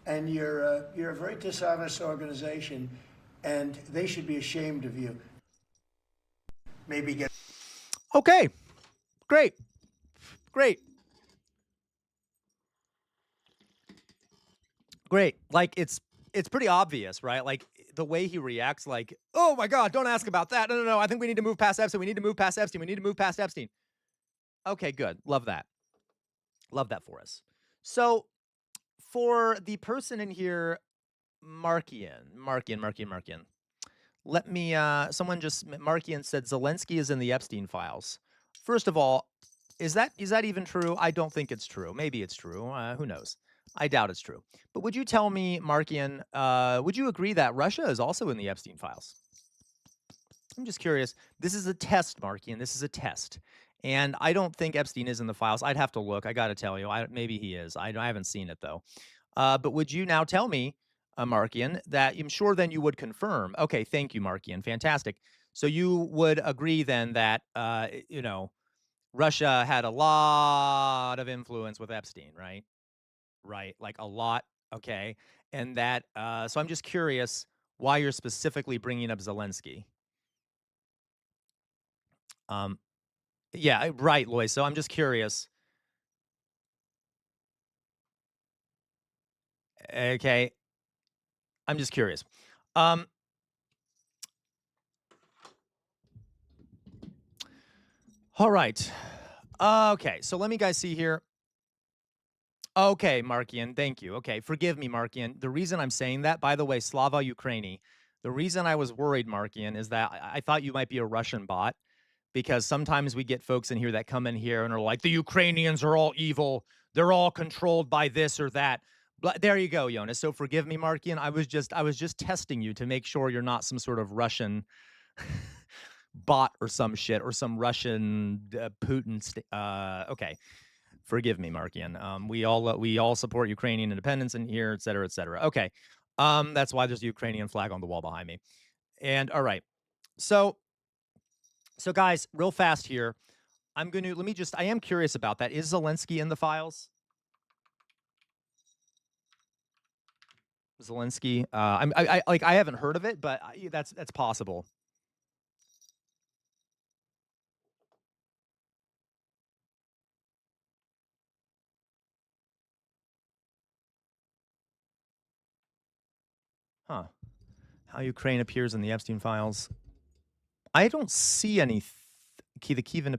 And you're a very dishonest organization, and they should be ashamed of you. Maybe get... Okay. Great. Like, it's pretty obvious, right? Like, the way he reacts, like, oh my God, don't ask about that. No. I think we need to move past Epstein. We need to move past Epstein. Okay, good. Love that. Love that for us. So for the person in here, Markian. Let me, Markian said Zelensky is in the Epstein files. First of all, is that even true? I don't think it's true. Maybe it's true. Who knows? I doubt it's true. But would you tell me, Markian, would you agree that Russia is also in the Epstein files? I'm just curious. This is a test, Markian. This is a test. And I don't think Epstein is in the files. I'd have to look. I got to tell you. Maybe he is. I haven't seen it, though. But would you now tell me, Markian, that I'm sure then you would confirm. Okay, thank you, Markian. Fantastic. So you would agree then that, Russia had a lot of influence with Epstein, right? Right, like a lot. Okay, and that. So I'm just curious why you're specifically bringing up Zelensky. Um, yeah, right, Lois. So I'm just curious. Okay, I'm just curious. Um, all right. Okay, so let me guys see here. Okay, Markian, thank you. Okay, forgive me, Markian. The reason I'm saying that, by the way, Slava Ukraini, the reason I was worried, Markian, is that I thought you might be a Russian bot because sometimes we get folks in here that come in here and are like, the Ukrainians are all evil. They're all controlled by this or that. But there you go, Jonas. So forgive me, Markian. I was just testing you to make sure you're not some sort of Russian bot or some shit or some Russian Putin. Okay. Forgive me, Markian. We all support Ukrainian independence in here, et cetera, et cetera. Okay. That's why there's a Ukrainian flag on the wall behind me. And all right. So guys, real fast here. I am curious about that. Is Zelensky in the files? Zelensky. I haven't heard of it, but that's possible. Huh. How Ukraine appears in the Epstein files. I don't see any the Kievan.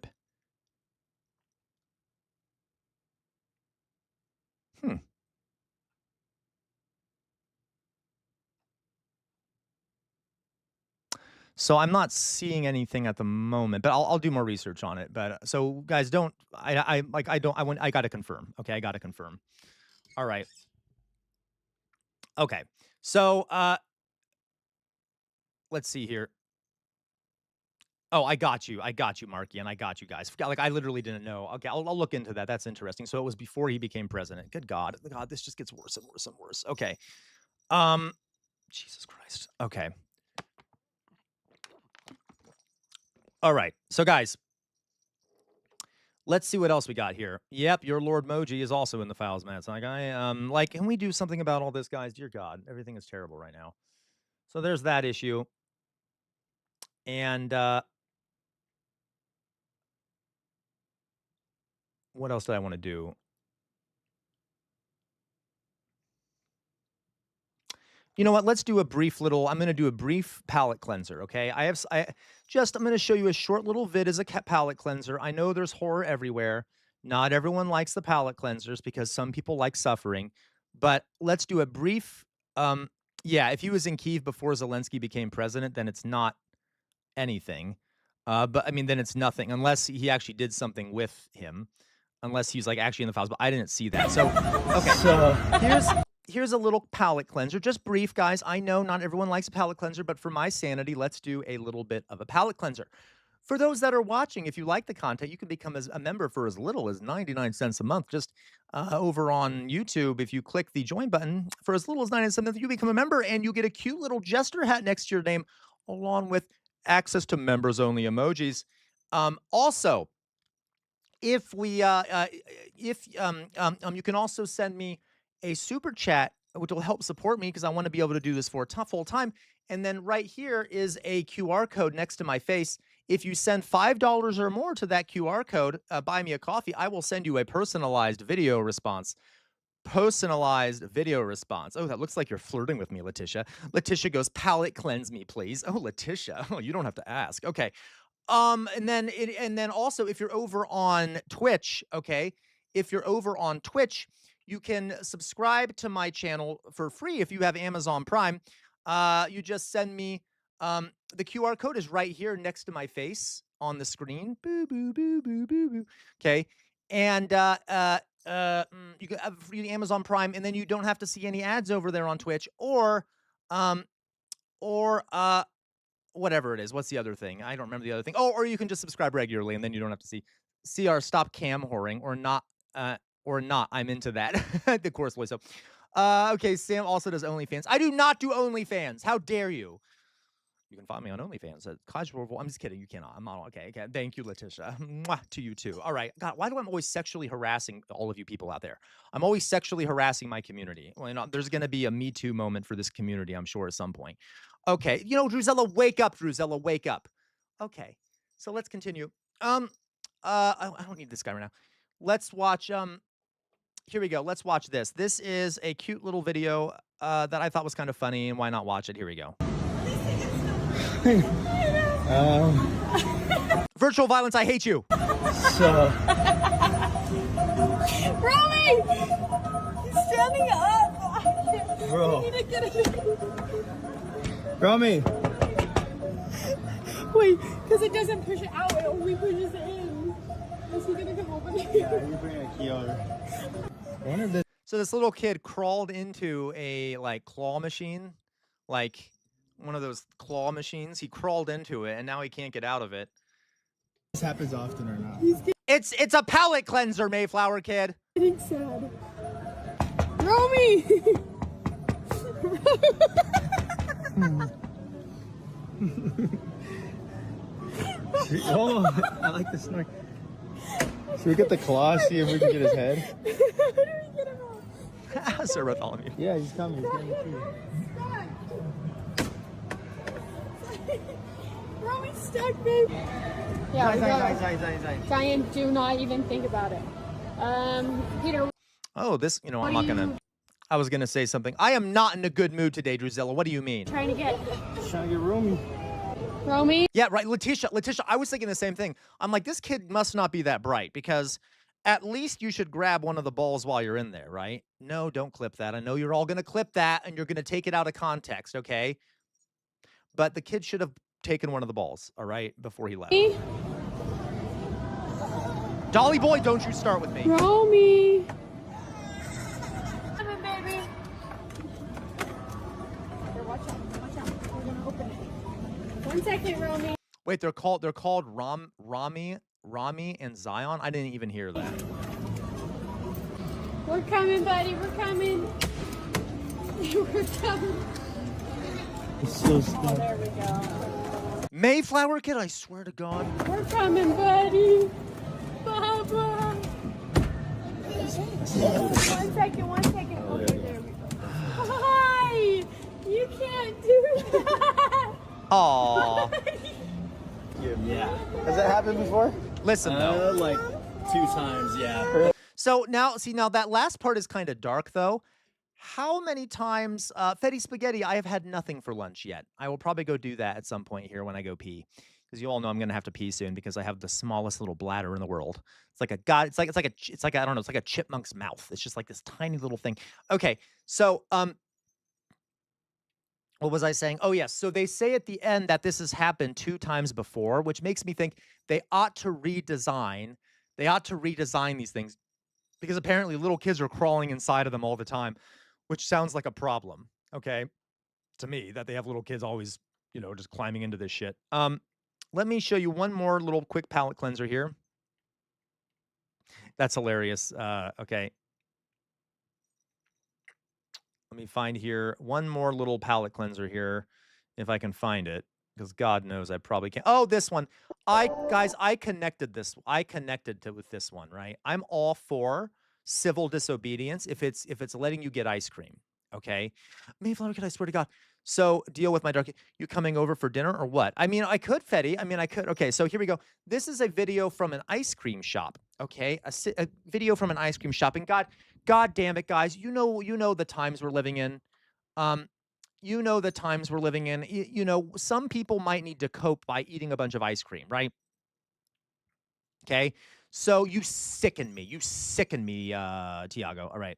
So I'm not seeing anything at the moment, but I'll do more research on it. But so guys, don't I got to confirm. Okay, I got to confirm. All right. Okay. So let's see here. Oh, I got you, Marky, and I got you guys. Like I literally didn't know. Okay, I'll look into that. That's interesting. So it was before he became president. Good God, this just gets worse and worse and worse. Okay. Jesus Christ. Okay. All right. So guys, let's see what else we got here. Yep, your Lord Moji is also in the files, man. So like, can we do something about all this, guys? Dear God, everything is terrible right now. So there's that issue. And what else did I want to do? You know what? Let's do a brief little. I'm going to do a brief palate cleanser. Okay, I'm going to show you a short little vid as a palate cleanser. I know there's horror everywhere. Not everyone likes the palate cleansers because some people like suffering. But let's do a brief. Yeah, if he was in Kyiv before Zelensky became president, then it's not anything. But I mean, then it's nothing unless he actually did something with him. Unless he's like actually in the files, but I didn't see that. So okay, so here's a little palate cleanser, just brief, guys. I know not everyone likes a palate cleanser, but for my sanity, let's do a little bit of a palate cleanser. For those that are watching, if you like the content, you can become a member for as little as 99 cents a month. Just over on YouTube, if you click the join button, for as little as 99 cents a month, you become a member and you get a cute little jester hat next to your name, along with access to members-only emojis. Also, if we you can also send me a super chat, which will help support me because I want to be able to do this for full time. And then right here is a QR code next to my face. If you send $5 or more to that QR code, buy me a coffee, I will send you a personalized video response. Personalized video response. Oh, that looks like you're flirting with me, Letitia. Letitia goes, palate cleanse me, please. Oh, Letitia. Oh, you don't have to ask. Okay. And then also if you're over on Twitch, okay, if you're over on Twitch, you can subscribe to my channel for free if you have Amazon Prime. You just send me the QR code is right here next to my face on the screen. Boo boo boo boo boo boo. Okay, and you can have free Amazon Prime, and then you don't have to see any ads over there on Twitch or whatever it is. What's the other thing? I don't remember the other thing. Oh, or you can just subscribe regularly, and then you don't have to see our stop cam whoring or not. I'm into that. The course voice. So, okay. Sam also does OnlyFans. I do not do OnlyFans. How dare you? You can find me on OnlyFans at casual. I'm just kidding. You cannot. I'm not. Okay. Okay. Thank you, Letitia. Mwah, to you too. All right. God, why do I always sexually harassing all of you people out there? I'm always sexually harassing my community. Well, you know, there's going to be a Me Too moment for this community, I'm sure, at some point. Okay. You know, Drusilla, wake up. Drusilla, wake up. Okay. So let's continue. I don't need this guy right now. Let's watch. Here we go. Let's watch this. This is a cute little video that I thought was kind of funny, and why not watch it? Here we go. Virtual violence, I hate you. So. Romy! He's standing up! Bro. We need to get him. Romy! Wait, because it doesn't push it out, it only pushes it in. Is he gonna come open here? Yeah, you bring a key over. I wonder if this. So this little kid crawled into a like claw machine, like one of those claw machines. He crawled into it, and now he can't get out of it. This happens often or not? It's a palate cleanser, Mayflower Kid. Getting sad. Romy! Oh, I like the snark. Should we get the claw, see if we can get his head? How do we get him off? Sir Bartholomew. Yeah, he's coming. He's coming too. Romy's stuck, babe. Yeah, Diane, do not even think about it. Peter. Oh, this, you know, I'm not gonna. I was gonna say something. I am not in a good mood today, Drusilla. What do you mean? Trying to get Romy. Romy. Yeah, right. Letitia, I was thinking the same thing. I'm like, this kid must not be that bright because at least you should grab one of the balls while you're in there, right? No, don't clip that. I know you're all going to clip that and you're going to take it out of context, okay? But the kid should have taken one of the balls, all right, before he left. Dolly boy, don't you start with me. Romy. Come on, baby. Here, watch out. Watch out. We're going to open it. 1 second, Romy. Wait, they're called Rami and Zion? I didn't even hear that. We're coming, buddy. We're coming. We're coming. It's so stuck. Oh, there we go. Mayflower Kid, I swear to God. We're coming, buddy. Baba. 1 second, 1 second. Okay, there we go. Hi. You can't do that. Aww. Yeah. Has that happened before? Listen, though. Like 2 times, yeah. So now, see, now that last part is kind of dark, though. How many times, Fetty Spaghetti, I have had nothing for lunch yet. I will probably go do that at some point here when I go pee. Because you all know I'm going to have to pee soon because I have the smallest little bladder in the world. It's like a it's like I don't know, it's like a chipmunk's mouth. It's just like this tiny little thing. Okay, so, what was I saying? Oh, yes. So they say at the end that this has happened 2 times before, which makes me think they ought to redesign these things because apparently little kids are crawling inside of them all the time, which sounds like a problem, okay, to me, that they have little kids always, you know, just climbing into this shit. Let me show you one more little quick palate cleanser here. That's hilarious. Okay. Let me find here one more little palate cleanser here, if I can find it, because God knows I probably can't. Oh, this one. Guys, I connected with this one, right? I'm all for civil disobedience if it's letting you get ice cream. Okay, Mayflower Kid, I swear to God. So deal with my dark. You coming over for dinner or what? I mean, I could, Fetty. I mean, I could. Okay, so here we go. This is a video from an ice cream shop. Okay, a video from an ice cream shop. And God damn it, guys. You know the times we're living in. You know the times we're living in. You know, some people might need to cope by eating a bunch of ice cream, right? Okay, so you sicken me. Tiago. All right.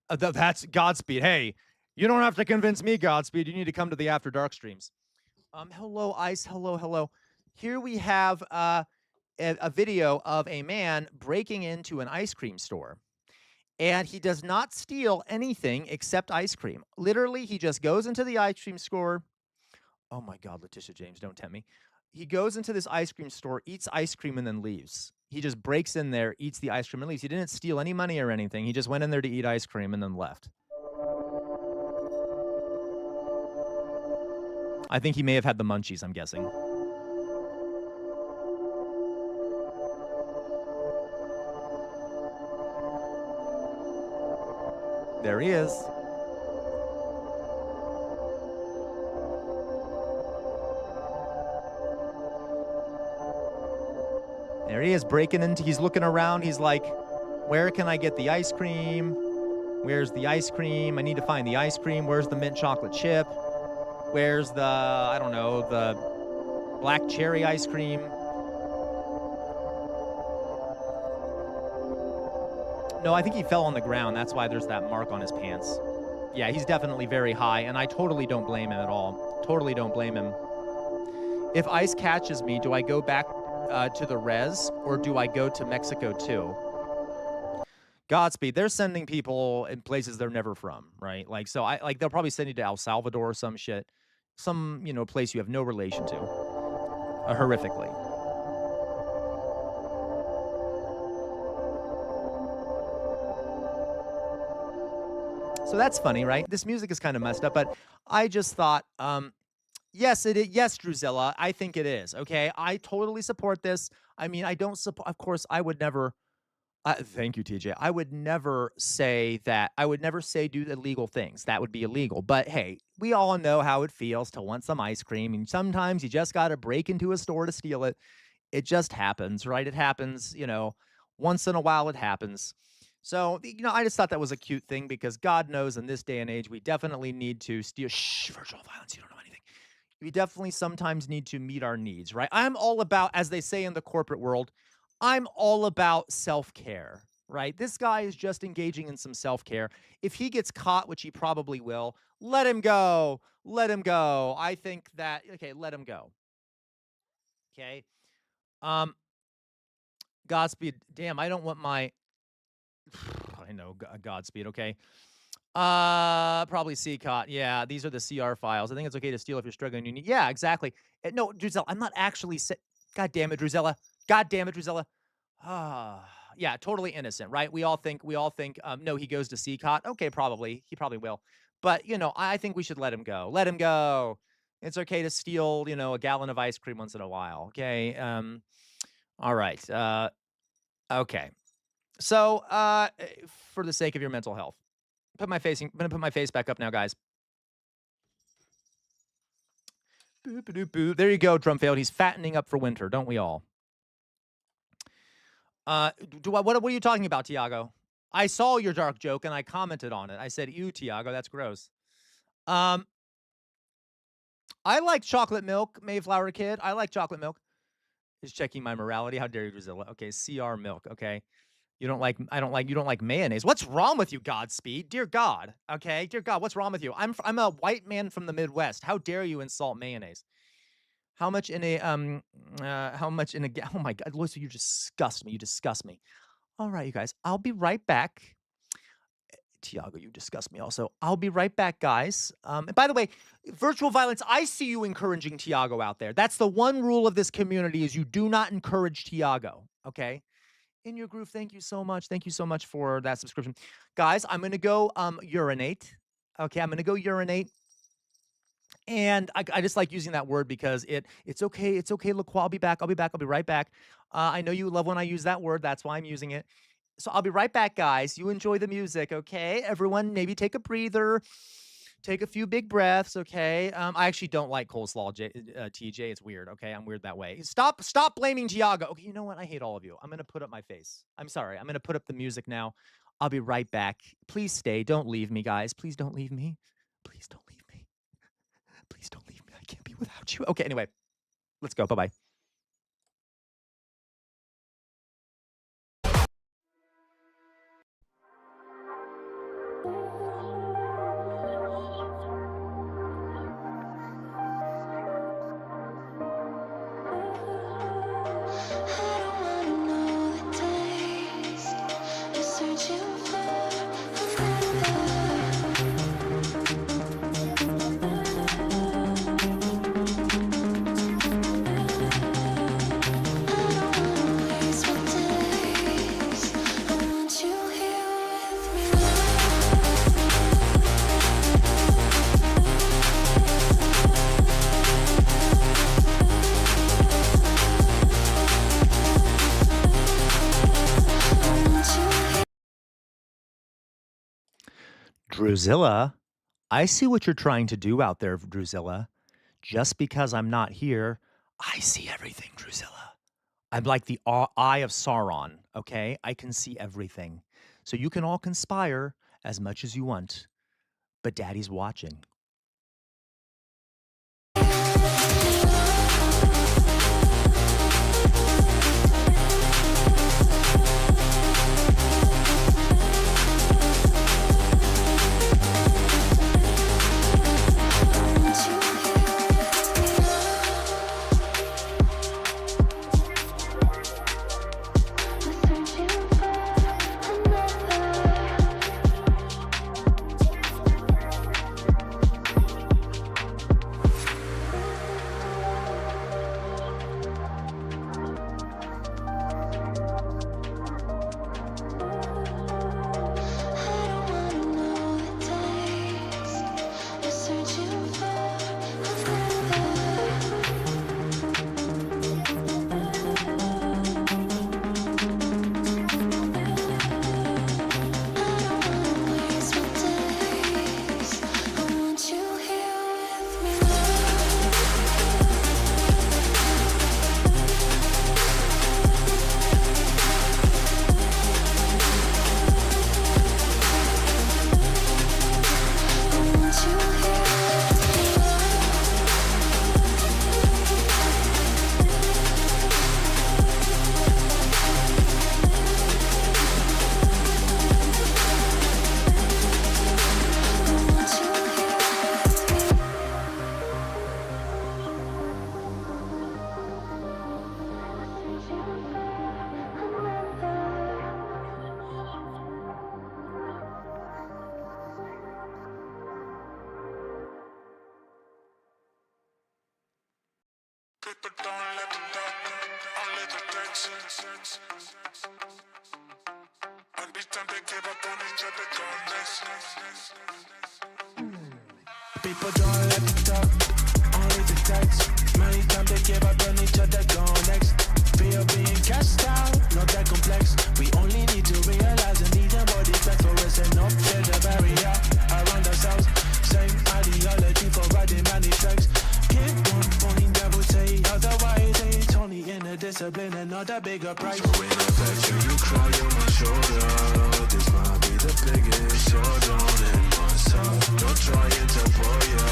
That's Godspeed. Hey, you don't have to convince me, Godspeed. You need to come to the After Dark streams. Hello, Ice. Hello. Here we have a video of a man breaking into an ice cream store. And he does not steal anything except ice cream. Literally, he just goes into the ice cream store. Oh, my God, Letitia James, don't tempt me. He goes into this ice cream store, eats ice cream, and then leaves. He just breaks in there, eats the ice cream, and leaves. He didn't steal any money or anything. He just went in there to eat ice cream and then left. I think he may have had the munchies, I'm guessing. There he is. There he is, breaking into, he's looking around. He's like, where can I get the ice cream? Where's the ice cream? I need to find the ice cream. Where's the mint chocolate chip? Where's the, I don't know, the black cherry ice cream? No, I think he fell on the ground. That's why there's that mark on his pants. Yeah, he's definitely very high, and I totally don't blame him at all. Totally don't blame him. If ICE catches me, do I go back to the res, or do I go to Mexico too? Godspeed. They're sending people in places they're never from, right? Like, so they'll probably send you to El Salvador or some shit, some, you know, place you have no relation to, horrifically. So that's funny, right? This music is kind of messed up, but I just thought, yes, it is. Yes, Druzilla, I think it is. Okay, I totally support this. I mean, I don't support. Of course, I would never. Thank you, TJ. I would never say that. I would never say do illegal things. That would be illegal. But hey, we all know how it feels to want some ice cream, and sometimes you just got to break into a store to steal it. It just happens, right? It happens. You know, once in a while, it happens. So, you know, I just thought that was a cute thing because God knows in this day and age, we definitely need to steal. Shh, virtual violence. You don't know anything. We definitely sometimes need to meet our needs, right? I'm all about, as they say in the corporate world, I'm all about self-care, right? This guy is just engaging in some self-care. If he gets caught, which he probably will, let him go. Let him go. I think that, okay, let him go. Okay. Godspeed. Damn, I don't want my... I know, Godspeed, okay. Probably CCOT. Yeah, these are the CR files. I think it's okay to steal if you're struggling. You need, yeah, exactly. No, Druzella, I'm not actually God damn it, Druzella. God damn it, Druzella. Yeah, totally innocent, right? We all think, no, he goes to CCOT. Okay, probably. He probably will. But, you know, I think we should let him go. Let him go. It's okay to steal, you know, a gallon of ice cream once in a while. Okay. All right. Okay. So, for the sake of your mental health, I'm gonna put my face back up now, guys. There you go, Drumfield. He's fattening up for winter, don't we all? What are you talking about, Tiago? I saw your dark joke and I commented on it. I said, "Ew, Tiago, that's gross." I like chocolate milk, Mayflower Kid. I like chocolate milk. He's checking my morality. How dare you, Druzilla? Okay, CR milk. Okay. You don't like mayonnaise. What's wrong with you, Godspeed? Dear God. Okay, dear God, what's wrong with you? I'm a white man from the Midwest. How dare you insult mayonnaise? How much in a oh my God, Lucy, you disgust me. You disgust me. All right, you guys. I'll be right back. Tiago, you disgust me also. I'll be right back, guys. And by the way, virtual violence, I see you encouraging Tiago out there. That's the one rule of this community is you do not encourage Tiago, okay? In your groove, thank you so much. Thank you so much for that subscription. Guys, I'm going to go urinate. Okay, I'm going to go urinate. And I just like using that word because it's okay. It's okay, LaQual. I'll be back. I'll be right back. I know you love when I use that word. That's why I'm using it. So I'll be right back, guys. You enjoy the music, okay? Everyone, maybe take a breather. Take a few big breaths, okay? I actually don't like coleslaw, TJ. It's weird, okay? I'm weird that way. Stop blaming Tiago. Okay, you know what? I hate all of you. I'm going to put up my face. I'm sorry. I'm going to put up the music now. I'll be right back. Please stay. Don't leave me, guys. Please don't leave me. Please don't leave me. Please don't leave me. I can't be without you. Okay, anyway. Let's go. Bye-bye. I want you here with me. Drusilla, I see what you're trying to do out there, Drusilla. Just because I'm not here, I see everything, Drusilla. I'm like the eye of Sauron, okay? I can see everything. So you can all conspire as much as you want, but Daddy's watching. People don't let me talk, only the text. Many times they give up on each other, go next. Fear being cast out, not that complex. We only need to realize and need them body back for us and not build a barrier around ourselves. Same ideology for riding many tracks. Get 1 point that would say otherwise. It's only in a discipline and not a bigger price. So in affection, you cry on my shoulder. This might be the biggest showdown in myself. Not trying to pull ya,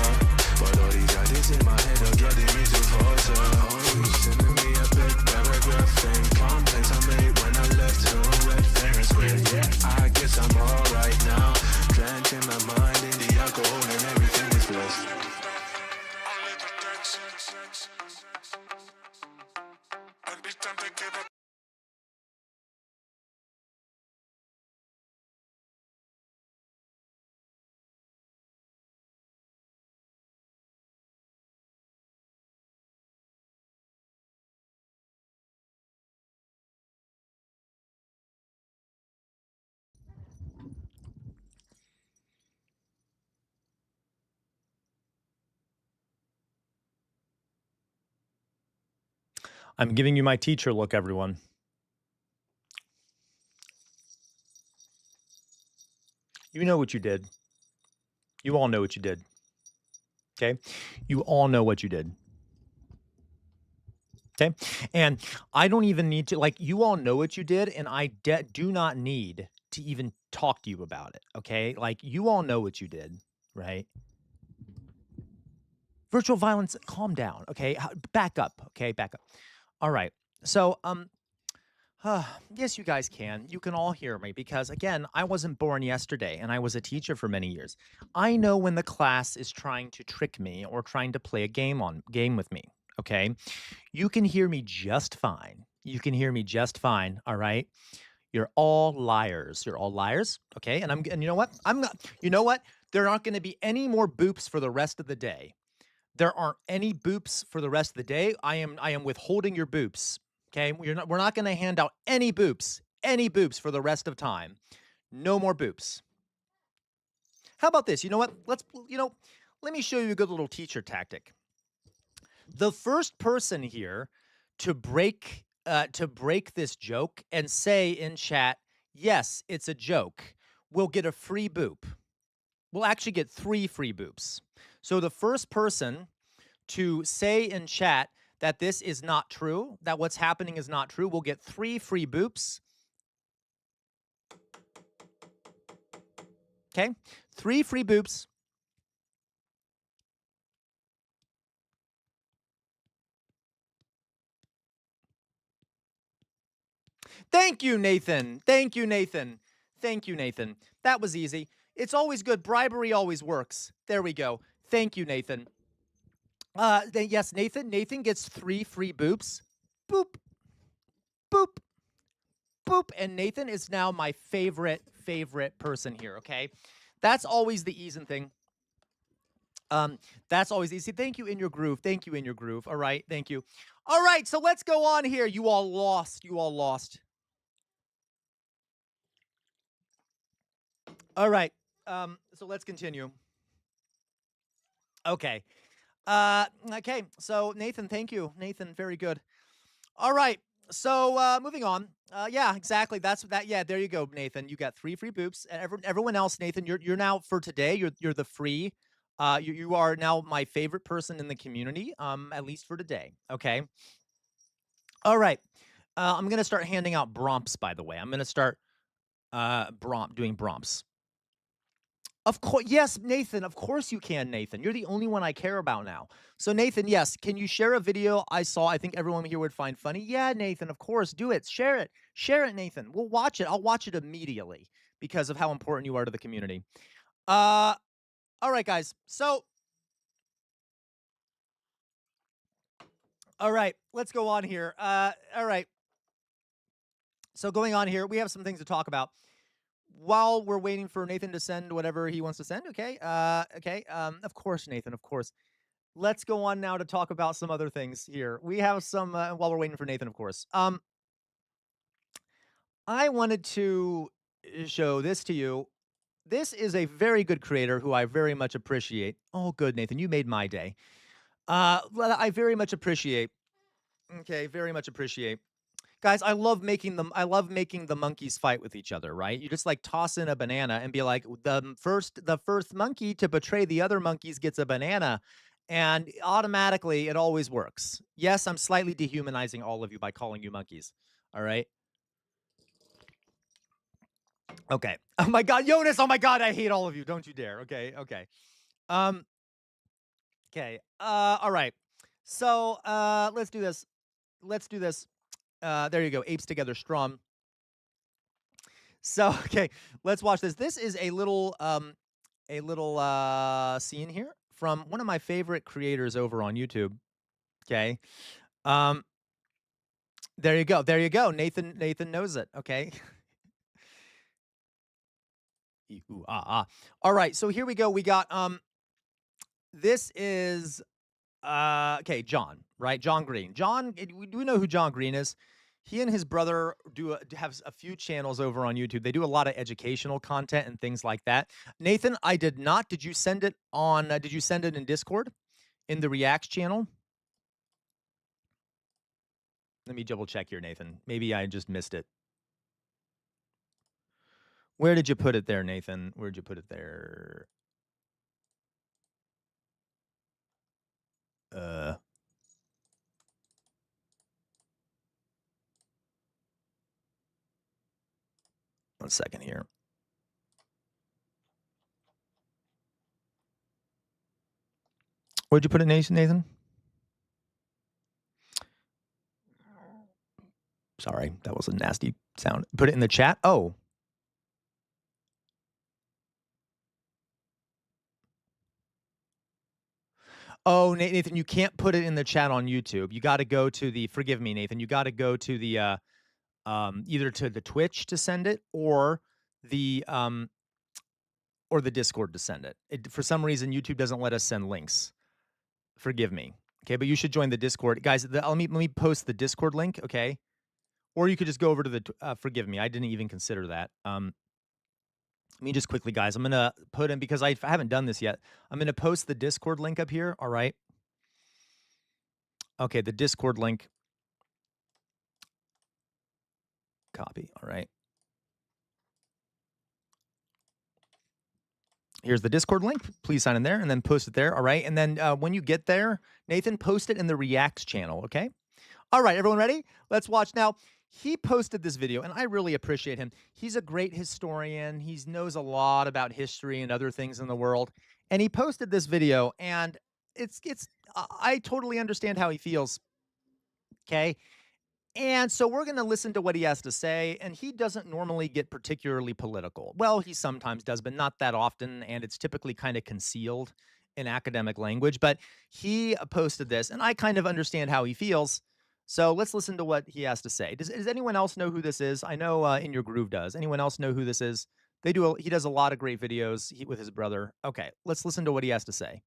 but all these ideas in my head are driving me to falter. Oh, you sending me a big paragraph thing. Complaints I made when I left home, red fair and square. Yeah, I guess I'm alright now. Drenching my mind in the alcohol and everything is blessed. I'm giving you my teacher look, everyone. You know what you did. You all know what you did. Okay? You all know what you did. Okay? And I don't even need to, like, you all know what you did, and I do not need to even talk to you about it. Okay? Like, you all know what you did, right? Virtual violence, calm down. Okay? Back up. Okay? Back up. All right. So, yes, you guys can. You can all hear me because, again, I wasn't born yesterday and I was a teacher for many years. I know when the class is trying to trick me or trying to play a game with me. Okay, you can hear me just fine. You can hear me just fine. All right. You're all liars. You're all liars. Okay, and you know what? I'm not. You know what? There aren't going to be any more boops for the rest of the day. There aren't any boops for the rest of the day. I am withholding your boops. Okay, we're not going to hand out any boops for the rest of time. No more boops. How about this? You know what? Let me show you a good little teacher tactic. The first person here to break this joke and say in chat, yes, it's a joke, will get a free boop. will actually get 3 free boops. So the first person to say in chat that this is not true, that what's happening is not true, will get 3 free boops. Okay, 3 free boops. Thank you, Nathan. Thank you, Nathan. Thank you, Nathan. That was easy. It's always good. Bribery always works. There we go. Thank you, Nathan. Yes, Nathan. Nathan gets 3 free boops. Boop. Boop. Boop. And Nathan is now my favorite person here, okay? That's always the easy thing. That's always easy. Thank you, In Your Groove. Thank you, In Your Groove. All right, thank you. All right, so let's go on here. You all lost. You all lost. All right. So let's continue. Okay. Okay. So Nathan, thank you. Nathan, very good. All right. So moving on. Yeah, exactly. That's that. Yeah, there you go, Nathan. You got 3 free boops. And everyone else, Nathan, you're now for today. You're the free. You are now my favorite person in the community. At least for today. Okay. All right. I'm gonna start handing out bromps. By the way, I'm gonna start doing bromps. Of course, yes, Nathan. Of course you can, Nathan. You're the only one I care about now. So, Nathan, yes, can you share a video I saw? I think everyone here would find funny. Yeah, Nathan, of course, do it. Share it. Share it, Nathan. We'll watch it. I'll watch it immediately because of how important you are to the community. All right, guys. So, all right, let's go on here. All right. So, going on here, we have some things to talk about. While we're waiting for Nathan to send whatever he wants to send, okay? Okay. Of course, Nathan, of course. Let's go on now to talk about some other things here. We have some while we're waiting for Nathan, of course. I wanted to show this to you. This is a very good creator who I very much appreciate. Oh, good, Nathan, you made my day. I very much appreciate. Okay, very much appreciate. Guys, I love making the monkeys fight with each other, right? You just like toss in a banana and be like, the first monkey to betray the other monkeys gets a banana. And automatically it always works. Yes, I'm slightly dehumanizing all of you by calling you monkeys. All right. Okay. Oh my God, Jonas. Oh my God, I hate all of you. Don't you dare. Okay. Okay. Okay. All right. So let's do this. Let's do this. There you go. Apes together strong. So, okay, let's watch this. This is a little scene here from one of my favorite creators over on YouTube. Okay. There you go. There you go. Nathan knows it. Okay. Ooh, All right. So here we go. We got this is okay, John, right? John Green. John, we do know who John Green is. He and his brother have a few channels over on YouTube. They do a lot of educational content and things like that. Nathan, I did not. Did you send it on? Did you send it in Discord, in the Reacts channel? Let me double check here, Nathan. Maybe I just missed it. Where did you put it there, Nathan? Where'd you put it there? One second here. Where'd you put it, Nathan? Sorry, that was a nasty sound. Put it in the chat. Oh. Oh, Nathan, you can't put it in the chat on YouTube. You got to go to the, forgive me, Nathan, you got to go to the, either to the Twitch to send it or the Discord to send it. For some reason, YouTube doesn't let us send links. Forgive me. Okay, but you should join the Discord. Guys, let me post the Discord link, okay? Or you could just go over to the, forgive me, I didn't even consider that. Let me just quickly, guys, I'm going to put in, because I haven't done this yet, I'm going to post the Discord link up here, all right? Okay, the Discord link. Copy, all right. Here's the Discord link. Please sign in there and then post it there. All right. And then when you get there, Nathan, post it in the Reacts channel. Okay. All right. Everyone ready? Let's watch now. He posted this video, and I really appreciate him. He's a great historian. He knows a lot about history and other things in the world. And he posted this video, and I totally understand how he feels. Okay. And so we're going to listen to what he has to say, and he doesn't normally get particularly political. Well, he sometimes does, but not that often, and it's typically kind of concealed in academic language. But he posted this, and I kind of understand how he feels. So let's listen to what he has to say. Does anyone else know who this is? I know In Your Groove does. Anyone else know who this is? He does a lot of great videos with his brother. Okay, let's listen to what he has to say.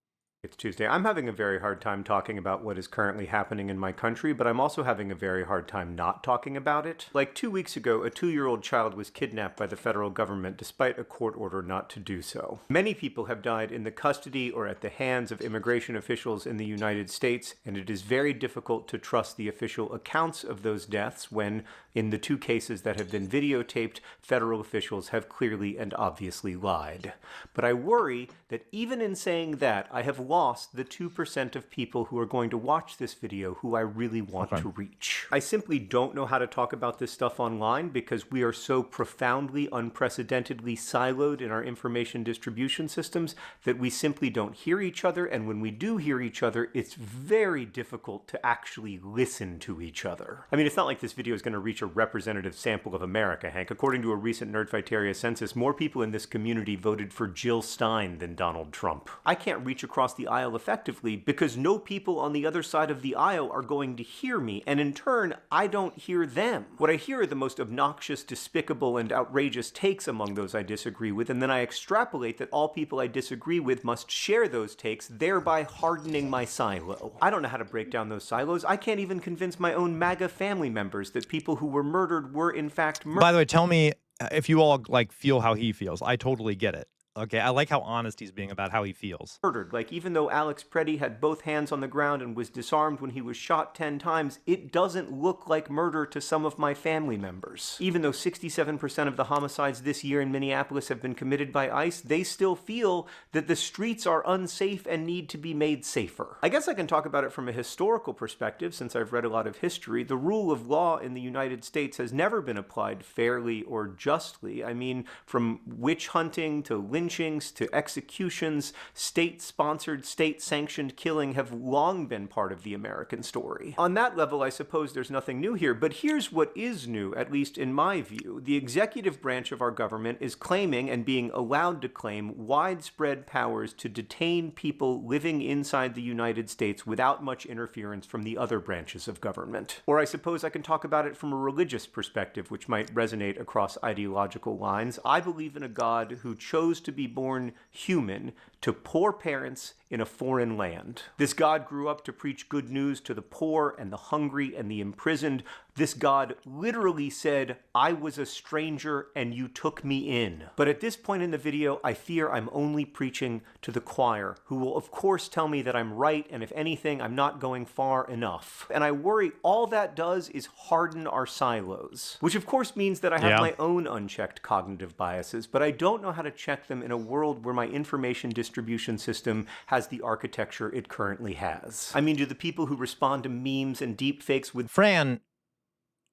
It's Tuesday. I'm having a very hard time talking about what is currently happening in my country, but I'm also having a very hard time not talking about it. Like 2 weeks ago, a 2-year-old child was kidnapped by the federal government despite a court order not to do so. Many people have died in the custody or at the hands of immigration officials in the United States, and it is very difficult to trust the official accounts of those deaths when, in the 2 cases that have been videotaped, federal officials have clearly and obviously lied. But I worry that even in saying that, I have lost the 2% of people who are going to watch this video who I really want to reach. I simply don't know how to talk about this stuff online because we are so profoundly, unprecedentedly siloed in our information distribution systems that we simply don't hear each other, and when we do hear each other, it's very difficult to actually listen to each other. I mean, it's not like this video is going to reach a representative sample of America, Hank. According to a recent Nerdfighteria census, more people in this community voted for Jill Stein than Donald Trump. I can't reach across the aisle effectively because no people on the other side of the aisle are going to hear me, and in turn, I don't hear them. What I hear are the most obnoxious, despicable, and outrageous takes among those I disagree with, and then I extrapolate that all people I disagree with must share those takes, thereby hardening my silo. I don't know how to break down those silos. I can't even convince my own MAGA family members that people who were murdered were in fact murdered. By the way, tell me if you all feel how he feels. I totally get it. Okay, I like how honest he's being about how he feels. Murdered. Like, even though Alex Preddy had both hands on the ground and was disarmed when he was shot 10 times, it doesn't look like murder to some of my family members. Even though 67% of the homicides this year in Minneapolis have been committed by ICE, they still feel that the streets are unsafe and need to be made safer. I guess I can talk about it from a historical perspective, since I've read a lot of history. The rule of law in the United States has never been applied fairly or justly. I mean, from witch hunting to lynchings to executions, state-sponsored, state-sanctioned killing have long been part of the American story. On that level, I suppose there's nothing new here, but here's what is new, at least in my view. The executive branch of our government is claiming and being allowed to claim widespread powers to detain people living inside the United States without much interference from the other branches of government. Or I suppose I can talk about it from a religious perspective, which might resonate across ideological lines. I believe in a God who chose to be born human to poor parents in a foreign land. This God grew up to preach good news to the poor and the hungry and the imprisoned. This God literally said, "I was a stranger and you took me in." But at this point in the video, I fear I'm only preaching to the choir, who will of course tell me that I'm right, and if anything, I'm not going far enough. And I worry all that does is harden our silos, which of course means that I have my own unchecked cognitive biases, but I don't know how to check them in a world where my information distribution system has the architecture it currently has. I mean, do the people who respond to memes and deepfakes with Fran,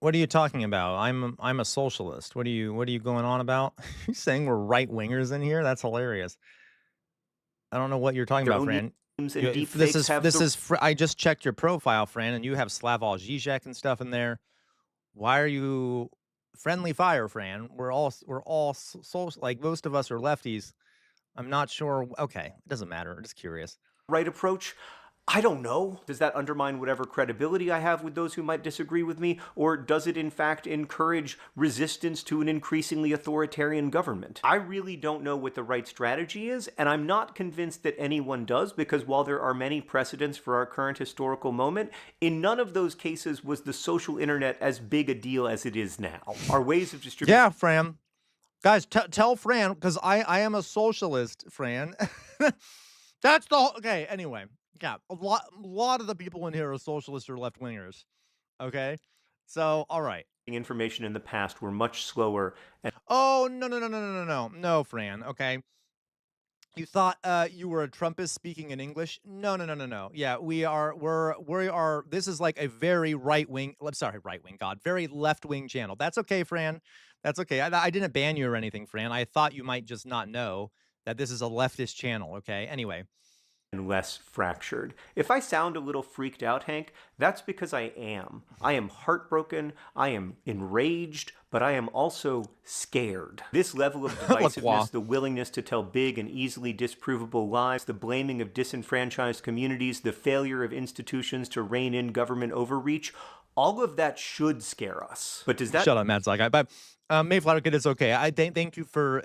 what are you talking about? I'm a socialist. What are you going on about? You saying we're right wingers in here? That's hilarious. I don't know what you're talking about, Fran. I just checked your profile, Fran, and you have Slavoj Žižek and stuff in there. Why are you friendly fire, Fran? We're all like most of us are lefties. I'm not sure. Okay, it doesn't matter. I'm just curious. Right approach? I don't know. Does that undermine whatever credibility I have with those who might disagree with me? Or does it in fact encourage resistance to an increasingly authoritarian government? I really don't know what the right strategy is, and I'm not convinced that anyone does, because while there are many precedents for our current historical moment, in none of those cases was the social internet as big a deal as it is now. Our ways of distributing... Yeah, Fran. Guys, tell Fran, because I am a socialist, Fran. That's the whole... Okay, anyway. Yeah, a lot of the people in here are socialists or left-wingers. Okay? So, all right. Information in the past were much slower. And oh, no, Fran, okay? You thought you were a Trumpist speaking in English? No, no, no, no, no. Yeah, we are. This is like a very right wing. Sorry, right wing. God, very left wing channel. That's okay, Fran. That's okay. I didn't ban you or anything, Fran. I thought you might just not know that this is a leftist channel. Okay. Anyway. And less fractured. If I sound a little freaked out, Hank, that's because I am. I am heartbroken, I am enraged, but I am also scared. This level of divisiveness, the willingness to tell big and easily disprovable lies, the blaming of disenfranchised communities, the failure of institutions to rein in government overreach, all of that should scare us. But does that— Shut up, Mad Sly. But Mayflower Kid, it's okay. I thank you for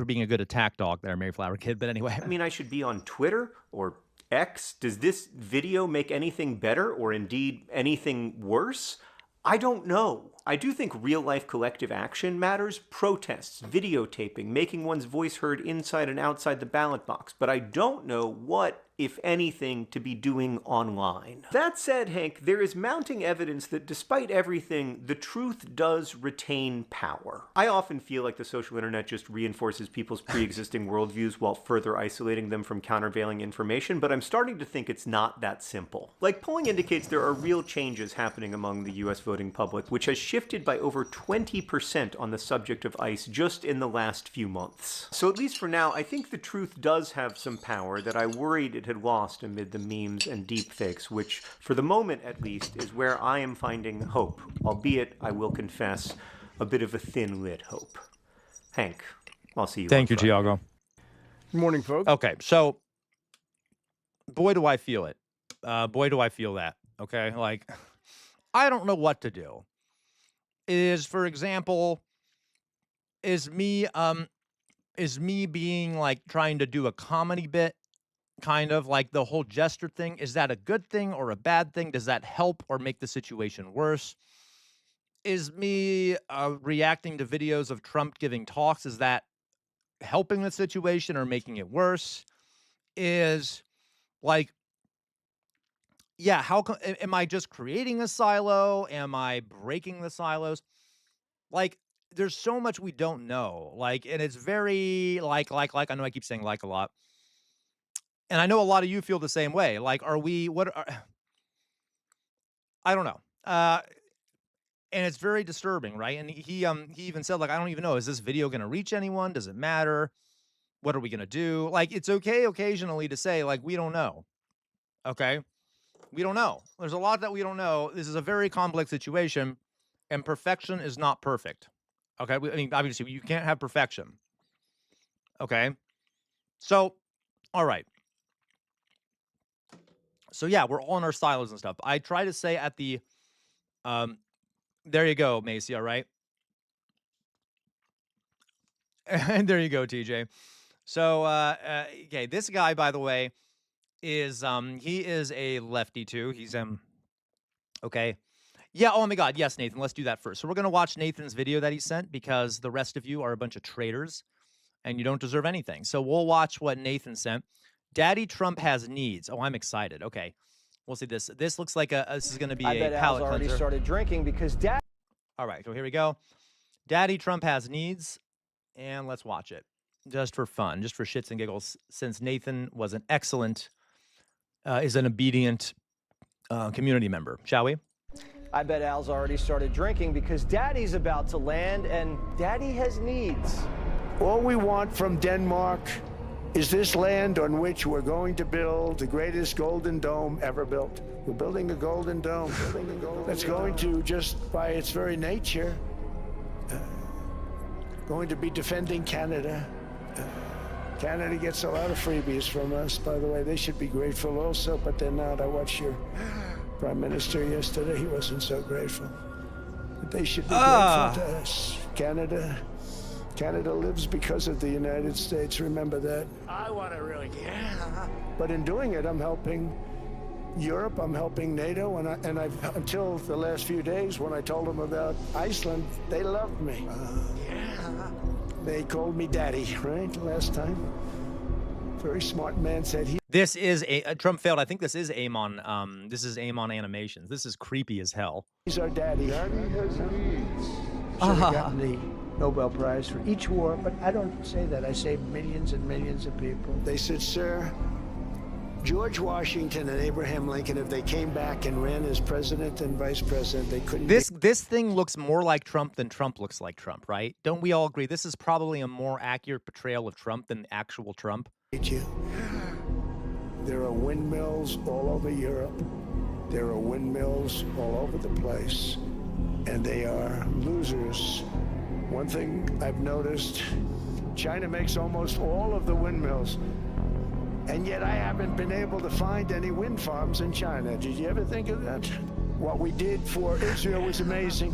being a good attack dog there, Mayflower Kid. But anyway, I mean, I should be on Twitter or X. Does this video make anything better or indeed anything worse? I don't know. I do think real-life collective action matters. Protests, videotaping, making one's voice heard inside and outside the ballot box. But I don't know what, if anything, to be doing online. That said, Hank, there is mounting evidence that despite everything, the truth does retain power. I often feel like the social internet just reinforces people's pre-existing worldviews while further isolating them from countervailing information, but I'm starting to think it's not that simple. Like, polling indicates there are real changes happening among the US voting public, which has shifted by over 20% on the subject of ICE just in the last few months. So at least for now, I think the truth does have some power that I worried it had lost amid the memes and deepfakes, which, for the moment at least, is where I am finding hope, albeit, I will confess, a bit of a thin-lit hope. Hank, I'll see you. Thank you, Tiago. Good morning, folks. Okay, so, boy, do I feel it. Boy, do I feel that. Okay, like, I don't know what to do. For example, is me being like trying to do a comedy bit, kind of like the whole jester thing. Is that a good thing or a bad thing? Does that help or make the situation worse? Is me reacting to videos of Trump giving talks, is that helping the situation or making it worse? Is like, yeah, am I just creating a silo? Am I breaking the silos? Like, there's so much we don't know. Like, and it's very like, I know I keep saying like a lot. And I know a lot of you feel the same way. Like, I don't know. And it's very disturbing, right? And he even said, like, I don't even know, is this video going to reach anyone? Does it matter? What are we going to do? Like, it's okay occasionally to say, like, we don't know. Okay? We don't know. There's a lot that we don't know. This is a very complex situation, and perfection is not perfect. Okay? I mean, obviously, you can't have perfection. Okay? So, all right. So, yeah, we're all in our silos and stuff. I try to say at the, there you go, Macy, all right? And there you go, TJ. So, okay, this guy, by the way, is he is a lefty too. He's okay. Yeah, oh my god, yes, Nathan, let's do that first. So we're gonna watch Nathan's video that he sent because the rest of you are a bunch of traitors and you don't deserve anything. So we'll watch what Nathan sent. Daddy Trump has needs. Oh, I'm excited. Okay. We'll see this. This looks like this is gonna be a palate already cleanser. Started drinking because Dad. All right, so here we go. Daddy Trump has needs, and let's watch it. Just for fun, just for shits and giggles, since Nathan was an excellent is an obedient community member. Shall we? I bet Al's already started drinking because Daddy's about to land and Daddy has needs. All we want from Denmark is this land on which we're going to build the greatest golden dome ever built. We're building a golden dome that's going to, just by its very nature, going to be defending Canada. Canada gets a lot of freebies from us, by the way. They should be grateful also, but they're not. I watched your prime minister yesterday. He wasn't so grateful. But they should be grateful to us. Canada lives because of the United States. Remember that. I want to really get. But in doing it, I'm helping Europe. I'm helping NATO. And I've until the last few days, when I told them about Iceland, they loved me. They called me daddy, right? Last time. Very smart man said he. This is Trump failed. I think this is AIM on this is AIM on animations. This is creepy as hell. He's our daddy. Daddy has needs. Should have gotten Nobel Prize for each war, but I don't say that. I say millions and millions of people. They said, sir, George Washington and Abraham Lincoln, if they came back and ran as president and vice president, they couldn't. This thing looks more like Trump than Trump looks like Trump, right? Don't we all agree? This is probably a more accurate portrayal of Trump than actual Trump. You. There are windmills all over Europe. There are windmills all over the place, and they are losers. One thing I've noticed, China makes almost all of the windmills, and yet I haven't been able to find any wind farms in China. Did you ever think of that? What we did for Israel was amazing,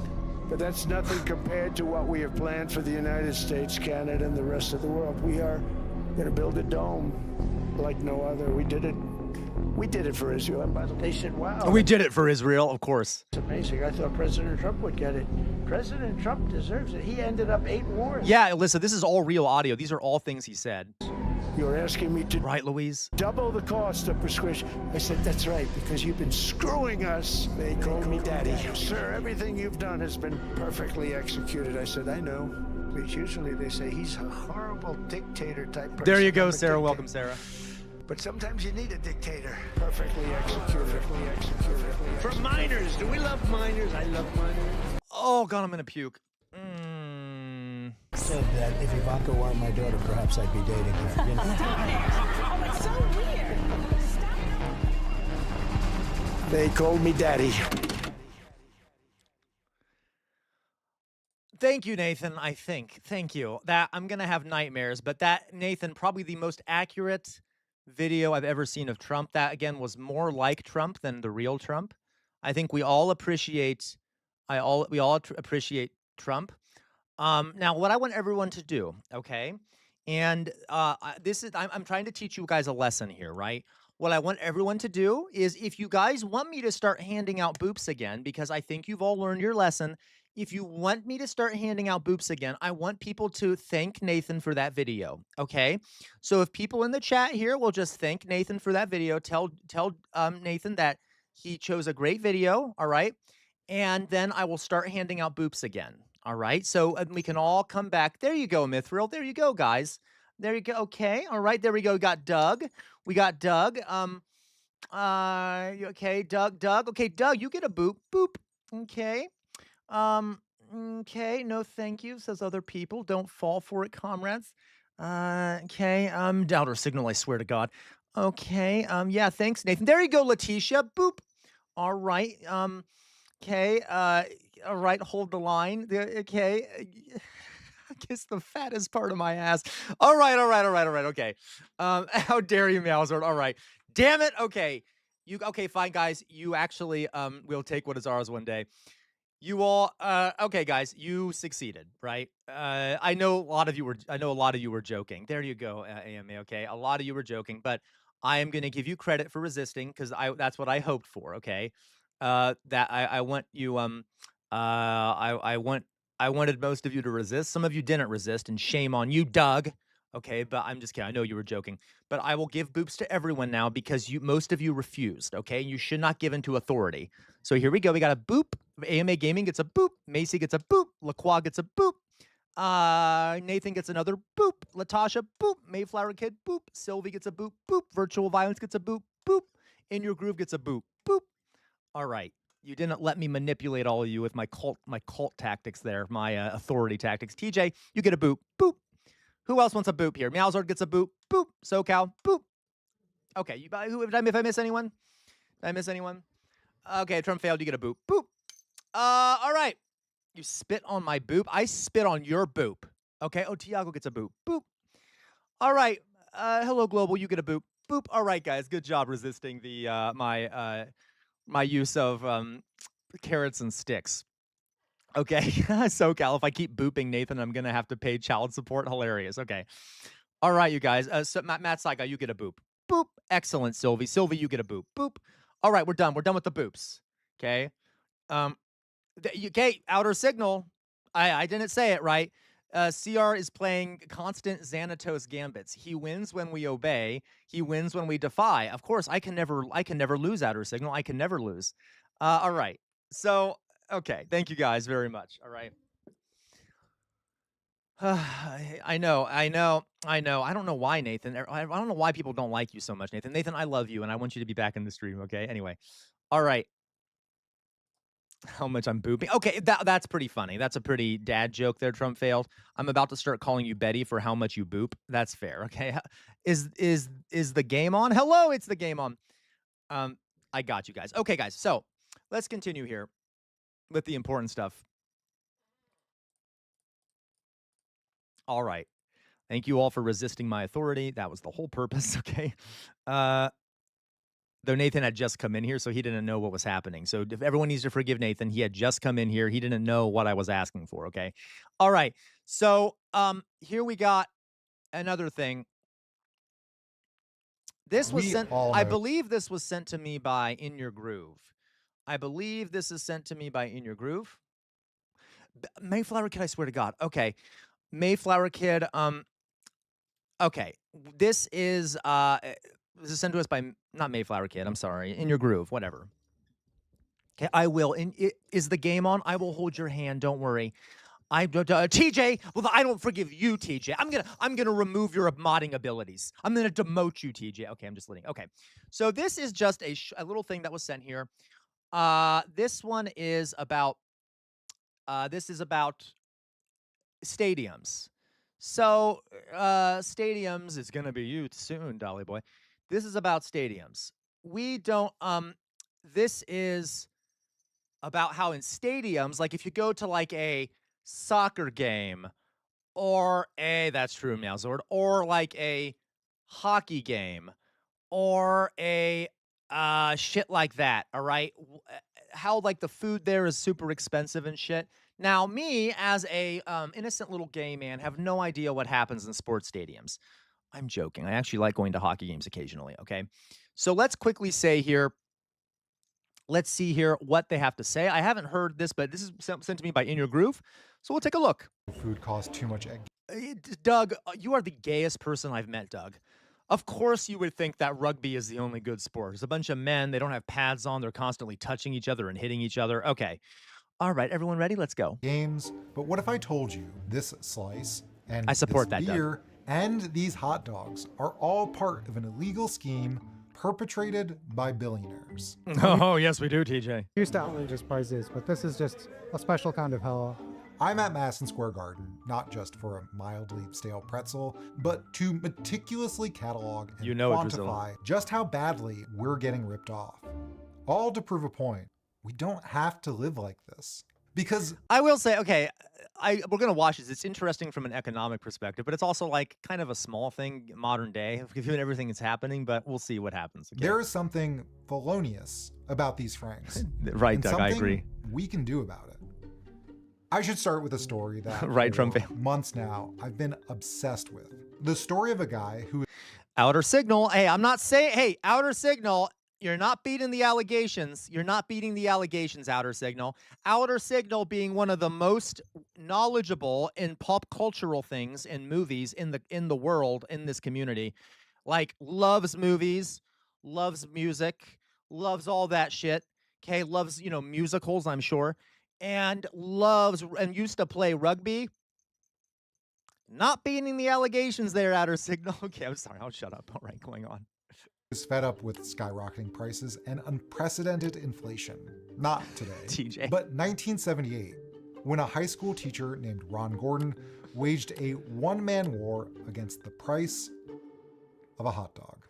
but that's nothing compared to what we have planned for the United States, Canada, and the rest of the world. We are going to build a dome like no other. We did it for Israel. And by the way, they said, wow. We did it for Israel, of course. It's amazing. I thought President Trump would get it. President Trump deserves it. He ended up 8 wars. Yeah, listen, this is all real audio. These are all things he said. You're asking me to... Right, Louise? Double the cost of prescription. I said, that's right, because you've been screwing us. They called me daddy. Sir, everything you've done has been perfectly executed. I said, I know. But usually they say he's a horrible dictator type person. There you go, Sarah. Welcome, Sarah. But sometimes you need a dictator. Perfectly executed. Perfectly executed. For minors. Do we love minors? I love minors. Oh, God, I'm going to puke. Said that if Ivanka were my daughter, perhaps I'd be dating her. You know? Oh, it's so weird. Stop. They called me daddy. Thank you, Nathan, I think. Thank you. That I'm going to have nightmares, but that, Nathan, probably the most accurate video I've ever seen of Trump. That, again, was more like Trump than the real Trump. I think we all appreciate appreciate Trump. Now, what I want everyone to do, okay, and I'm trying to teach you guys a lesson here, right? What I want everyone to do is, if you guys want me to start handing out boops again, because I think you've all learned your lesson, if you want me to start handing out boops again, I want people to thank Nathan for that video, okay? So if people in the chat here will just thank Nathan for that video, tell Nathan that he chose a great video, all right? And then I will start handing out boops again. All right, so we can all come back. There you go, Mithril. There you go, guys. There you go. Okay, all right, there we go. We got Doug. Okay, Doug. Okay, Doug, you get a boop. Boop. Okay. Okay, no thank you, says other people. Don't fall for it, comrades. Okay, doubter signal, I swear to God. Okay, yeah, thanks, Nathan. There you go, Letitia. Boop. All right, okay, all right, hold the line. Okay. I guess the fattest part of my ass. All right. Okay. How dare you, Malzard? All right. Damn it. Okay. Okay, fine, guys. You actually will take what is ours one day. You all okay, guys, you succeeded, right? I know a lot of you were joking. There you go, AMA, okay? A lot of you were joking, but I am gonna give you credit for resisting, because that's what I hoped for, okay? That I want you I wanted most of you to resist. Some of you didn't resist, and shame on you, Doug. Okay, but I'm just kidding. I know you were joking. But I will give boops to everyone now because most of you refused, okay? You should not give in to authority. So here we go. We got a boop. AMA Gaming gets a boop. Macy gets a boop. LaQuah gets a boop. Nathan gets another boop. Latasha, boop. Mayflower Kid, boop. Sylvie gets a boop. Boop. Virtual Violence gets a boop. Boop. In Your Groove gets a boop. Boop. All right. You didn't let me manipulate all of you with my cult tactics there, my authority tactics. TJ, you get a boop. Boop. Who else wants a boop here? Meowzard gets a boop. Boop. SoCal. Boop. Okay. If I miss anyone? Did I miss anyone? Okay. Trump failed. You get a boop. Boop. All right. You spit on my boop. I spit on your boop. Okay. Oh, Tiago gets a boop. Boop. All right. Hello, Global. You get a boop. Boop. All right, guys. Good job resisting the my use of carrots and sticks. Okay, SoCal, if I keep booping Nathan, I'm going to have to pay child support. Hilarious. Okay. All right, you guys. So Matt Saiga, you get a boop. Boop. Excellent, Sylvie. Sylvie, you get a boop. Boop. All right, we're done. We're done with the boops. Okay. Okay, outer signal. I didn't say it right. CR is playing constant Xanatos gambits. He wins when we obey. He wins when we defy. Of course, I can never lose outer signal. I can never lose. All right. So, okay. Thank you guys very much. All right. I know. I don't know why, Nathan. I don't know why people don't like you so much, Nathan. Nathan, I love you, and I want you to be back in the stream, okay? Anyway. All right. How much I'm booping. Okay, that's pretty funny. That's a pretty dad joke there, Trump failed. I'm about to start calling you Betty for how much you boop. That's fair, okay? Is the game on? Hello, it's the game on. I got you guys. Okay, guys. So, let's continue here with the important stuff. All right. Thank you all for resisting my authority. That was the whole purpose, okay? Though Nathan had just come in here, so he didn't know what was happening. So if everyone needs to forgive Nathan, he had just come in here. He didn't know what I was asking for, okay? All right. So here we got another thing. This was sent, I believe this was sent to me by In Your Groove. I believe this is sent to me by In Your Groove. Mayflower Kid, I swear to God. Okay. Mayflower Kid, okay. This is sent to us by, not Mayflower Kid, I'm sorry, In Your Groove, whatever. Okay, I will. Is the game on? I will hold your hand, don't worry. TJ, well, I don't forgive you, TJ. I'm gonna remove your modding abilities. I'm gonna demote you, TJ. Okay, I'm just letting. Okay, so this is just a little thing that was sent here. This one is about. This is about stadiums. So stadiums is gonna be you soon, Dolly Boy. This is about stadiums. We don't. This is about how in stadiums, like if you go to like a soccer game or that's true, Meowzord, or like a hockey game or a shit like that, all right? How like the food there is super expensive and shit. Now, me as a innocent little gay man have no idea what happens in sports stadiums. I'm joking. I actually like going to hockey games occasionally, okay? So let's quickly say here, let's see here what they have to say. I haven't heard this, but this is sent to me by In Your Groove. So we'll take a look. Food costs too much egg. Doug, you are the gayest person I've met, Doug. Of course you would think that rugby is the only good sport. There's a bunch of men. They don't have pads on. They're constantly touching each other and hitting each other. Okay. All right, everyone ready? Let's go. Games. But what if I told you this slice and I support this that, beer Doug. and these hot dogs are all part of an illegal scheme perpetrated by billionaires? Oh, yes, we do, TJ. Used to outrageous prices, but this is just a special kind of hell. I'm at Madison Square Garden, not just for a mildly stale pretzel, but to meticulously catalog and quantify just how badly we're getting ripped off. All to prove a point. We don't have to live like this. Because I will say, okay, we're going to watch this. It's interesting from an economic perspective, but it's also like kind of a small thing modern day, given everything that's happening, but we'll see what happens. Okay? There is something felonious about these francs. Right, Doug, I agree. We can do about it. I should start with a story that right, for months now I've been obsessed with. The story of a guy who... Outer Signal. Hey, I'm not saying... Hey, Outer Signal... You're not beating the allegations. You're not beating the allegations, Outer Signal. Outer Signal being one of the most knowledgeable in pop cultural things in movies in the world, in this community. Like, loves movies, loves music, loves all that shit. Okay, loves, musicals, I'm sure. And loves and used to play rugby. Not beating the allegations there, Outer Signal. Okay, I'm sorry. I'll shut up. All right, going on. Is fed up with skyrocketing prices and unprecedented inflation. Not today, TJ. But 1978, when a high school teacher named Ron Gordon waged a one-man war against the price of a hot dog.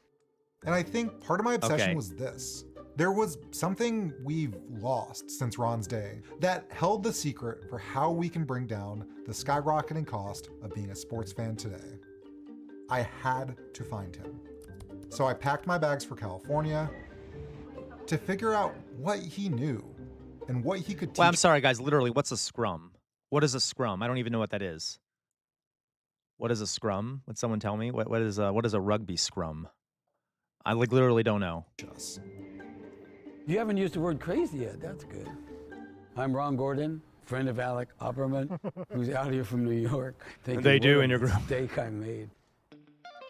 And I think part of my obsession was this. There was something we've lost since Ron's day that held the secret for how we can bring down the skyrocketing cost of being a sports fan today. I had to find him. So I packed my bags for California to figure out what he knew and what he could teach. Well, I'm sorry, guys. Literally, what's a scrum? What is a scrum? I don't even know what that is. What is a scrum? Would someone tell me? What is a rugby scrum? I literally don't know. You haven't used the word crazy yet. That's good. I'm Ron Gordon, friend of Alec Opperman, who's out here from New York. They do in your group. Steak I made.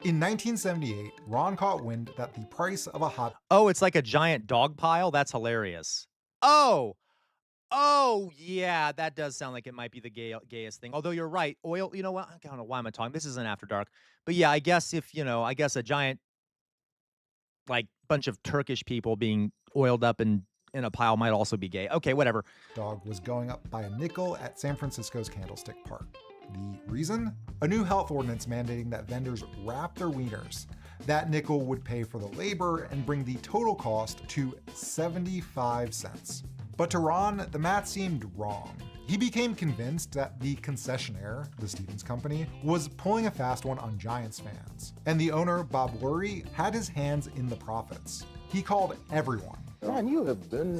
In 1978, Ron caught wind that the price of a hot... Oh, it's like a giant dog pile? That's hilarious. Oh, Oh, yeah, that does sound like it might be the gayest thing. Although you're right. Oil, you know what? I don't know why am I talking. This isn't After Dark. But yeah, I guess I guess a giant, like, bunch of Turkish people being oiled up in a pile might also be gay. Okay, whatever. Dog was going up by a nickel at San Francisco's Candlestick Park. The reason? A new health ordinance mandating that vendors wrap their wieners. That nickel would pay for the labor and bring the total cost to 75 cents. But to Ron, the math seemed wrong. He became convinced that the concessionaire, the Stevens Company, was pulling a fast one on Giants fans. And the owner, Bob Lurie, had his hands in the profits. He called everyone. Ron, you have been,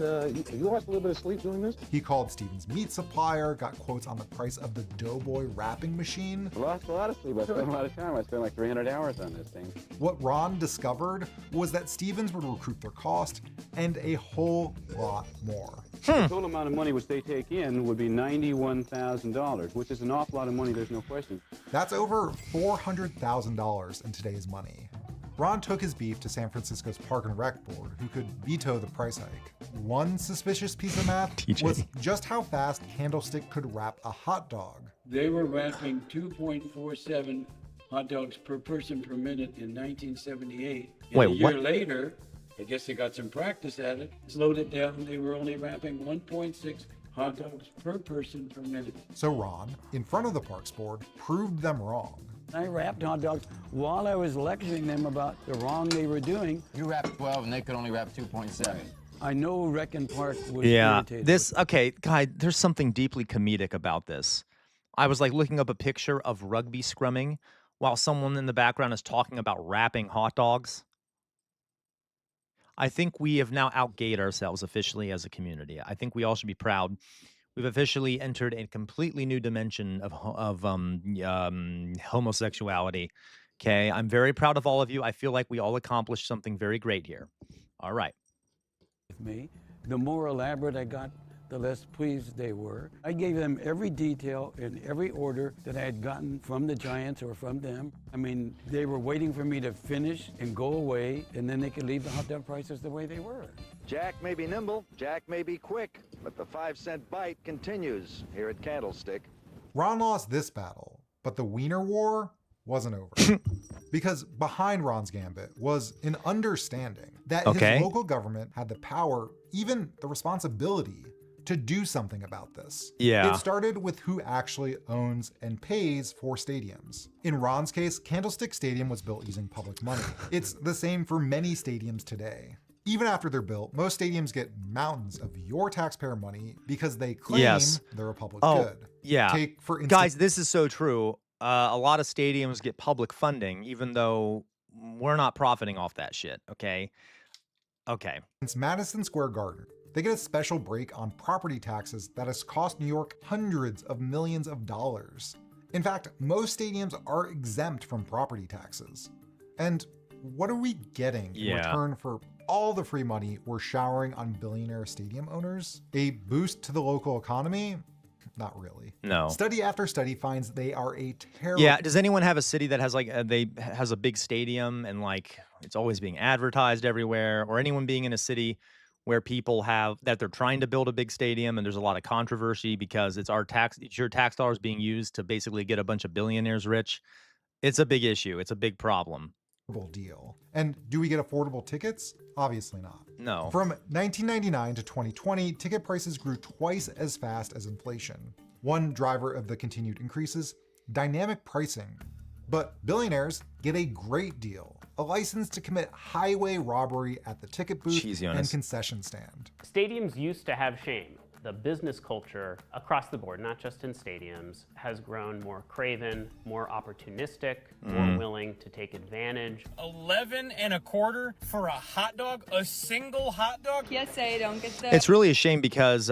you lost a little bit of sleep doing this? He called Stevens' meat supplier, got quotes on the price of the Doughboy wrapping machine. I lost a lot of sleep. I spent a lot of time. I spent like 300 hours on this thing. What Ron discovered was that Stevens would recoup their cost and a whole lot more. The total amount of money which they take in would be $91,000, which is an awful lot of money, there's no question. That's over $400,000 in today's money. Ron took his beef to San Francisco's Park and Rec Board, who could veto the price hike. One suspicious piece of math was just how fast Candlestick could wrap a hot dog. They were wrapping 2.47 hot dogs per person per minute in 1978. And Wait, a year what? later, I guess they got some practice at it, slowed it down, they were only wrapping 1.6 hot dogs per person per minute. So Ron, in front of the Parks Board, proved them wrong. I wrapped hot dogs while I was lecturing them about the wrong they were doing. You wrapped 12 and they could only wrap 2.7. I know Rec and Park was Yeah, irritated. okay, guy, there's something deeply comedic about this. I was like looking up a picture of rugby scrumming while someone in the background is talking about wrapping hot dogs. I think we have now outgayed ourselves officially as a community. I think we all should be proud. We've officially entered a completely new dimension of homosexuality. Okay, I'm very proud of all of you. I feel like we all accomplished something very great here. All right. With me. The more elaborate I got, the less pleased they were. I gave them every detail in every order that I had gotten from the Giants or from them. I mean, they were waiting for me to finish and go away, and then they could leave the hot dog prices the way they were. Jack may be nimble, Jack may be quick, but the 5-cent bite continues here at Candlestick. Ron lost this battle, but the Wiener War wasn't over. Because behind Ron's gambit was an understanding that his local government had the power, even the responsibility, to do something about this. Yeah. It started with who actually owns and pays for stadiums. In Ron's case, Candlestick Stadium was built using public money. It's the same for many stadiums today. Even after they're built, most stadiums get mountains of your taxpayer money because they claim they're a public good. Yeah. Take, for instance, guys, this is so true. A lot of stadiums get public funding, even though we're not profiting off that shit, okay? Okay. It's Madison Square Garden. They get a special break on property taxes that has cost New York hundreds of millions of dollars. In fact, most stadiums are exempt from property taxes. And what are we getting in return for all the free money we're showering on billionaire stadium owners? A boost to the local economy? Not really. No. Study after study finds they are a terrible... Yeah, does anyone have a city that has like has a big stadium and like it's always being advertised everywhere, or anyone being in a city where people have that they're trying to build a big stadium and there's a lot of controversy because it's your tax dollars being used to basically get a bunch of billionaires rich? It's a big issue. It's a big problem. Deal. And do we get affordable tickets? Obviously not. No. From 1999 to 2020, ticket prices grew twice as fast as inflation. One driver of the continued increases, dynamic pricing. But billionaires get a great deal, a license to commit highway robbery at the ticket booth and concession stand. Stadiums used to have shame. The business culture across the board, not just in stadiums, has grown more craven, more opportunistic, more willing to take advantage. 11 1/4 for a hot dog? A single hot dog? Yes, I don't get that. It's really a shame because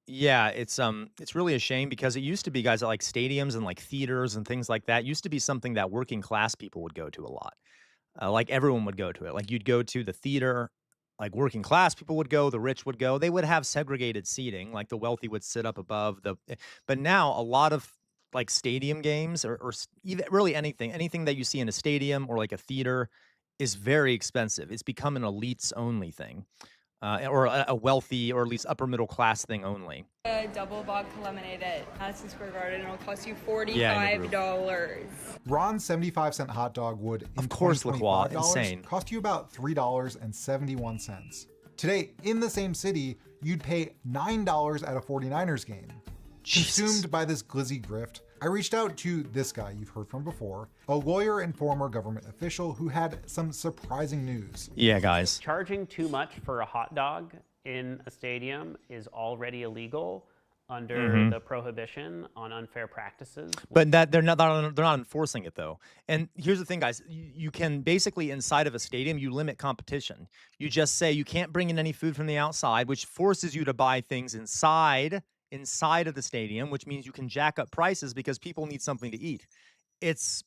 it's really a shame because it used to be, guys, that like stadiums and like theaters and things like that used to be something that working class people would go to a lot. Like everyone would go to it. Like you'd go to the theater, like working class people would go, the rich would go. They would have segregated seating, like the wealthy would sit up above the. But now a lot of like stadium games or even really anything that you see in a stadium or like a theater is very expensive. It's become an elites only thing. or a wealthy or at least upper middle class thing only. A double vodka lemonade at Madison Square Garden, it'll cost you Yeah, $45. Ron's 75-cent hot dog would, in Of course, LaCroix, $25, insane. cost you about $3.71. Today, in the same city, you'd pay $9 at a 49ers game. Consumed by this glizzy grift, I reached out to this guy you've heard from before, a lawyer and former government official who had some surprising news. Yeah, guys. Charging too much for a hot dog in a stadium is already illegal under the prohibition on unfair practices. But that they're not enforcing it though. And here's the thing, guys. You can basically, inside of a stadium, you limit competition. You just say you can't bring in any food from the outside, which forces you to buy things inside of the stadium, which means you can jack up prices because people need something to eat. It's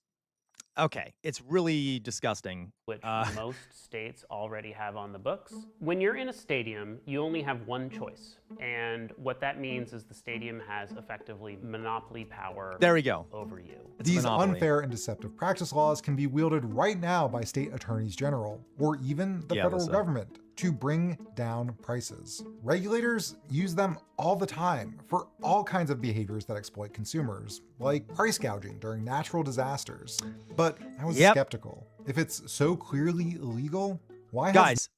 okay. It's really disgusting. Which most states already have on the books. When you're in a stadium, you only have one choice. And what that means is the stadium has effectively monopoly power There we go. over you. These unfair and deceptive practice laws can be wielded right now by state attorneys general, or even the federal government, to bring down prices. Regulators use them all the time for all kinds of behaviors that exploit consumers, like price gouging during natural disasters. But I was skeptical. If it's so clearly illegal, why has... Guys,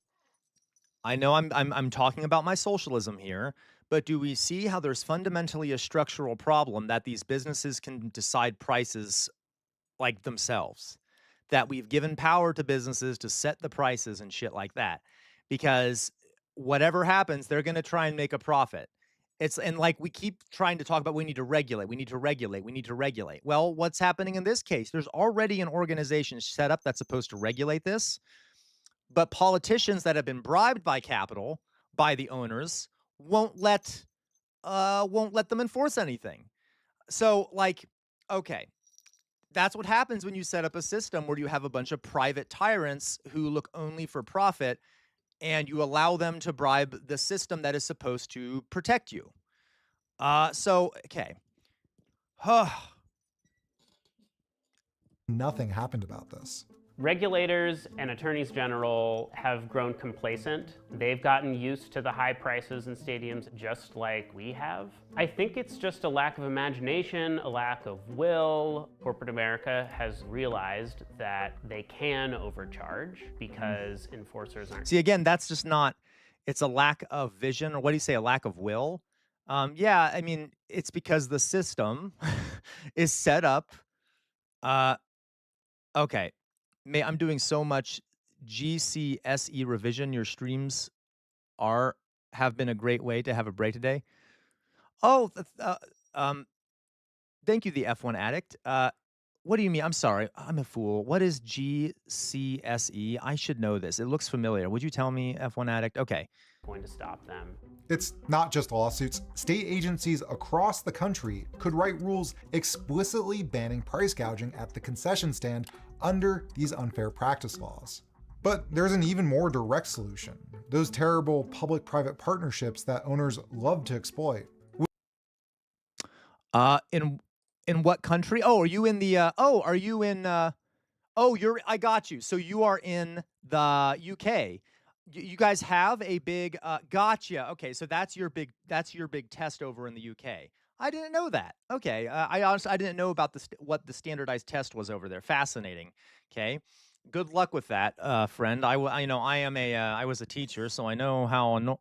I know I'm talking about my socialism here, but do we see how there's fundamentally a structural problem that these businesses can decide prices like themselves? That we've given power to businesses to set the prices and shit like that. Because whatever happens, they're going to try and make a profit. And like we keep trying to talk about, we need to regulate. Well, what's happening in this case? There's already an organization set up that's supposed to regulate this, but politicians that have been bribed by capital, by the owners, won't let them enforce anything. So, like, okay, that's what happens when you set up a system where you have a bunch of private tyrants who look only for profit, and you allow them to bribe the system that is supposed to protect you. Okay. Nothing happened about this. Regulators and attorneys general have grown complacent. They've gotten used to the high prices in stadiums just like we have. I think it's just a lack of imagination, a lack of will. Corporate America has realized that they can overcharge because enforcers aren't. See, again, that's just not, it's a lack of vision, or what do you say, a lack of will? Yeah, I mean, it's because the system is set up. Okay. I'm doing so much GCSE revision. Your streams have been a great way to have a break today. Oh, thank you, the F1 addict. What do you mean? I'm sorry. I'm a fool. What is GCSE? I should know this. It looks familiar. Would you tell me, F1 addict? Okay. Going to stop them. It's not just lawsuits. State agencies across the country could write rules explicitly banning price gouging at the concession stand under these unfair practice laws. But there's an even more direct solution. Those terrible public-private partnerships that owners love to exploit. In what country? Oh, are you in the I got you. So you are in the UK. You guys have a big gotcha. Okay, so that's your big test over in the UK. I didn't know that. Okay, I didn't know about what the standardized test was over there. Fascinating. Okay, good luck with that, friend. I was a teacher, so I know how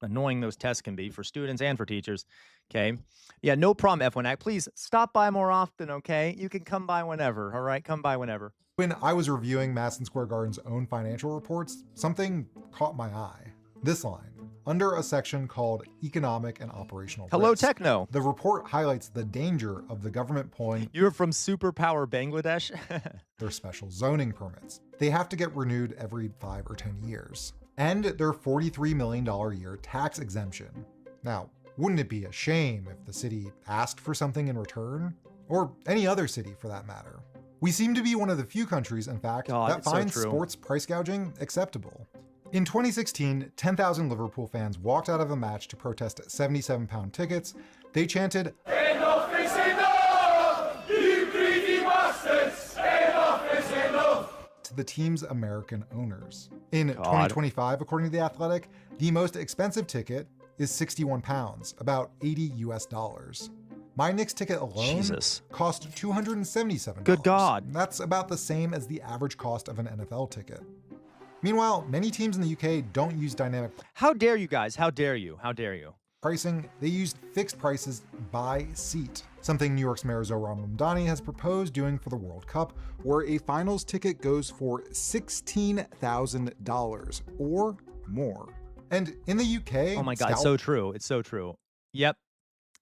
annoying those tests can be for students and for teachers. Okay, yeah, no problem. F1 Act, please stop by more often. Okay, you can come by whenever. All right, come by whenever. When I was reviewing Madison Square Garden's own financial reports, something caught my eye. This line, under a section called Economic and Operational Hello, Risk. Techno. The report highlights the danger of the government pulling... You're from superpower Bangladesh? their special zoning permits. They have to get renewed every 5 or 10 years. And their $43 million a year tax exemption. Now, wouldn't it be a shame if the city asked for something in return? Or any other city, for that matter. We seem to be one of the few countries, in fact, that finds sports price gouging acceptable. In 2016, 10,000 Liverpool fans walked out of a match to protest 77-pound tickets. They chanted, "Enough is enough! You greedy bastards! Enough is enough!" to the team's American owners. In 2025, according to The Athletic, the most expensive ticket is 61 pounds, about 80 US dollars. My Knicks ticket alone cost $277. Good God. That's about the same as the average cost of an NFL ticket. Meanwhile, many teams in the UK don't use dynamic. How dare you guys? How dare you? How dare you? Pricing, they used fixed prices by seat, something New York's Mayor Zohran Mamdani has proposed doing for the World Cup, where a finals ticket goes for $16,000 or more. And in the UK, oh my God, it's so true. It's so true. Yep.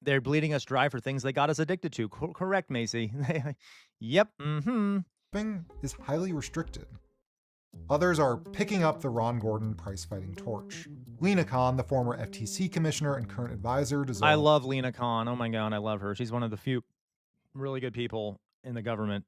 They're bleeding us dry for things they got us addicted to. Correct, Macy. Yep. Mm-hmm. Is highly restricted. Others are picking up the Ron Gordon price-fighting torch. Lena Khan, the former FTC commissioner and current advisor to I love Lena Khan. Oh my God, I love her. She's one of the few really good people in the government.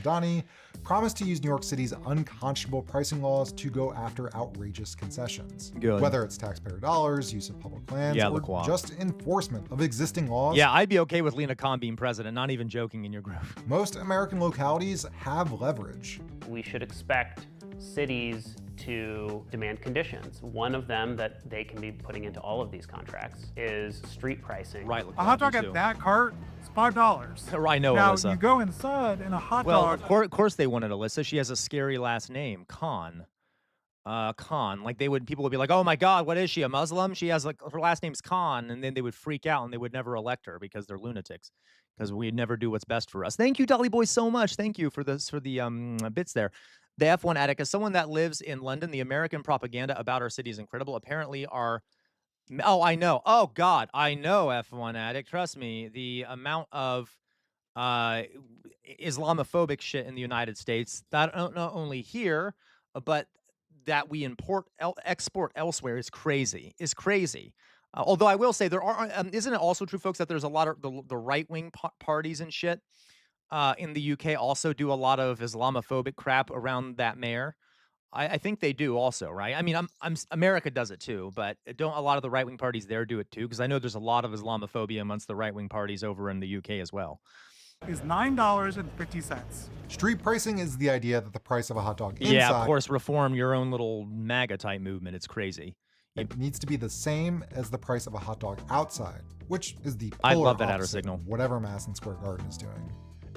Mamdani promised to use New York City's unconscionable pricing laws to go after outrageous concessions. Good. Whether it's taxpayer dollars, use of public lands, or just enforcement of existing laws. Yeah, I'd be okay with Lena Khan being president, not even joking in your group. Most American localities have leverage. We should expect cities to demand conditions. One of them that they can be putting into all of these contracts is street pricing. Right. A hot dog at that cart is $5. I know, now, Alyssa. you go inside and a hot dog. dog. Well, of course they wanted Alyssa. She has a scary last name, Khan. Khan. Like people would be like, oh my God, what is she, a Muslim? She has her last name's Khan, and then they would freak out and they would never elect her because they're lunatics. Because we'd never do what's best for us. Thank you, Dolly Boy, so much. Thank you for the bits there. The F1 Addict, as someone that lives in London, the American propaganda about our city is incredible. Apparently oh, I know. Oh, God, I know, F1 Addict. Trust me, the amount of Islamophobic shit in the United States, that not only here, but that we export elsewhere is crazy. Although I will say there are, isn't it also true, folks, that there's a lot of the right-wing parties and shit in the UK also do a lot of Islamophobic crap around that mayor? I think they do also, right? I mean, America does it too, but don't a lot of the right-wing parties there do it too? Because I know there's a lot of Islamophobia amongst the right-wing parties over in the UK as well. Is $9.50. Street pricing is the idea that the price of a hot dog inside... Yeah, of course, reform your own little MAGA-type movement. It's crazy. It needs to be the same as the price of a hot dog outside, which is the I love that polar outer opposite signal. of whatever Madison Square Garden is doing.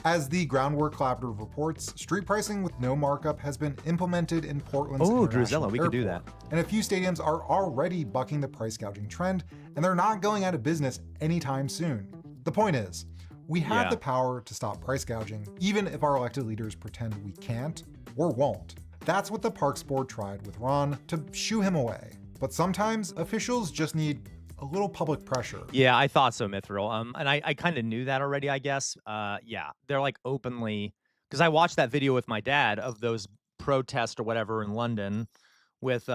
As the Groundwork Collaborative reports, street pricing with no markup has been implemented in Portland's International Drusilla, we could do Airport, that. and a few stadiums are already bucking the price gouging trend, and they're not going out of business anytime soon. The point is, we have the power to stop price gouging, even if our elected leaders pretend we can't or won't. That's what the Parks Board tried with Ron to shoo him away. But sometimes officials just need a little public pressure. Yeah, I thought so, Mithril. And I kind of knew that already, I guess. Yeah, they're like openly, because I watched that video with my dad of those protests or whatever in London with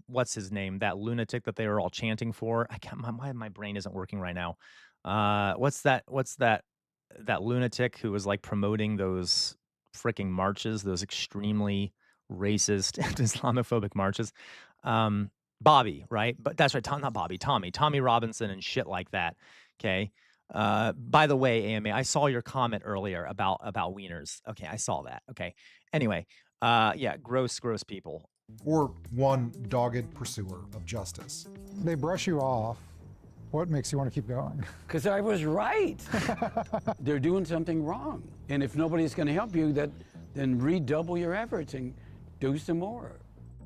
what's his name, that lunatic that they were all chanting for. I can't. My brain isn't working right now. What's that lunatic who was like promoting those freaking marches, those extremely racist and Islamophobic marches? Bobby, right? But that's right, Tommy Robinson and shit like that. Okay. By the way, AMA, I saw your comment earlier about wieners. Okay, I saw that. Okay. Anyway, yeah, gross people. Or one dogged pursuer of justice. They brush you off. What makes you want to keep going? Because I was right. They're doing something wrong. And if nobody's going to help you, then redouble your efforts and do some more.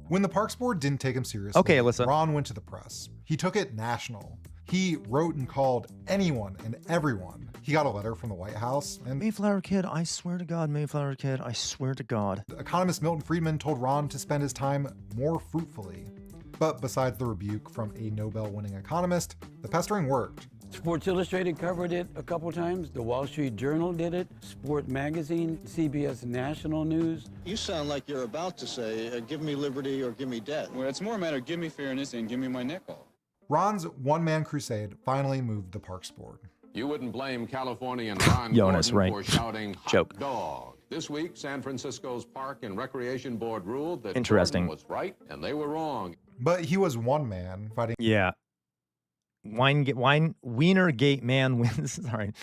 When the Parks Board didn't take him seriously, okay, Alyssa. Ron went to the press. He took it national. He wrote and called anyone and everyone. He got a letter from the White House and... Mayflower Kid, I swear to God, Mayflower Kid, I swear to God. Economist Milton Friedman told Ron to spend his time more fruitfully. But besides the rebuke from a Nobel-winning economist, the pestering worked. Sports Illustrated covered it a couple times. The Wall Street Journal did it. Sport Magazine, CBS National News. You sound like you're about to say, give me liberty or give me debt. Well, it's more a matter of give me fairness and give me my nickel. Ron's one-man crusade finally moved the Parks Board. You wouldn't blame Californian Ron Jonas, Gordon right. for shouting hot Joke. dog. This week, San Francisco's Park and Recreation Board ruled that Interesting. Gordon was right and they were wrong. But he was one man fighting... Yeah. Wienergate man wins. Sorry.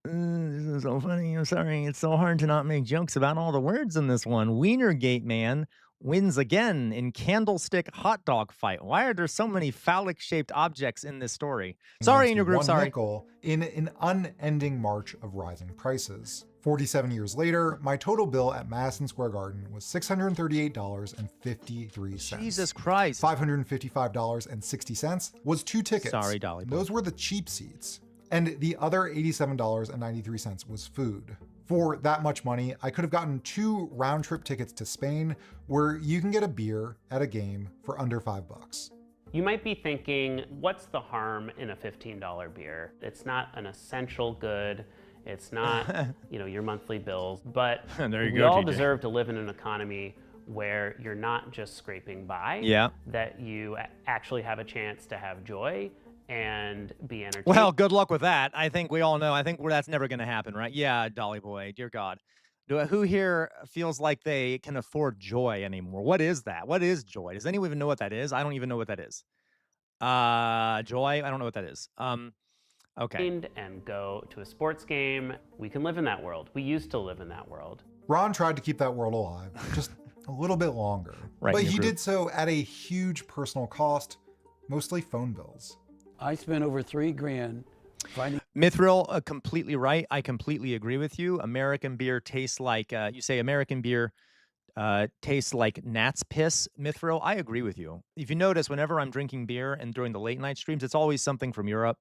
This is so funny. I'm sorry. It's so hard to not make jokes about all the words in this one. Wienergate man wins again in candlestick hot dog fight. Why are there so many phallic-shaped objects in this story? Sorry, in your group, one sorry. nickel in an unending march of rising prices. 47 years later, my total bill at Madison Square Garden was $638.53. Jesus Christ. $555.60 was 2 tickets. Sorry, Dolly. Those were the cheap seats. And the other $87.93 was food. For that much money, I could have gotten 2 round-trip tickets to Spain, where you can get a beer at a game for under $5. You might be thinking, what's the harm in a $15 beer? It's not an essential good. It's not, your monthly bills. But There you we go, all TJ. deserve to live in an economy where you're not just scraping by. Yeah. That you actually have a chance to have joy and be entertained. Well, good luck with that. I think we all know. I think that's never going to happen, right? Yeah, Dolly boy. Dear God. Who here feels like they can afford joy anymore? What is that? What is joy? Does anyone even know what that is? I don't even know what that is. Joy? I don't know what that is. Okay. And go to a sports game. We can live in that world. We used to live in that world. Ron tried to keep that world alive, just a little bit longer. Right, but in he your group. did so at a huge personal cost, mostly phone bills. I spent over $3,000 finding. Mithril, completely right. I completely agree with you. American beer tastes like, you say American beer tastes like gnat's piss, Mithril. I agree with you. If you notice, whenever I'm drinking beer and during the late night streams, it's always something from Europe.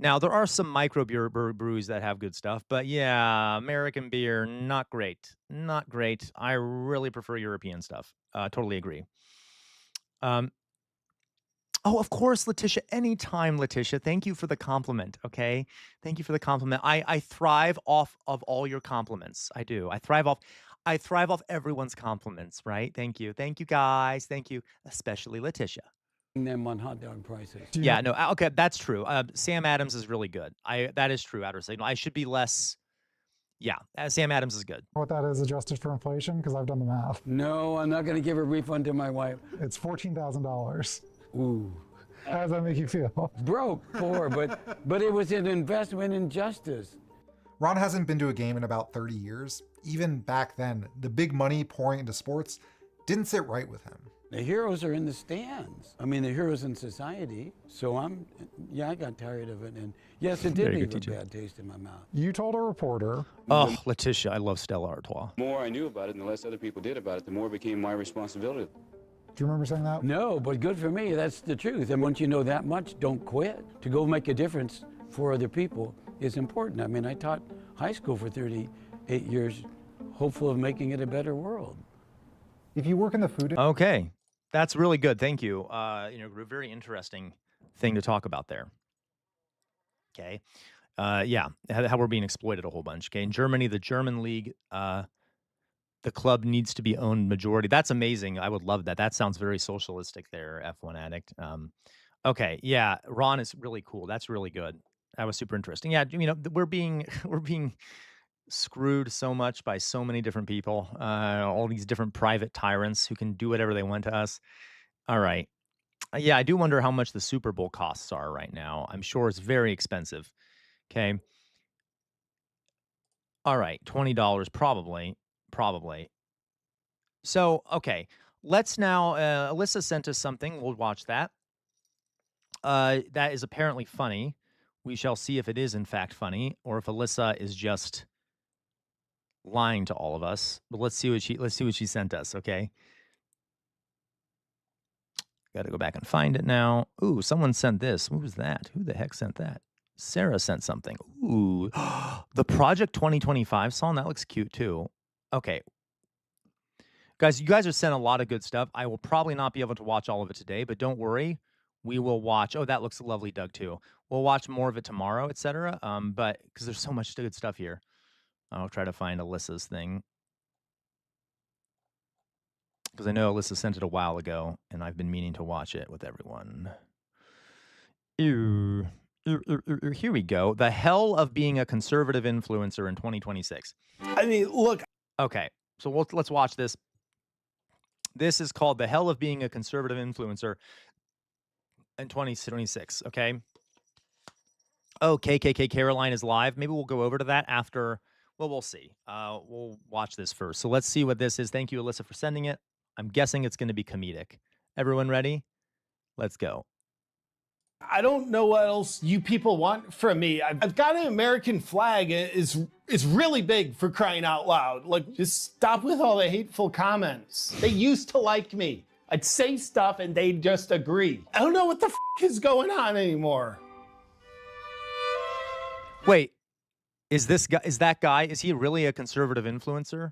Now, there are some micro beer brews that have good stuff, but yeah, American beer, not great. Not great. I really prefer European stuff. Totally agree. Oh, of course, Letitia. Anytime, Letitia. Thank you for the compliment, okay? Thank you for the compliment. I thrive off of all your compliments. I do. I thrive off everyone's compliments, right? Thank you. Thank you, guys. Thank you, especially Letitia. Them on hot dog prices. Yeah, no, okay, that's true. Sam Adams is really good. That is true, Outer Signal. I should be less. Yeah, Sam Adams is good. What that is adjusted for inflation? Because I've done the math. No, I'm not going to give a refund to my wife. It's $14,000. Ooh. How does that make you feel? Broke, poor, but it was an investment in justice. Ron hasn't been to a game in about 30 years. Even back then, the big money pouring into sports didn't sit right with him. The heroes are in the stands. I mean, the heroes in society. So I got tired of it. And yes, it did Very leave good, a teacher. bad taste in my mouth. You told a reporter. Oh, Letitia, I love Stella Artois. The more I knew about it and the less other people did about it, the more it became my responsibility. Do you remember saying that? No, but good for me. That's the truth. And once you know that much, don't quit. To go make a difference for other people is important. I mean, I taught high school for 38 years, hopeful of making it a better world. If you work in the food Okay, that's really good. Thank you. Very interesting thing to talk about there. Okay. Yeah, how we're being exploited a whole bunch. Okay, in Germany, the German league, the club needs to be owned majority. That's amazing. I would love that. That sounds very socialistic there, F1 Addict. Okay, yeah, Ron is really cool. That's really good. That was super interesting. Yeah, we're being screwed so much by so many different people. All these different private tyrants who can do whatever they want to us. All right. Yeah, I do wonder how much the Super Bowl costs are right now. I'm sure it's very expensive. Okay. All right, $20 probably. So, okay, let's now, Alyssa sent us something. We'll watch that. That is apparently funny. We shall see if it is in fact funny or if Alyssa is just lying to all of us. But let's see what she sent us, okay? Got to go back and find it now. Ooh, someone sent this. Who was that? Who the heck sent that? Sarah sent something. Ooh, the Project 2025 song. That looks cute too. Okay. Guys, you guys are sent a lot of good stuff. I will probably not be able to watch all of it today, but don't worry. We will watch. Oh, that looks lovely, Doug, too. We'll watch more of it tomorrow, etc. But because there's so much good stuff here. I'll try to find Alyssa's thing. Because I know Alyssa sent it a while ago, and I've been meaning to watch it with everyone. Here we go. The hell of being a conservative influencer in 2026. I mean, look. Okay, so let's watch this. This is called The Hell of Being a Conservative Influencer in 2026, okay? Oh, KKK Caroline is live. Maybe we'll go over to that after. Well, we'll see. We'll watch this first. So let's see what this is. Thank you, Alyssa, for sending it. I'm guessing it's going to be comedic. Everyone ready? Let's go. I don't know what else you people want from me. I've got an American flag. It's really big, for crying out loud. Like, just stop with all the hateful comments. They used to like me. I'd say stuff and they'd just agree. I don't know what the f is going on anymore. Wait, is that guy, is he really a conservative influencer?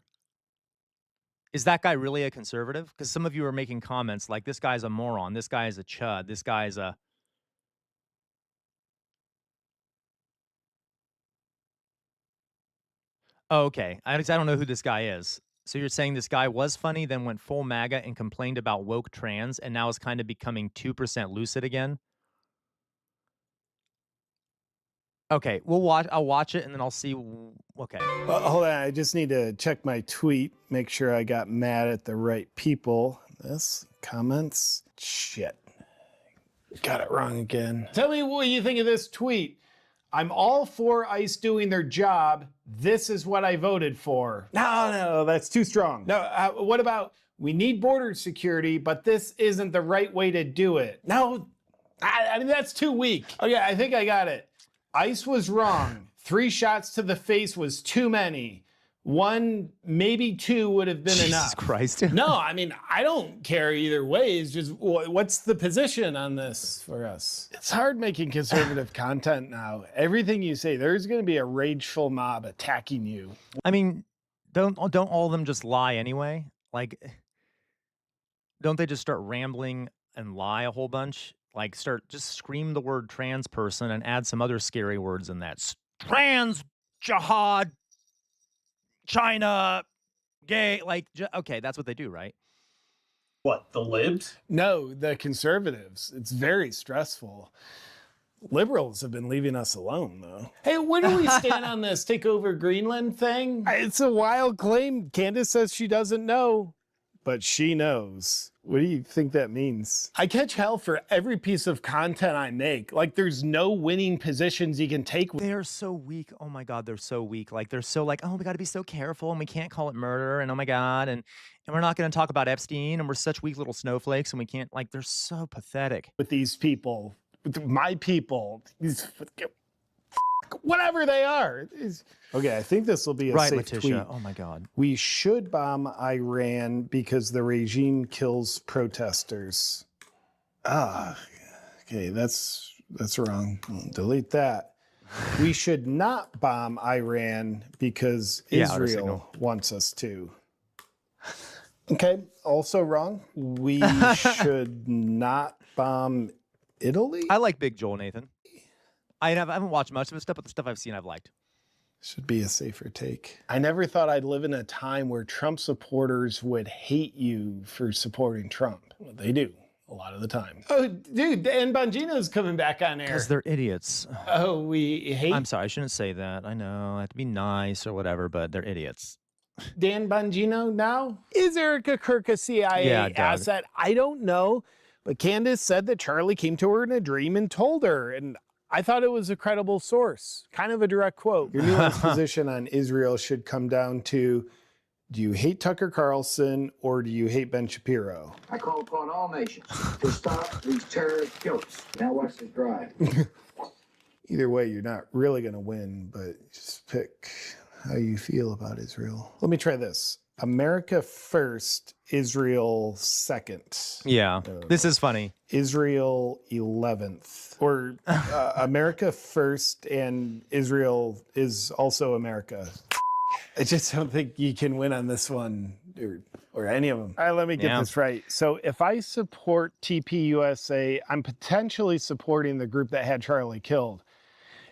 Is that guy really a conservative? Because some of you are making comments like, this guy's a moron, this guy is a chud, this guy's a... Oh, okay. I don't know who this guy is. So you're saying this guy was funny, then went full MAGA and complained about woke trans, and now is kind of becoming 2% lucid again? Okay, I'll watch it and then I'll see. Okay. Hold on, I just need to check my tweet, make sure I got mad at the right people. Comments. Shit. Got it wrong again. Tell me what you think of this tweet. I'm all for ICE doing their job. This is what I voted for. No, that's too strong. No, what about, we need border security, but this isn't the right way to do it? No, I mean, that's too weak. Okay, I think I got it. ICE was wrong. 3 shots to the face was too many. 1, maybe 2 would have been enough. Jesus Christ. No, I mean, I don't care either way. It's just, what's the position on this for us? It's hard making conservative content now. Everything you say, there's going to be a rageful mob attacking you. I mean, don't all of them just lie anyway? Like, don't they just start rambling and lie a whole bunch? Like, just scream the word trans person and add some other scary words in that. Trans, jihad, China, gay, like, okay, that's what they do, right? What, the libs? No, the conservatives. It's very stressful. Liberals have been leaving us alone, though. Hey, where do we stand on this take over Greenland thing? It's a wild claim. Candace says she doesn't know, but she knows. What do you think that means? I catch hell for every piece of content I make. Like, there's no winning positions you can take. They're so weak. Oh my God, they're so weak. Like, they're so like, oh, we got to be so careful and we can't call it murder. And oh my God. And we're not going to talk about Epstein. And we're such weak little snowflakes. And we can't, like, they're so pathetic. With these people, with my people, these whatever they are. Okay, I think this will be a safe Letitia. tweet. Oh my God. We should bomb Iran because the regime kills protesters. Okay, that's wrong. Delete that. We should not bomb Iran because Israel wants us to. Okay, also wrong. We should not bomb Italy. I like Big Joel, Nathan. I haven't watched much of his stuff, but the stuff I've seen, I've liked. Should be a safer take. I never thought I'd live in a time where Trump supporters would hate you for supporting Trump. Well, they do a lot of the time. Oh, dude, Dan Bongino's coming back on air. Because they're idiots. Oh, we hate... I'm sorry, I shouldn't say that. I know, I have to be nice or whatever, but they're idiots. Dan Bongino now? Is Erica Kirk a CIA asset? I don't know, but Candace said that Charlie came to her in a dream and told her, and I thought it was a credible source, kind of a direct quote. Your nuanced position on Israel should come down to, do you hate Tucker Carlson or do you hate Ben Shapiro? I call upon all nations to stop these terrorist killers. Now watch this drive. Either way, you're not really going to win, but just pick how you feel about Israel. Let me try this. America first, Israel second. Yeah, this is funny. Israel 11th. Or America first and Israel is also America. I just don't think you can win on this one or any of them. All right, let me get this right. So if I support TPUSA, I'm potentially supporting the group that had Charlie killed.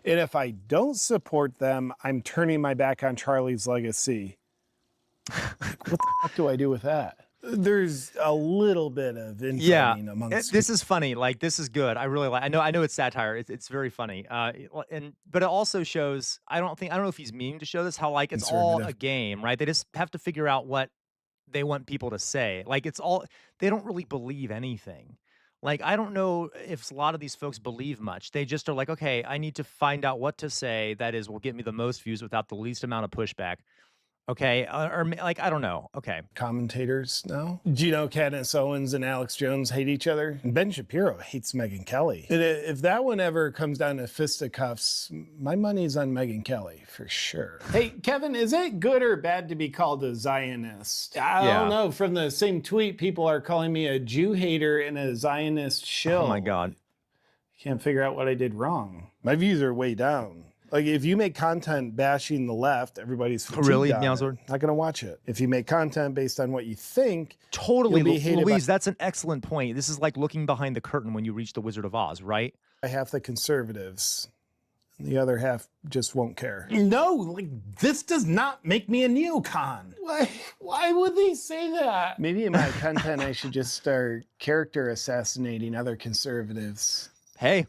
And if I don't support them, I'm turning my back on Charlie's legacy. What the fuck do I do with that? There's a little bit of infighting amongst this is funny. Like, this is good. I really like. I know it's satire. It's very funny. But it also shows. I don't know if he's meaning to show this. How like it's all a game, right? They just have to figure out what they want people to say. Like it's all. They don't really believe anything. Like, I don't know if a lot of these folks believe much. They just are like, okay, I need to find out what to say that will get me the most views without the least amount of pushback. Okay, like, I don't know. Okay. Commentators now. Do you know Candace Owens and Alex Jones hate each other? And Ben Shapiro hates Megyn Kelly. And if that one ever comes down to fisticuffs, my money's on Megyn Kelly for sure. Hey, Kevin, is it good or bad to be called a Zionist? I don't know. From the same tweet, people are calling me a Jew hater and a Zionist shill. Oh my God. Can't figure out what I did wrong. My views are way down. Like, if you make content bashing the left, everybody's really not gonna watch it. If you make content based on what you think, Totally, you'll be hated Louise, that's an excellent point. This is like looking behind the curtain when you reach the Wizard of Oz, right? by half the conservatives. And the other half just won't care. No, like, this does not make me a neocon. Why would they say that? Maybe in my content, I should just start character assassinating other conservatives. Hey.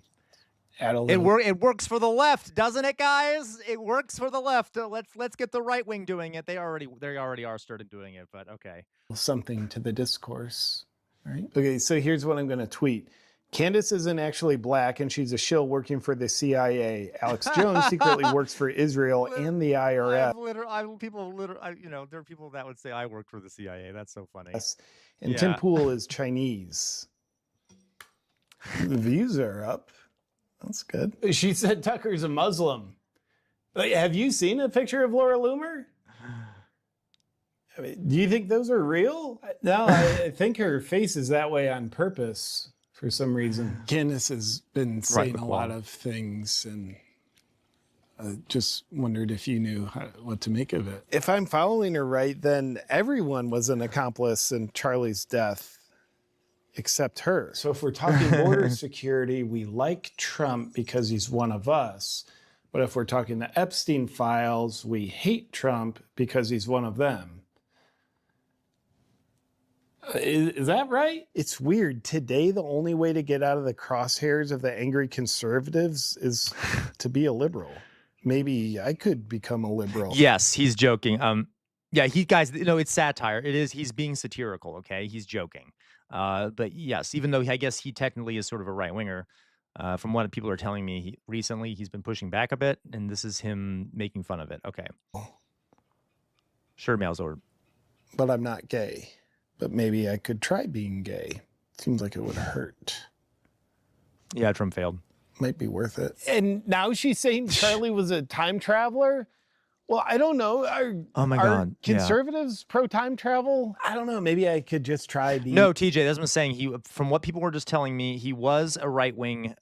It works for the left, doesn't it, guys? It works for the left. Let's get the right wing doing it. They already are started doing it, but okay. Something to the discourse, right? Okay, so here's what I'm going to tweet. Candace isn't actually black, and she's a shill working for the CIA. Alex Jones secretly works for Israel and the IRS. There are people that would say I work for the CIA. That's so funny. And Tim Pool is Chinese. The views are up. That's good. She said Tucker's a Muslim. Like, have you seen a picture of Laura Loomer? I mean, do you think those are real? No, I think her face is that way on purpose for some reason. Candace has been saying a lot of things, and I just wondered if you knew what to make of it. If I'm following her right, then everyone was an accomplice in Charlie's death. Except her. So if we're talking border security, we like Trump because he's one of us. But if we're talking the Epstein files, we hate Trump because he's one of them. Is that right? It's weird. Today, the only way to get out of the crosshairs of the angry conservatives is to be a liberal. Maybe I could become a liberal. Yes, he's joking. Guys, it's satire. It is. He's being satirical. Okay, he's joking. But yes, even though I guess he technically is sort of a right winger, from what people are telling me, recently he's been pushing back a bit, and this is him making fun of it. Okay. Sure, Malzord. But I'm not gay. But maybe I could try being gay. Seems like it would hurt. Yeah, Trump failed. Might be worth it. And now she's saying Charlie was a time traveler? Well, I don't know. Are conservatives pro time travel? I don't know. Maybe I could just try being... No, TJ, that's what I'm saying. From what people were just telling me, he was a right wing.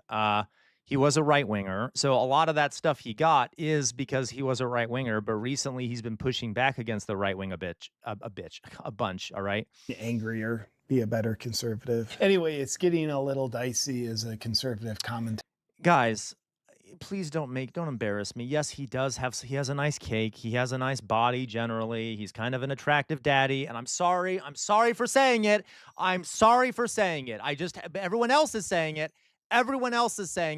He was a right winger. So a lot of that stuff he got is because he was a right winger. But recently he's been pushing back against the right wing a bunch. All right. Be angrier, be a better conservative. Anyway, it's getting a little dicey as a conservative commentator. Guys, please don't embarrass me. Yes, he has a nice cake. He has a nice body generally. He's kind of an attractive daddy. And I'm sorry for saying it. Everyone else is saying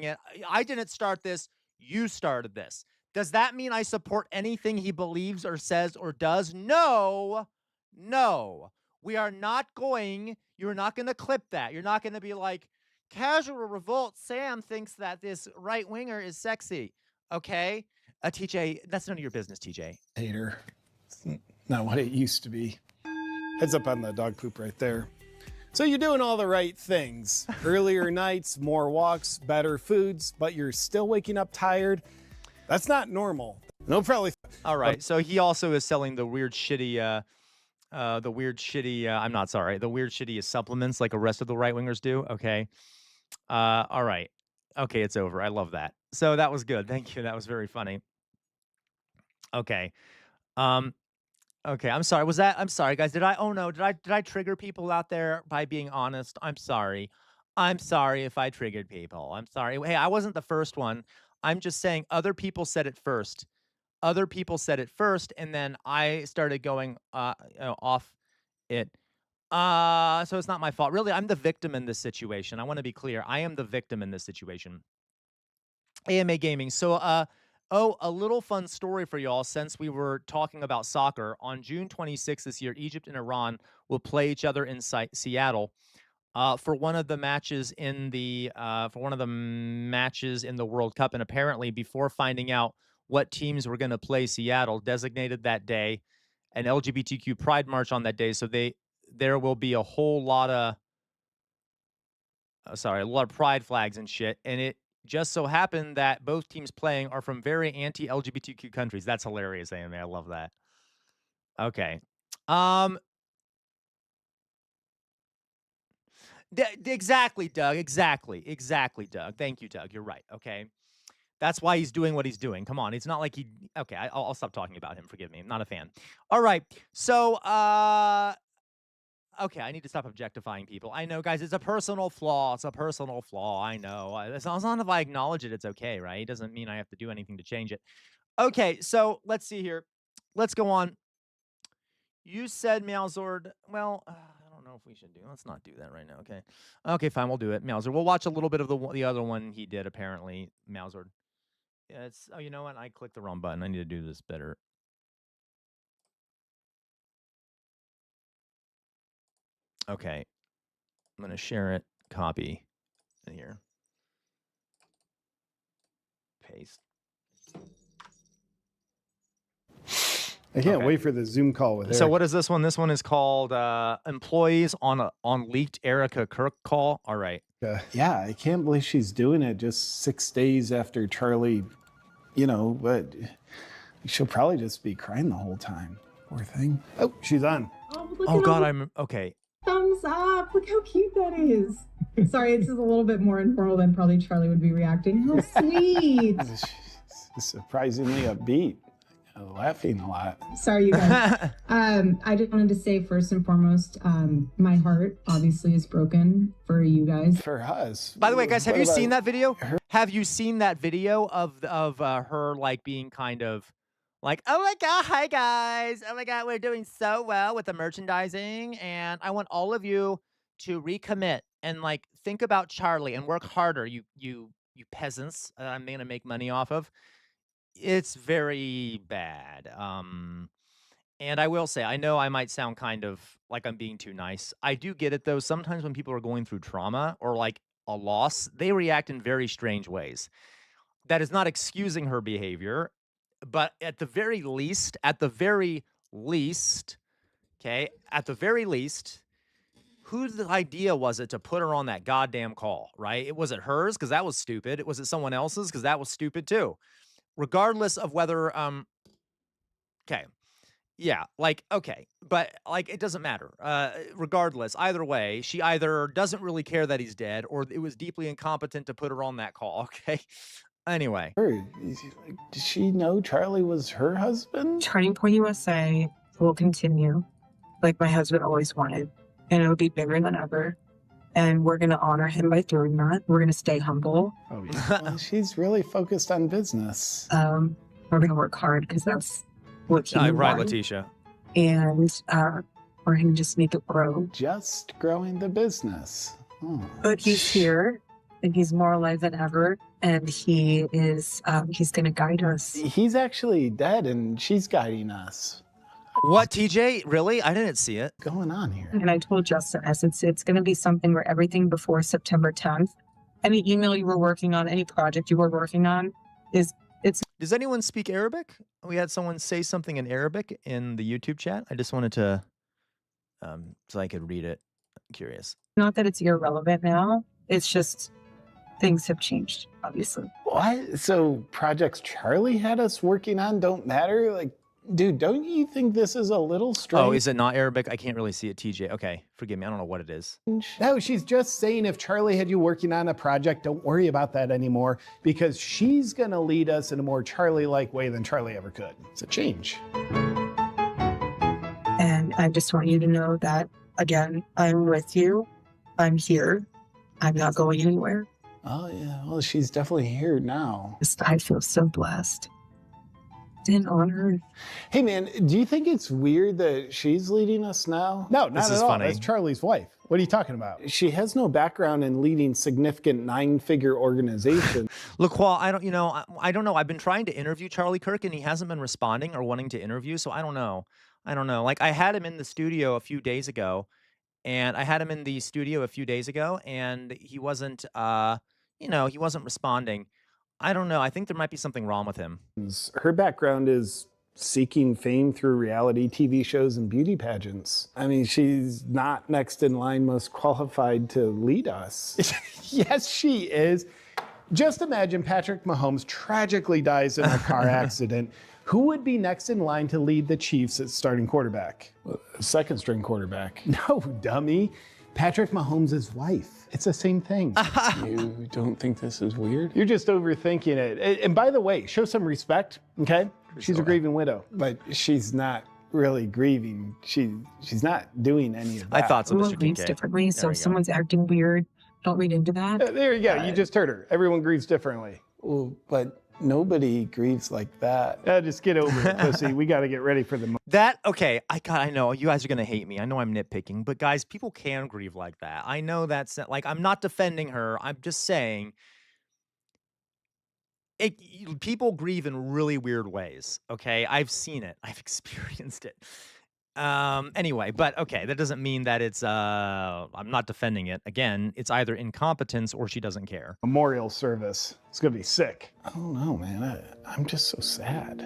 it. I didn't start this. You started this. Does that mean I support anything he believes or says or does? No. You're not going to clip that. You're not going to be like, Casual Revolt Sam thinks that this right winger is sexy. Okay? TJ, that's none of your business, TJ. Hater. It's not what it used to be. Heads up on the dog poop right there. So you're doing all the right things. Earlier nights, more walks, better foods, but you're still waking up tired. That's not normal. No, probably. All right. So he also is selling the weird shitty supplements like the rest of the right wingers do. Okay. All right. Okay, it's over. I love that. So that was good. Thank you. That was very funny. Okay. Okay, I'm sorry. I'm sorry, guys. Did I trigger people out there by being honest? I'm sorry. I'm sorry if I triggered people. I'm sorry. Hey, I wasn't the first one. I'm just saying other people said it first. And then I started going off it. So it's not my fault. Really, I'm the victim in this situation. I want to be clear. I am the victim in this situation. AMA Gaming. So, a little fun story for y'all since we were talking about soccer. On June 26th this year, Egypt and Iran will play each other in Seattle. for one of the matches in the World Cup, and apparently before finding out what teams were going to play, Seattle designated that day an LGBTQ Pride March on that day. So there will be a whole lot of a lot of pride flags and shit. And it just so happened that both teams playing are from very anti-LGBTQ countries. That's hilarious, AMA. I love that. Okay. Exactly, Doug. Exactly, Doug. Thank you, Doug. You're right. Okay. That's why he's doing what he's doing. Come on. It's not like he... Okay, I'll stop talking about him. Forgive me. I'm not a fan. All right. So, okay, I need to stop objectifying people. I know, guys, it's a personal flaw. It's a personal flaw. I know. As long as I acknowledge it, it's okay, right? It doesn't mean I have to do anything to change it. Okay, so let's see here. Let's go on. You said Meowzord. Well, I don't know if we should do. Let's not do that right now. Okay. Okay, fine. We'll do it. Meowzord. We'll watch a little bit of the other one he did, apparently. Meowzord. Yeah, it's... Oh, you know what? I clicked the wrong button. I need to do this better. Okay. I'm going to share it. Copy. In here. Paste. I can't wait for the Zoom call with Eric. So what is this one? This one is called Employees on Leaked Erica Kirk Call. All right. Yeah, I can't believe she's doing it just 6 days after Charlie, but she'll probably just be crying the whole time. Poor thing. Oh, she's on. Oh, God, I'm... Okay. Thumbs up. Look how cute that is. Sorry, this is a little bit more informal than probably Charlie would be reacting. How sweet. Surprisingly upbeat. Laughing a lot. Sorry, you guys. I just wanted to say first and foremost, my heart obviously is broken for you guys. For us. By the way, guys, have you seen that video? Have you seen that video of her like being kind of like, oh my God, hi guys. Oh my God, we're doing so well with the merchandising, and I want all of you to recommit and like think about Charlie and work harder, you peasants that I'm gonna make money off of. It's very bad. And I will say, I know I might sound kind of like I'm being too nice. I do get it, though. Sometimes when people are going through trauma or like a loss, they react in very strange ways. That is not excusing her behavior, but at the very least, whose idea was it to put her on that goddamn call, right? Was it hers? Because that was stupid. Was it someone else's? Because that was stupid, too. Regardless of whether, okay. Yeah, like, okay. But, like, it doesn't matter. Regardless, either way, she either doesn't really care that he's dead or it was deeply incompetent to put her on that call, okay? Anyway. Did she know Charlie was her husband? Turning Point USA will continue like my husband always wanted. And it'll be bigger than ever. And we're going to honor him by doing that. We're going to stay humble. Oh, yeah. Well, she's really focused on business. We're going to work hard because that's what he right, wanted. Letitia. And we're going to just make it grow. Just growing the business. Oh. But he's here, and he's more alive than ever. And he is, he's going to guide us. He's actually dead, and she's guiding us. What, TJ? Really? I didn't see it. What's going on here? And I told Justin, it's going to be something where everything before September 10th, any email you were working on, any project you were working on, it's... Does anyone speak Arabic? We had someone say something in Arabic in the YouTube chat. I just wanted to, so I could read it. I'm curious. Not that it's irrelevant now. It's just things have changed, obviously. What? So projects Charlie had us working on don't matter? Like, dude, don't you think this is a little strange? Oh, is it not Arabic? I can't really see it, TJ. Okay, forgive me. I don't know what it is. No, she's just saying if Charlie had you working on a project, don't worry about that anymore because she's going to lead us in a more Charlie-like way than Charlie ever could. It's a change. And I just want you to know that, again, I'm with you. I'm here. I'm not going anywhere. Oh, yeah. Well, she's definitely here now. I feel so blessed. And honored. Hey, man, do you think it's weird that she's leading us now? No, not at all. Funny. That's Charlie's wife. What are you talking about? She has no background in leading significant 9-figure organizations. Look, Paul, I don't know. I've been trying to interview Charlie Kirk, and he hasn't been responding or wanting to interview, so I don't know. Like, I had him in the studio a few days ago, And I had him in the studio a few days ago, and he wasn't, he wasn't responding. I don't know. I think there might be something wrong with him. Her background is seeking fame through reality TV shows and beauty pageants. I mean, she's not next in line most qualified to lead us. Yes, she is. Just imagine Patrick Mahomes tragically dies in a car accident. Who would be next in line to lead the Chiefs as starting quarterback? Second string quarterback. No, dummy. Patrick Mahomes' wife. It's the same thing. You don't think this is weird? You're just overthinking it. And by the way, show some respect, okay? She's a grieving widow, but she's not really grieving. She's not doing any of that. I thought so, Everyone Mr. grieves TK. differently, so if someone's acting weird, don't read into that. There you go. You just heard her. Everyone grieves differently. Well, but nobody grieves like that. Just get over it, pussy. We got to get ready for the Okay, I know you guys are going to hate me. I know I'm nitpicking, but guys, people can grieve like that. I know that's like, I'm not defending her. I'm just saying people grieve in really weird ways. Okay. I've seen it. I've experienced it. Anyway, but okay, that doesn't mean that it's, I'm not defending it. Again, it's either incompetence or she doesn't care. memorial service. It's going to be sick. I don't know, man. I'm just so sad.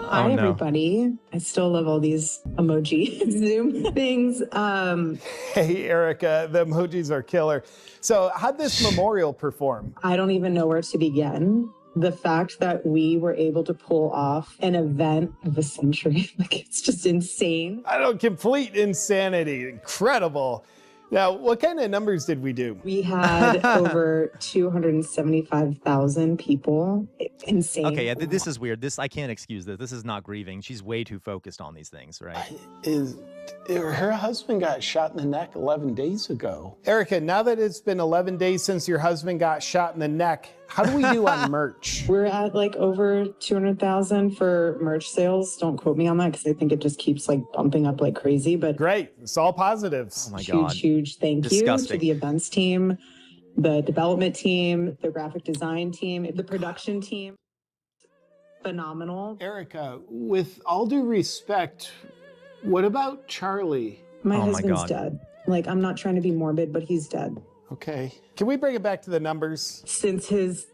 Hi, everybody. I still love all these emoji Zoom things. Hey, Erica, the emojis are killer. So how'd this memorial perform? I don't even know where to begin. The fact that we were able to pull off an event of the century, like it's just insane. I don't, complete insanity. Incredible. Now, what kind of numbers did we do? We had over 275,000 people. Insane. Okay, yeah, this is weird. I can't excuse this. This is not grieving. She's way too focused on these things, right? Her husband got shot in the neck 11 days ago. Erica, now that it's been 11 days since your husband got shot in the neck, how do we do on merch? We're at like over 200,000 for merch sales. Don't quote me on that because I think it just keeps like bumping up like crazy. But great, it's all positives. Oh my God. Huge thank you to the events team, the development team, the graphic design team, the production team. Phenomenal. Erica, with all due respect, what about Charlie? My husband's dead. Like, I'm not trying to be morbid, but he's dead. Okay. Can we bring it back to the numbers? Since his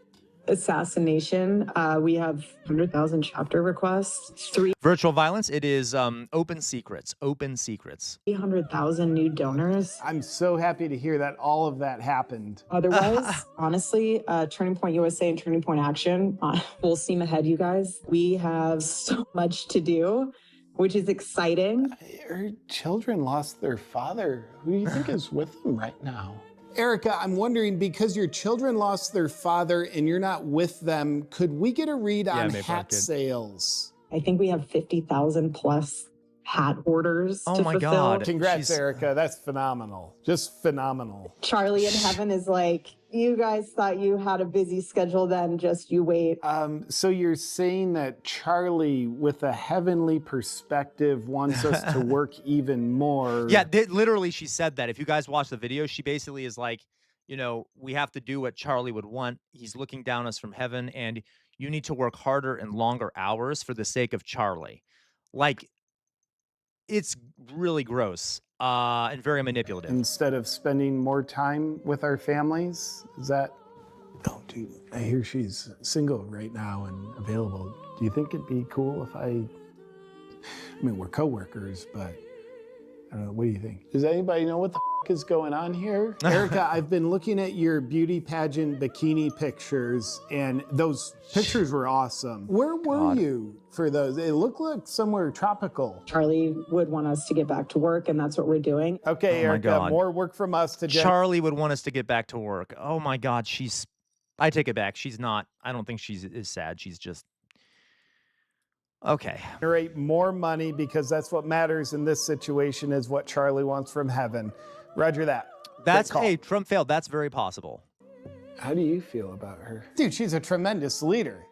assassination, we have 100,000 chapter requests, Virtual violence, it is open secrets. 300,000 new donors. I'm so happy to hear that all of that happened. Otherwise, honestly, Turning Point USA and Turning Point Action, full steam ahead, you guys. We have so much to do, which is exciting. Her children lost their father. Who do you think is with them right now? Erica, I'm wondering, because your children lost their father and you're not with them, could we get a read on hat sales? I think we have 50,000 plus hat orders to fulfill. God. Congrats, Erica. That's phenomenal. Just phenomenal. Charlie in heaven is like, you guys thought you had a busy schedule then, just you wait. So you're saying that Charlie, with a heavenly perspective, wants us to work even more? Yeah, literally she said that. If you guys watch the video, she basically is like, we have to do what Charlie would want. He's looking down us from heaven, and you need to work harder and longer hours for the sake of Charlie. Like, it's really gross and very manipulative. Instead of spending more time with our families? Is that... Oh, dude, I hear she's single right now and available. Do you think it'd be cool if I mean, we're coworkers, but I don't know. What do you think? Does anybody know what the is going on here? Erica, I've been looking at your beauty pageant bikini pictures, and those pictures were awesome. Where were you for those? It looked like somewhere tropical. Charlie would want us to get back to work, and that's what we're doing. Okay, Erica, more work from us today. Charlie would want us to get back to work. Oh my God, I take it back. She's not, I don't think she's sad. She's just, okay. Generate more money, because that's what matters in this situation, is what Charlie wants from heaven. Roger that. Hey, Trump failed. That's very possible. How do you feel about her? Dude, she's a tremendous leader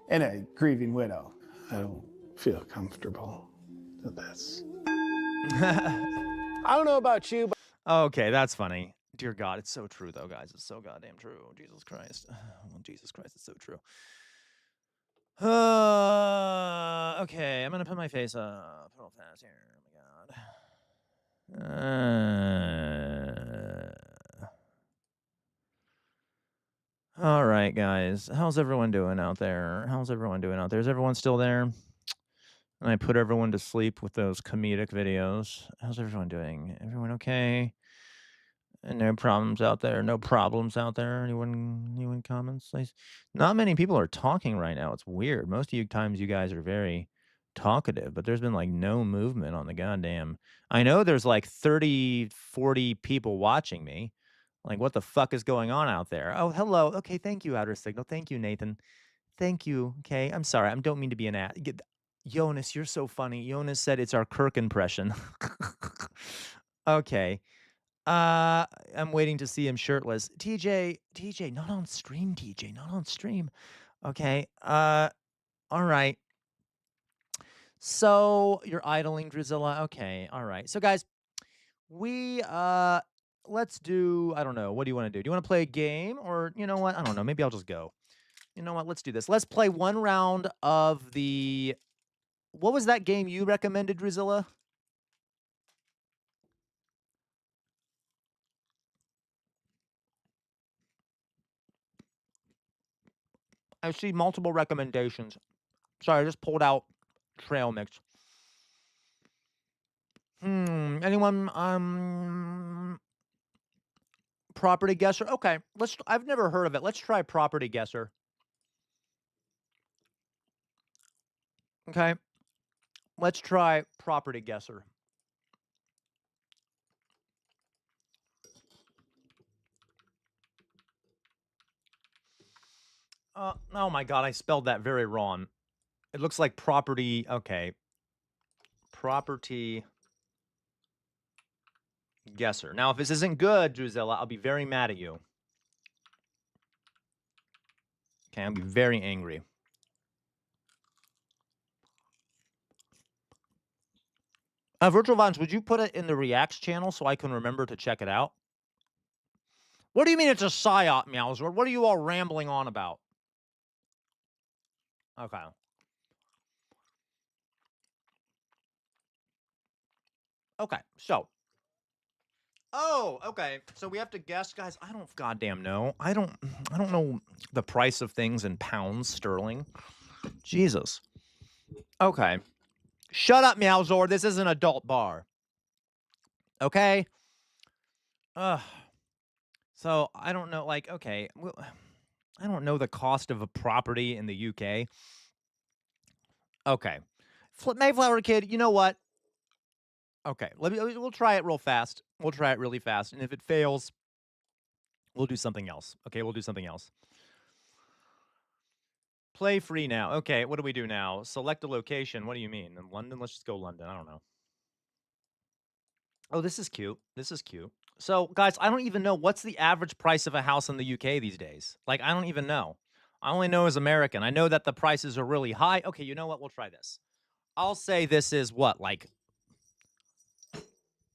and a grieving widow. I don't feel comfortable with this. I don't know about you, but... Okay, that's funny. Dear God, it's so true, though, guys. It's so goddamn true. Jesus Christ. Oh, Jesus Christ, it's so true. Okay, I'm going to put my face up real fast here. All right, guys. How's everyone doing out there? How's everyone doing out there? Is everyone still there? And I put everyone to sleep with those comedic videos. How's everyone doing? Everyone okay? And no problems out there. No problems out there. Anyone comments? Not many people are talking right now. It's weird. Most of you times you guys are very talkative, but there's been like no movement on the goddamn. I know there's like 30, 40 people watching me. Like, what the fuck is going on out there? Oh, hello. Okay, thank you, Outer Signal. Thank you, Nathan. Thank you. Okay, I'm sorry. I don't mean to be an ass. Jonas, you're so funny. Jonas said it's our Kirk impression. Okay. I'm waiting to see him shirtless. TJ, not on stream, TJ, not on stream. Okay. All right. So you're idling, Drizilla. Okay. All right. So guys, we let's do, I don't know. What do you want to do? Do you want to play a game, or you know what? I don't know. Maybe I'll just go. You know what? Let's do this. Let's play one round of the, what was that game you recommended, Drizilla? I see multiple recommendations. Sorry, I just pulled out trail mix. Anyone property guesser? Okay, I've never heard of it. Let's try property guesser. Okay. Let's try property guesser. Oh my god, I spelled that very wrong. It looks like property, okay. Property guesser. Now, if this isn't good, Drusilla, I'll be very mad at you. Okay, I'll be very angry. Virtual Vines, would you put it in the Reacts channel so I can remember to check it out? What do you mean it's a psyop, Meowsword? What are you all rambling on about? Okay. Okay, so. Oh, okay. So we have to guess, guys. I don't goddamn know. I don't know the price of things in pounds sterling. Jesus. Okay. Shut up, Meowzord. This is an adult bar. Okay? So I don't know, like, okay. Well, I don't know the cost of a property in the UK. Okay. Mayflower Kid, you know what? Okay, we'll try it real fast. We'll try it really fast, and if it fails, we'll do something else. Okay, we'll do something else. Play free now. Okay, what do we do now? Select a location. What do you mean? In London? Let's just go London. I don't know. Oh, this is cute. This is cute. So, guys, I don't even know what's the average price of a house in the UK these days. Like, I don't even know. I only know as American. I know that the prices are really high. Okay, you know what? We'll try this. I'll say this is what, like,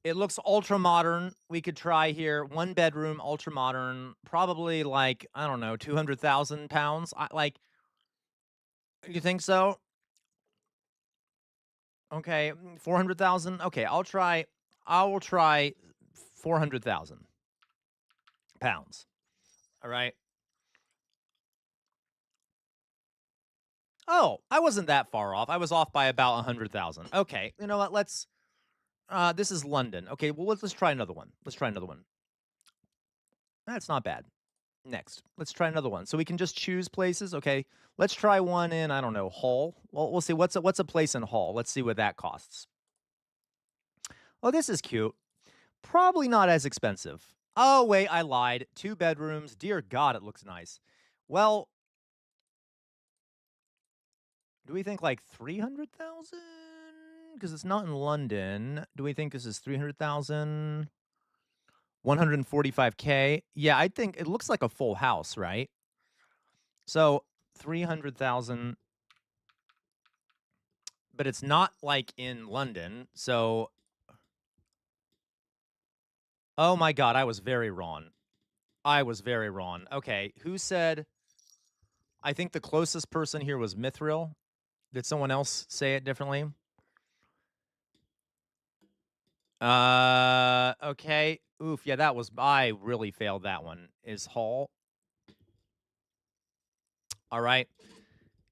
it looks ultra modern. We could try here. 1 bedroom, ultra modern. Probably like, I don't know, 200,000 pounds. Like, you think so? Okay, 400,000. Okay, I will try 400,000 pounds. All right. Oh, I wasn't that far off. I was off by about 100,000. Okay, you know what? Let's. This is London. Okay, well let's try another one. Let's try another one. That's not bad. Next, let's try another one. So we can just choose places. Okay, let's try one in, I don't know, Hull. Well, we'll see what's a place in Hull. Let's see what that costs. Oh, this is cute. Probably not as expensive. Oh wait, I lied. 2 bedrooms. Dear God, it looks nice. Well, do we think like 300,000? Because it's not in London. Do we think this is 300,000? 145K. Yeah, I think it looks like a full house, right? So 300,000, but it's not like in London. So, oh my God, I was very wrong. I was very wrong. Okay, who said? I think the closest person here was Mithril. Did someone else say it differently? Okay. Oof, yeah, that was, I really failed that one. Is Hall. All right.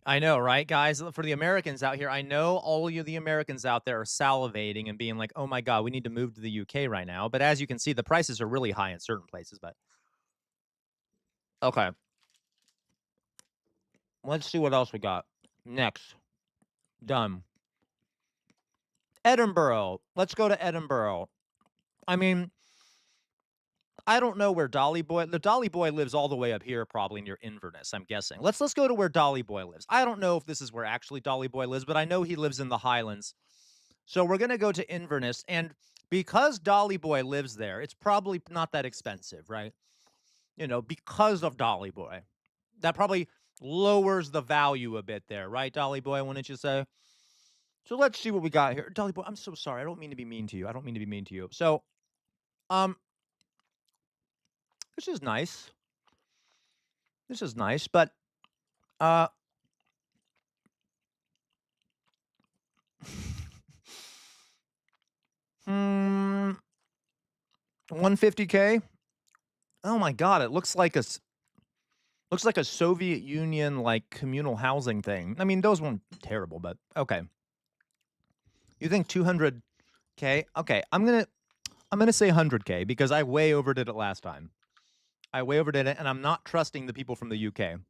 I know, right, guys? For the Americans out here, I know all of you, the Americans out there, are salivating and being like, oh my God, we need to move to the UK right now. But as you can see, the prices are really high in certain places. But okay. Let's see what else we got. Next. Done. Edinburgh. Let's go to Edinburgh. I mean, I don't know where Dolly Boy. The Dolly Boy lives all the way up here, probably near Inverness, I'm guessing. Let's go to where Dolly Boy lives. I don't know if this is where actually Dolly Boy lives, but I know he lives in the Highlands. So we're gonna go to Inverness, and because Dolly Boy lives there, it's probably not that expensive, right? You know, because of Dolly Boy, that probably lowers the value a bit there, right, Dolly Boy? Wouldn't you say? So let's see what we got here. Dolly Boy, I'm so sorry. I don't mean to be mean to you. I don't mean to be mean to you. So, this is nice. This is nice, but uh 150K. Oh my God, it looks like looks like a Soviet Union like communal housing thing. I mean, those weren't terrible, but okay. You think 200K? Okay, I'm gonna say 100K because I way overdid it last time. I way overdid it, and I'm not trusting the people from the UK.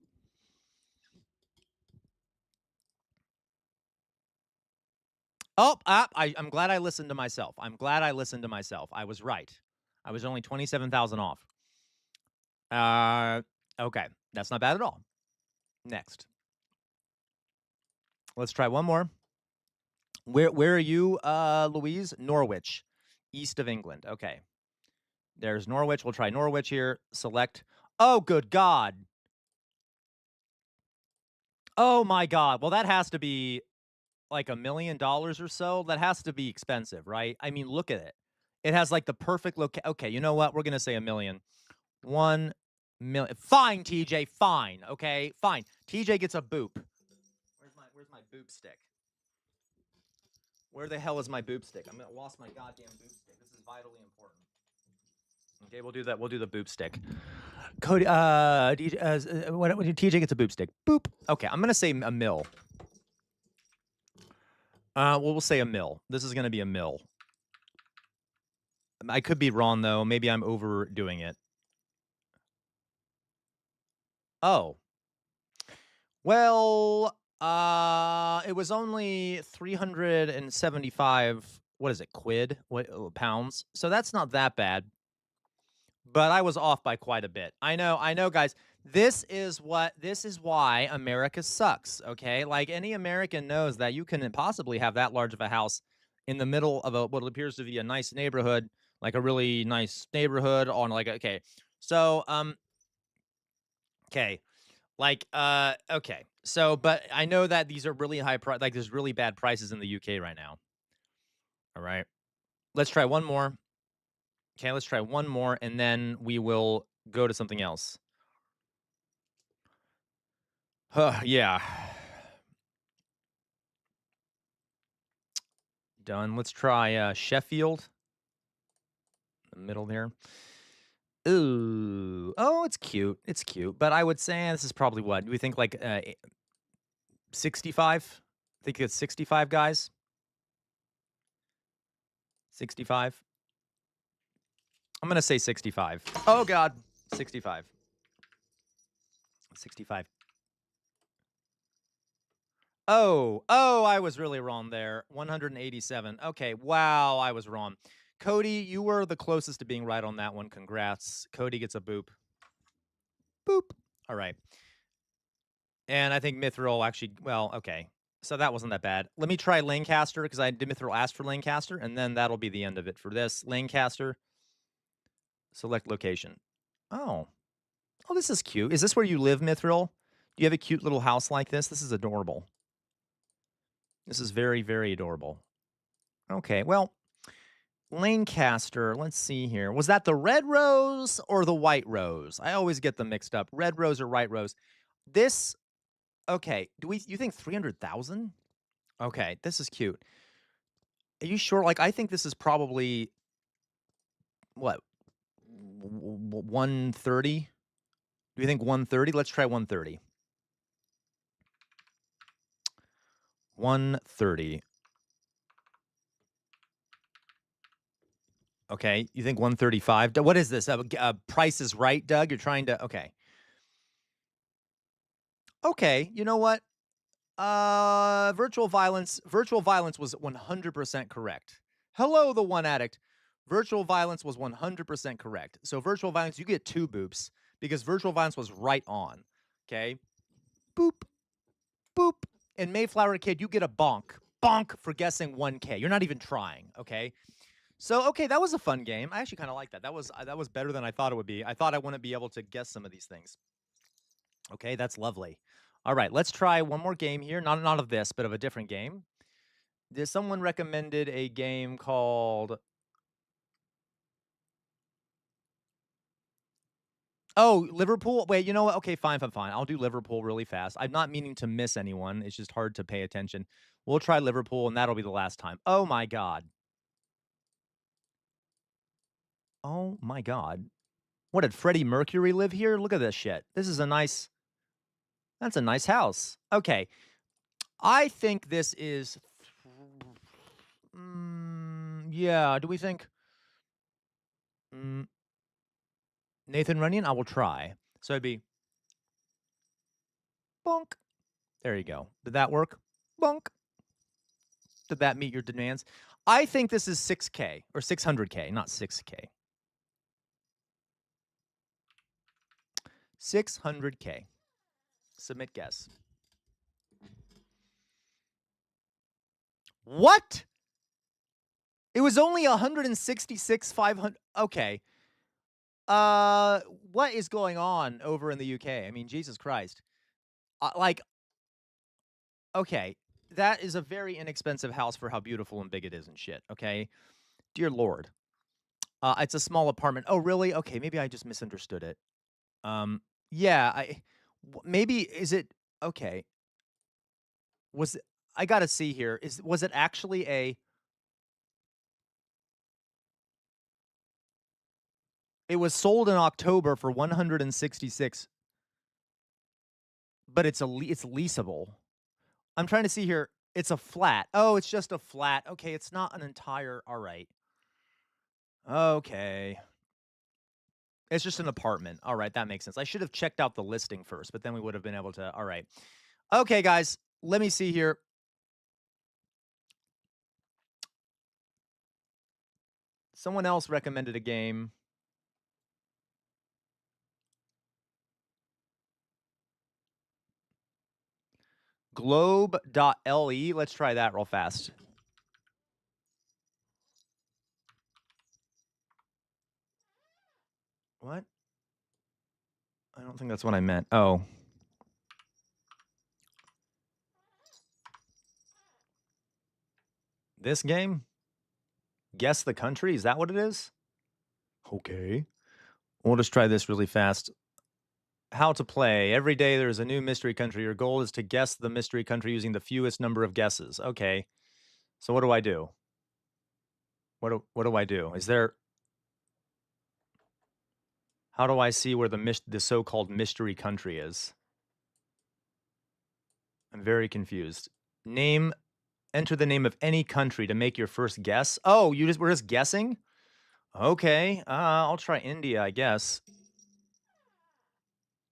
Oh, I'm glad I listened to myself. I'm glad I listened to myself. I was right. I was only 27,000 off. Okay, that's not bad at all. Next, let's try one more. Where are you, Louise? Norwich, east of England. Okay, there's Norwich. We'll try Norwich here. Select. Oh, good God. Oh my God. Well, that has to be like $1 million or so. That has to be expensive, right? I mean, look at it. It has like the perfect location. Okay, you know what? We're gonna say $1 million. 1 million. Fine, TJ. Fine. Okay, fine. TJ gets a boop. Where's my boop stick? Where the hell is my boop stick? I'm gonna lost my goddamn boop stick. This is vitally important. Okay, we'll do that. We'll do the boop stick. Cody, DJ, TJ gets a boop stick. Boop. Okay, I'm gonna say a mil. Well, we'll say a mil. This is gonna be a mil. I could be wrong though. Maybe I'm overdoing it. Oh. Well, it was only 375. What is it? Quid? Pounds? So that's not that bad. But I was off by quite a bit. I know, guys. This is why America sucks, okay? Like, any American knows that you can possibly have that large of a house in the middle of what appears to be a nice neighborhood, like a really nice neighborhood on like, okay. So, okay. Like, okay. So, but I know that these are really high price, like there's really bad prices in the UK right now. All right. Let's try one more. Okay, let's try one more, and then we will go to something else. Yeah. Done. Let's try Sheffield. The middle there. Ooh. Oh, it's cute. It's cute. But I would say this is probably what? Do we think like 65? I think it's 65, guys. 65. I'm going to say 65. Oh, God. 65. 65. Oh, I was really wrong there. 187. Okay, wow, I was wrong. Cody, you were the closest to being right on that one. Congrats. Cody gets a boop. Boop. All right. And I think Mithril actually, well, okay. So that wasn't that bad. Let me try Lancaster because I did Mithril asked for Lancaster, and then that'll be the end of it for this. Lancaster. Select location. Oh. Oh, this is cute. Is this where you live, Mithril? Do you have a cute little house like this? This is adorable. This is very, very adorable. Okay, well, Lancaster, let's see here. Was that the red rose or the white rose? I always get them mixed up. Red rose or white rose. This, okay, you think 300,000? Okay, this is cute. Are you sure? Like, I think this is probably, what, 130? Do you think 130? Let's try 130. 130. Okay, you think 135? What is this? Price is Right, Doug? You're trying to, okay. Okay, you know what? Virtual violence was 100% correct. Hello, the one addict. Virtual violence was 100% correct. So virtual violence, you get 2 boops because virtual violence was right on. Okay? Boop, boop. And Mayflower Kid, you get a bonk. Bonk for guessing 1K. You're not even trying, okay? So, okay, that was a fun game. I actually kind of like that. That was better than I thought it would be. I thought I wouldn't be able to guess some of these things. Okay, that's lovely. All right, let's try one more game here. Not of this, but of a different game. Someone recommended a game called... Oh, Liverpool? Wait, you know what? Okay, fine. I'll do Liverpool really fast. I'm not meaning to miss anyone. It's just hard to pay attention. We'll try Liverpool, and that'll be the last time. Oh, my God. Oh, my God. What, did Freddie Mercury live here? Look at this shit. This is a nice... That's a nice house. Okay. I think this is... yeah, do we think... Nathan Runyon? I will try. So it'd be... Bonk. There you go. Did that work? Bonk. Did that meet your demands? I think this is 6K or 600K, not 6K. 600K. Submit guess. What? It was only 166,500. Okay. What is going on over in the UK? I mean, Jesus Christ. Okay, that is a very inexpensive house for how beautiful and big it is and shit, okay? Dear Lord. It's a small apartment. Oh, really? Okay, maybe I just misunderstood it. Yeah, maybe, is it, okay. I gotta see here. Was it actually it was sold in October for 166, but it's leasable. I'm trying to see here. It's a flat. Oh, it's just a flat. Okay, it's not an entire, all right. Okay. It's just an apartment. All right, that makes sense. I should have checked out the listing first, but then we would have been able to, all right. Okay, guys, let me see here. Someone else recommended a game. Globe.le. Let's try that real fast. What? I don't think that's what I meant. Oh. This game? Guess the country? Is that what it is? Okay. We'll just try this really fast. How to play. Every day there's a new mystery country. Your goal is to guess the mystery country using the fewest number of guesses. Okay. So what do I do? What do I do? Is there... How do I see where the so-called mystery country is? I'm very confused. Enter the name of any country to make your first guess. Oh, we're just guessing? Okay, I'll try India, I guess.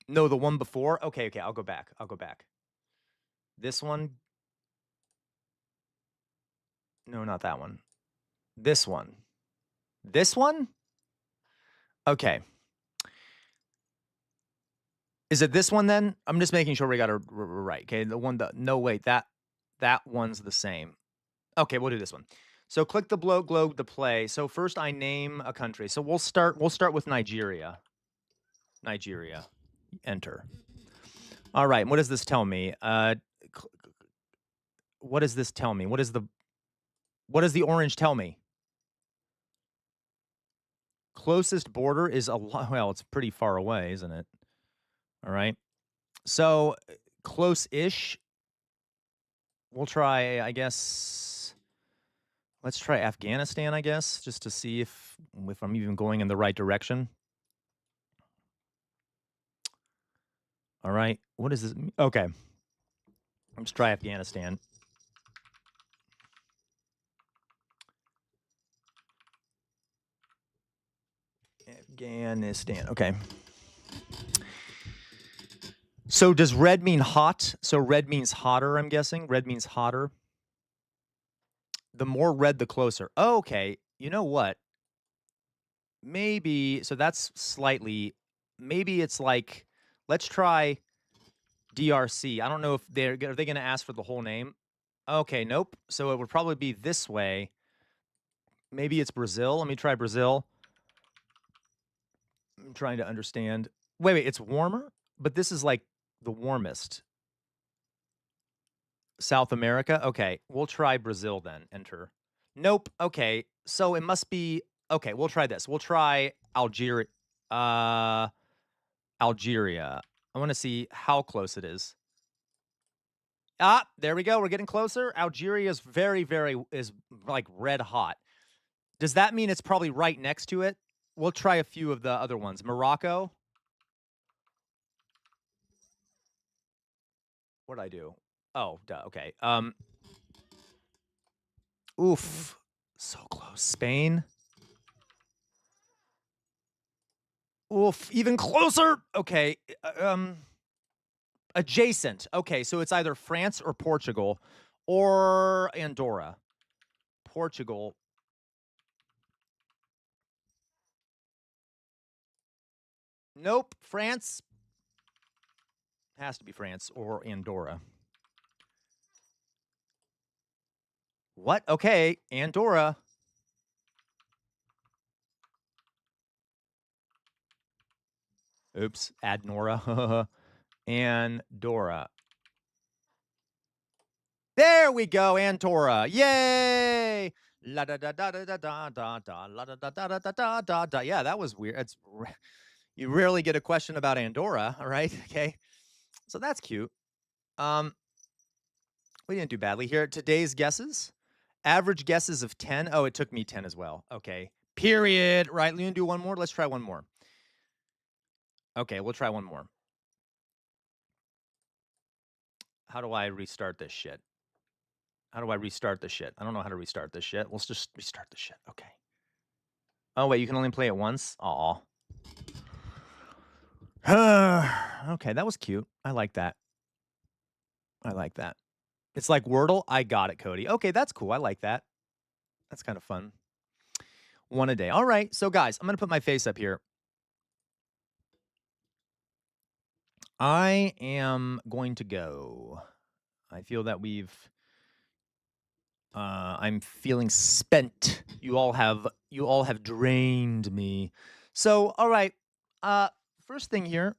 No, the one before? Okay, I'll go back. This one? No, not that one. This one. This one? Okay. Is it this one then? I'm just making sure we got it right. Okay, no, wait, that one's the same. Okay, we'll do this one. So click the globe to play. So first I name a country. So we'll start with Nigeria. Nigeria. Enter. All right, what does this tell me? What does this tell me? What does the orange tell me? Closest border is well, it's pretty far away, isn't it? All right. So close-ish. We'll try, I guess. Let's try Afghanistan, I guess, just to see if I'm even going in the right direction. All right. What is this? Okay. Let's try Afghanistan. Afghanistan. Okay. So does red mean hot? So red means hotter, I'm guessing. Red means hotter. The more red, the closer. Oh, okay. You know what? Maybe, so that's slightly, maybe it's like, let's try DRC. I don't know if are they going to ask for the whole name? Okay, nope. So it would probably be this way. Maybe it's Brazil. Let me try Brazil. I'm trying to understand. Wait, it's warmer? But this is like the warmest. South America? Okay, we'll try Brazil then. Enter. Nope. Okay, so it must be, okay, we'll try this. We'll try Algeria. Algeria. I want to see how close it is. Ah, there we go. We're getting closer. Algeria is is like red hot. Does that mean it's probably right next to it? We'll try a few of the other ones. Morocco. What did I do? Oh, duh, okay. Oof. So close. Spain. Oof, even closer. Okay. Adjacent. Okay, so it's either France or Portugal or Andorra. Portugal. Nope. France. Has to be France or Andorra. What? Okay, Andorra. Oops, add Nora. Andorra. There we go, Andorra. Yay! La da da da da da da da da la da da da da da da da. Yeah, that was weird. You rarely get a question about Andorra, all right? Okay. So that's cute. We didn't do badly here. Today's guesses. Average guesses of 10. Oh, it took me 10 as well. Okay. Period. Right. You want to do one more? Let's try one more. Okay, we'll try one more. How do I restart this shit? How do I restart this shit? I don't know how to restart this shit. Let's just restart the shit. Okay. Oh, wait, you can only play it once? Aw. Okay, that was cute. I like that. I like that. It's like Wordle. I got it, Cody. Okay, that's cool. I like that. That's kind of fun. One a day. All right. So, guys, I'm going to put my face up here. I am going to go. I feel that I'm feeling spent. You all have drained me. So, all right. First thing here,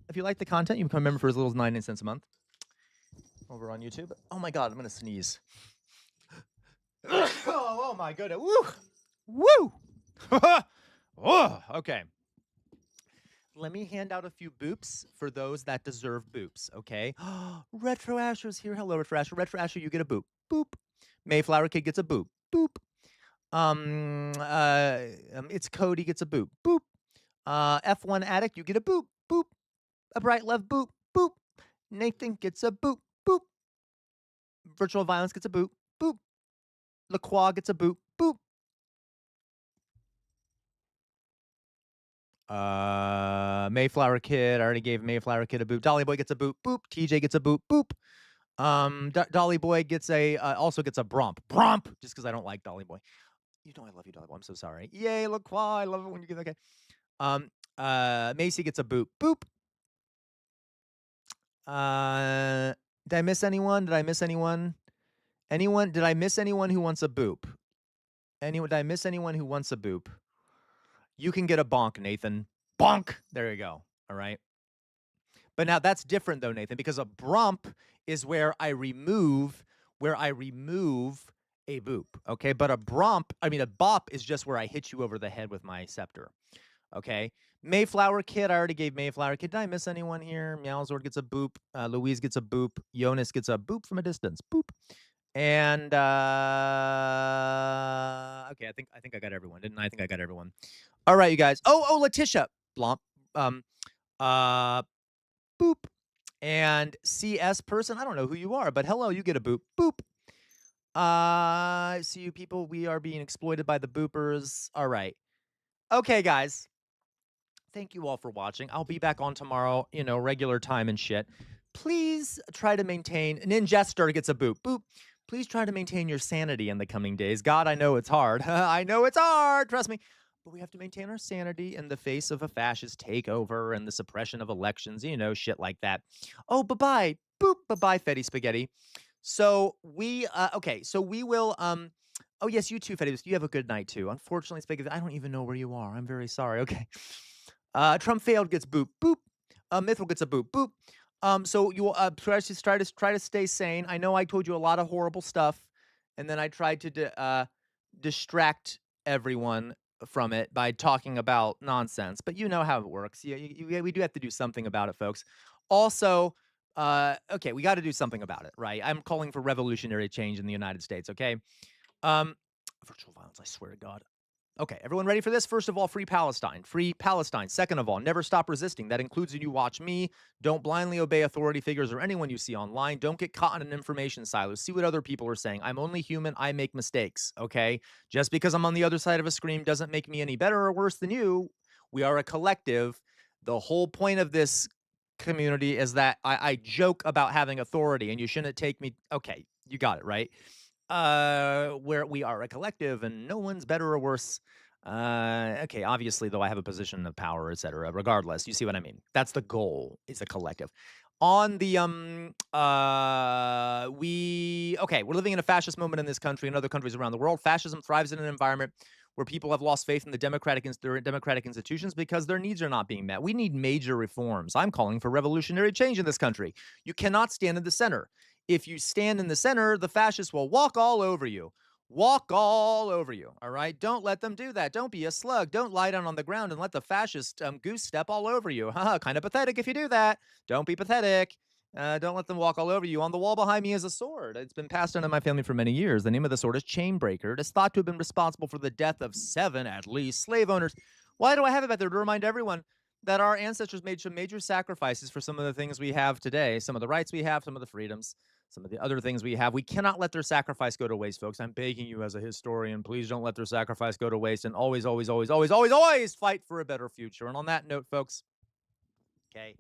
if you like the content, you can become a member for as little as 99 cents a month over on YouTube. Oh my God, I'm gonna sneeze. Oh my goodness. Woo! Woo! Oh, okay. Let me hand out a few boops for those that deserve boops, okay? Retro Asher's here. Hello, Retro Asher. Retro Asher, you get a boop. Boop. Mayflower Kid gets a boop. Boop. It's Cody gets a boop. Boop. F1 Addict, you get a boop. Boop. A Bright Love boop. Boop. Nathan gets a boop. Boop. Virtual Violence gets a boop. Boop. LaCroix gets a boop. Boop. Mayflower Kid, I already gave Mayflower Kid a boop. Dolly Boy gets a boop. Boop. TJ gets a boop. Boop. Dolly Boy gets also gets a bromp. Bromp! Just because I don't like Dolly Boy. You know I love you, Dolly Boy. I'm so sorry. Yay, LaCroix. I love it when you get okay. Macy gets a boop. Boop. Did I miss anyone? Did I miss anyone? Did I miss anyone who wants a boop? Did I miss anyone who wants a boop? You can get a bonk, Nathan. Bonk! There you go. All right. But now that's different though, Nathan, because a bromp is where I remove a boop. Okay. But a bop is just where I hit you over the head with my scepter. Okay. Mayflower Kid, I already gave Mayflower Kid. Did I miss anyone here? Meowzord gets a boop. Louise gets a boop. Jonas gets a boop from a distance. Boop. And okay, I think I got everyone, didn't I? I think I got everyone. All right, you guys. Oh, Letitia. Blomp. Boop. And CS person, I don't know who you are, but hello, you get a boop. Boop. See you people. We are being exploited by the boopers. All right. Okay, guys. Thank you all for watching. I'll be back on tomorrow, regular time and shit. Please try to maintain, Jester gets a boop. Boop. Please try to maintain your sanity in the coming days. God, I know it's hard. I know it's hard. Trust me. But we have to maintain our sanity in the face of a fascist takeover and the suppression of elections, shit like that. Oh, bye-bye. Boop. Bye-bye, Fetty Spaghetti. So we, so we will, oh, yes, you too, Fetty. You have a good night, too. Unfortunately, Spaghetti, I don't even know where you are. I'm very sorry. Okay. Trump failed gets boop. Boop. Mithril gets a boop. Boop. So you try to stay sane. I know I told you a lot of horrible stuff, and then I tried to distract everyone from it by talking about nonsense. But you know how it works. We do have to do something about it, folks. Also, okay, we got to do something about it, right? I'm calling for revolutionary change in the United States. Okay, virtual violence. I swear to God. Okay, everyone ready for this? First of all, free Palestine. Free Palestine. Second of all, never stop resisting. That includes when you watch me. Don't blindly obey authority figures or anyone you see online. Don't get caught in an information silo. See what other people are saying. I'm only human. I make mistakes, okay? Just because I'm on the other side of a screen doesn't make me any better or worse than you. We are a collective. The whole point of this community is that I joke about having authority, and you shouldn't take me. Okay, you got it, right? Where we are a collective and no one's better or worse. Okay, obviously, though, I have a position of power, etc. Regardless, you see what I mean? That's the goal, is a collective. On the, we're living in a fascist moment in this country and other countries around the world. Fascism thrives in an environment where people have lost faith in the democratic institutions because their needs are not being met. We need major reforms. I'm calling for revolutionary change in this country. You cannot stand in the center. If you stand in the center, the fascists will walk all over you. Walk all over you, all right? Don't let them do that. Don't be a slug. Don't lie down on the ground and let the fascist goose step all over you. Haha, kind of pathetic if you do that. Don't be pathetic. Don't let them walk all over you. On the wall behind me is a sword. It's been passed down in my family for many years. The name of the sword is Chainbreaker. It is thought to have been responsible for the death of 7, at least, slave owners. Why do I have it back there? To remind everyone that our ancestors made some major sacrifices for some of the things we have today, some of the rights we have, some of the freedoms. Some of the other things we have. We cannot let their sacrifice go to waste, folks. I'm begging you as a historian, please don't let their sacrifice go to waste, and always, always, always, always, always, always fight for a better future. And on that note, folks, okay,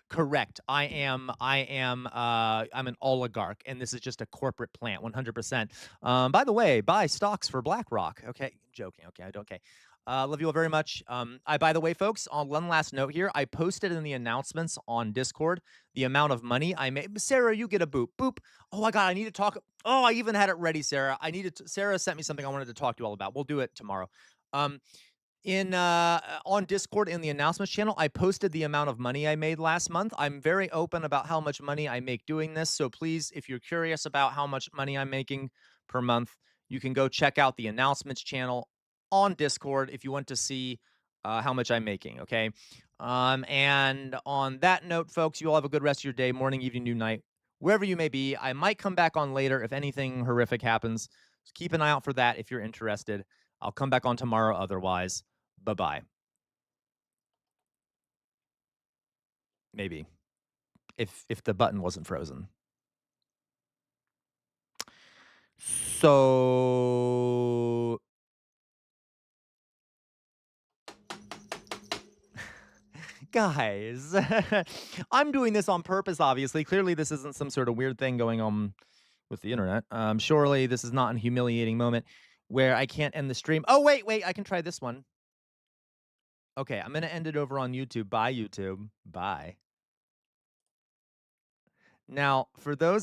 correct. I'm an oligarch, and this is just a corporate plant, 100%. By the way, buy stocks for BlackRock. Okay, joking. Okay, I don't. Okay. Love you all very much. By the way, folks, on one last note here, I posted in the announcements on Discord the amount of money I made. Sarah, you get a boop. Boop. Oh my God, I need to talk. Oh, I even had it ready, Sarah. Sarah sent me something I wanted to talk to you all about. We'll do it tomorrow. On Discord in the announcements channel, I posted the amount of money I made last month. I'm very open about how much money I make doing this. So please, if you're curious about how much money I'm making per month, you can go check out the announcements channel on Discord if you want to see how much I'm making, okay? And on that note, folks, you all have a good rest of your day, morning, evening, noon, night, wherever you may be. I might come back on later if anything horrific happens. So keep an eye out for that if you're interested. I'll come back on tomorrow otherwise. Bye-bye. Maybe. If the button wasn't frozen. So... Guys, I'm doing this on purpose, obviously. Clearly, this isn't some sort of weird thing going on with the internet. Surely, this is not a humiliating moment where I can't end the stream. Oh, wait, I can try this one. Okay, I'm going to end it over on YouTube. Bye, YouTube. Bye. Now, for those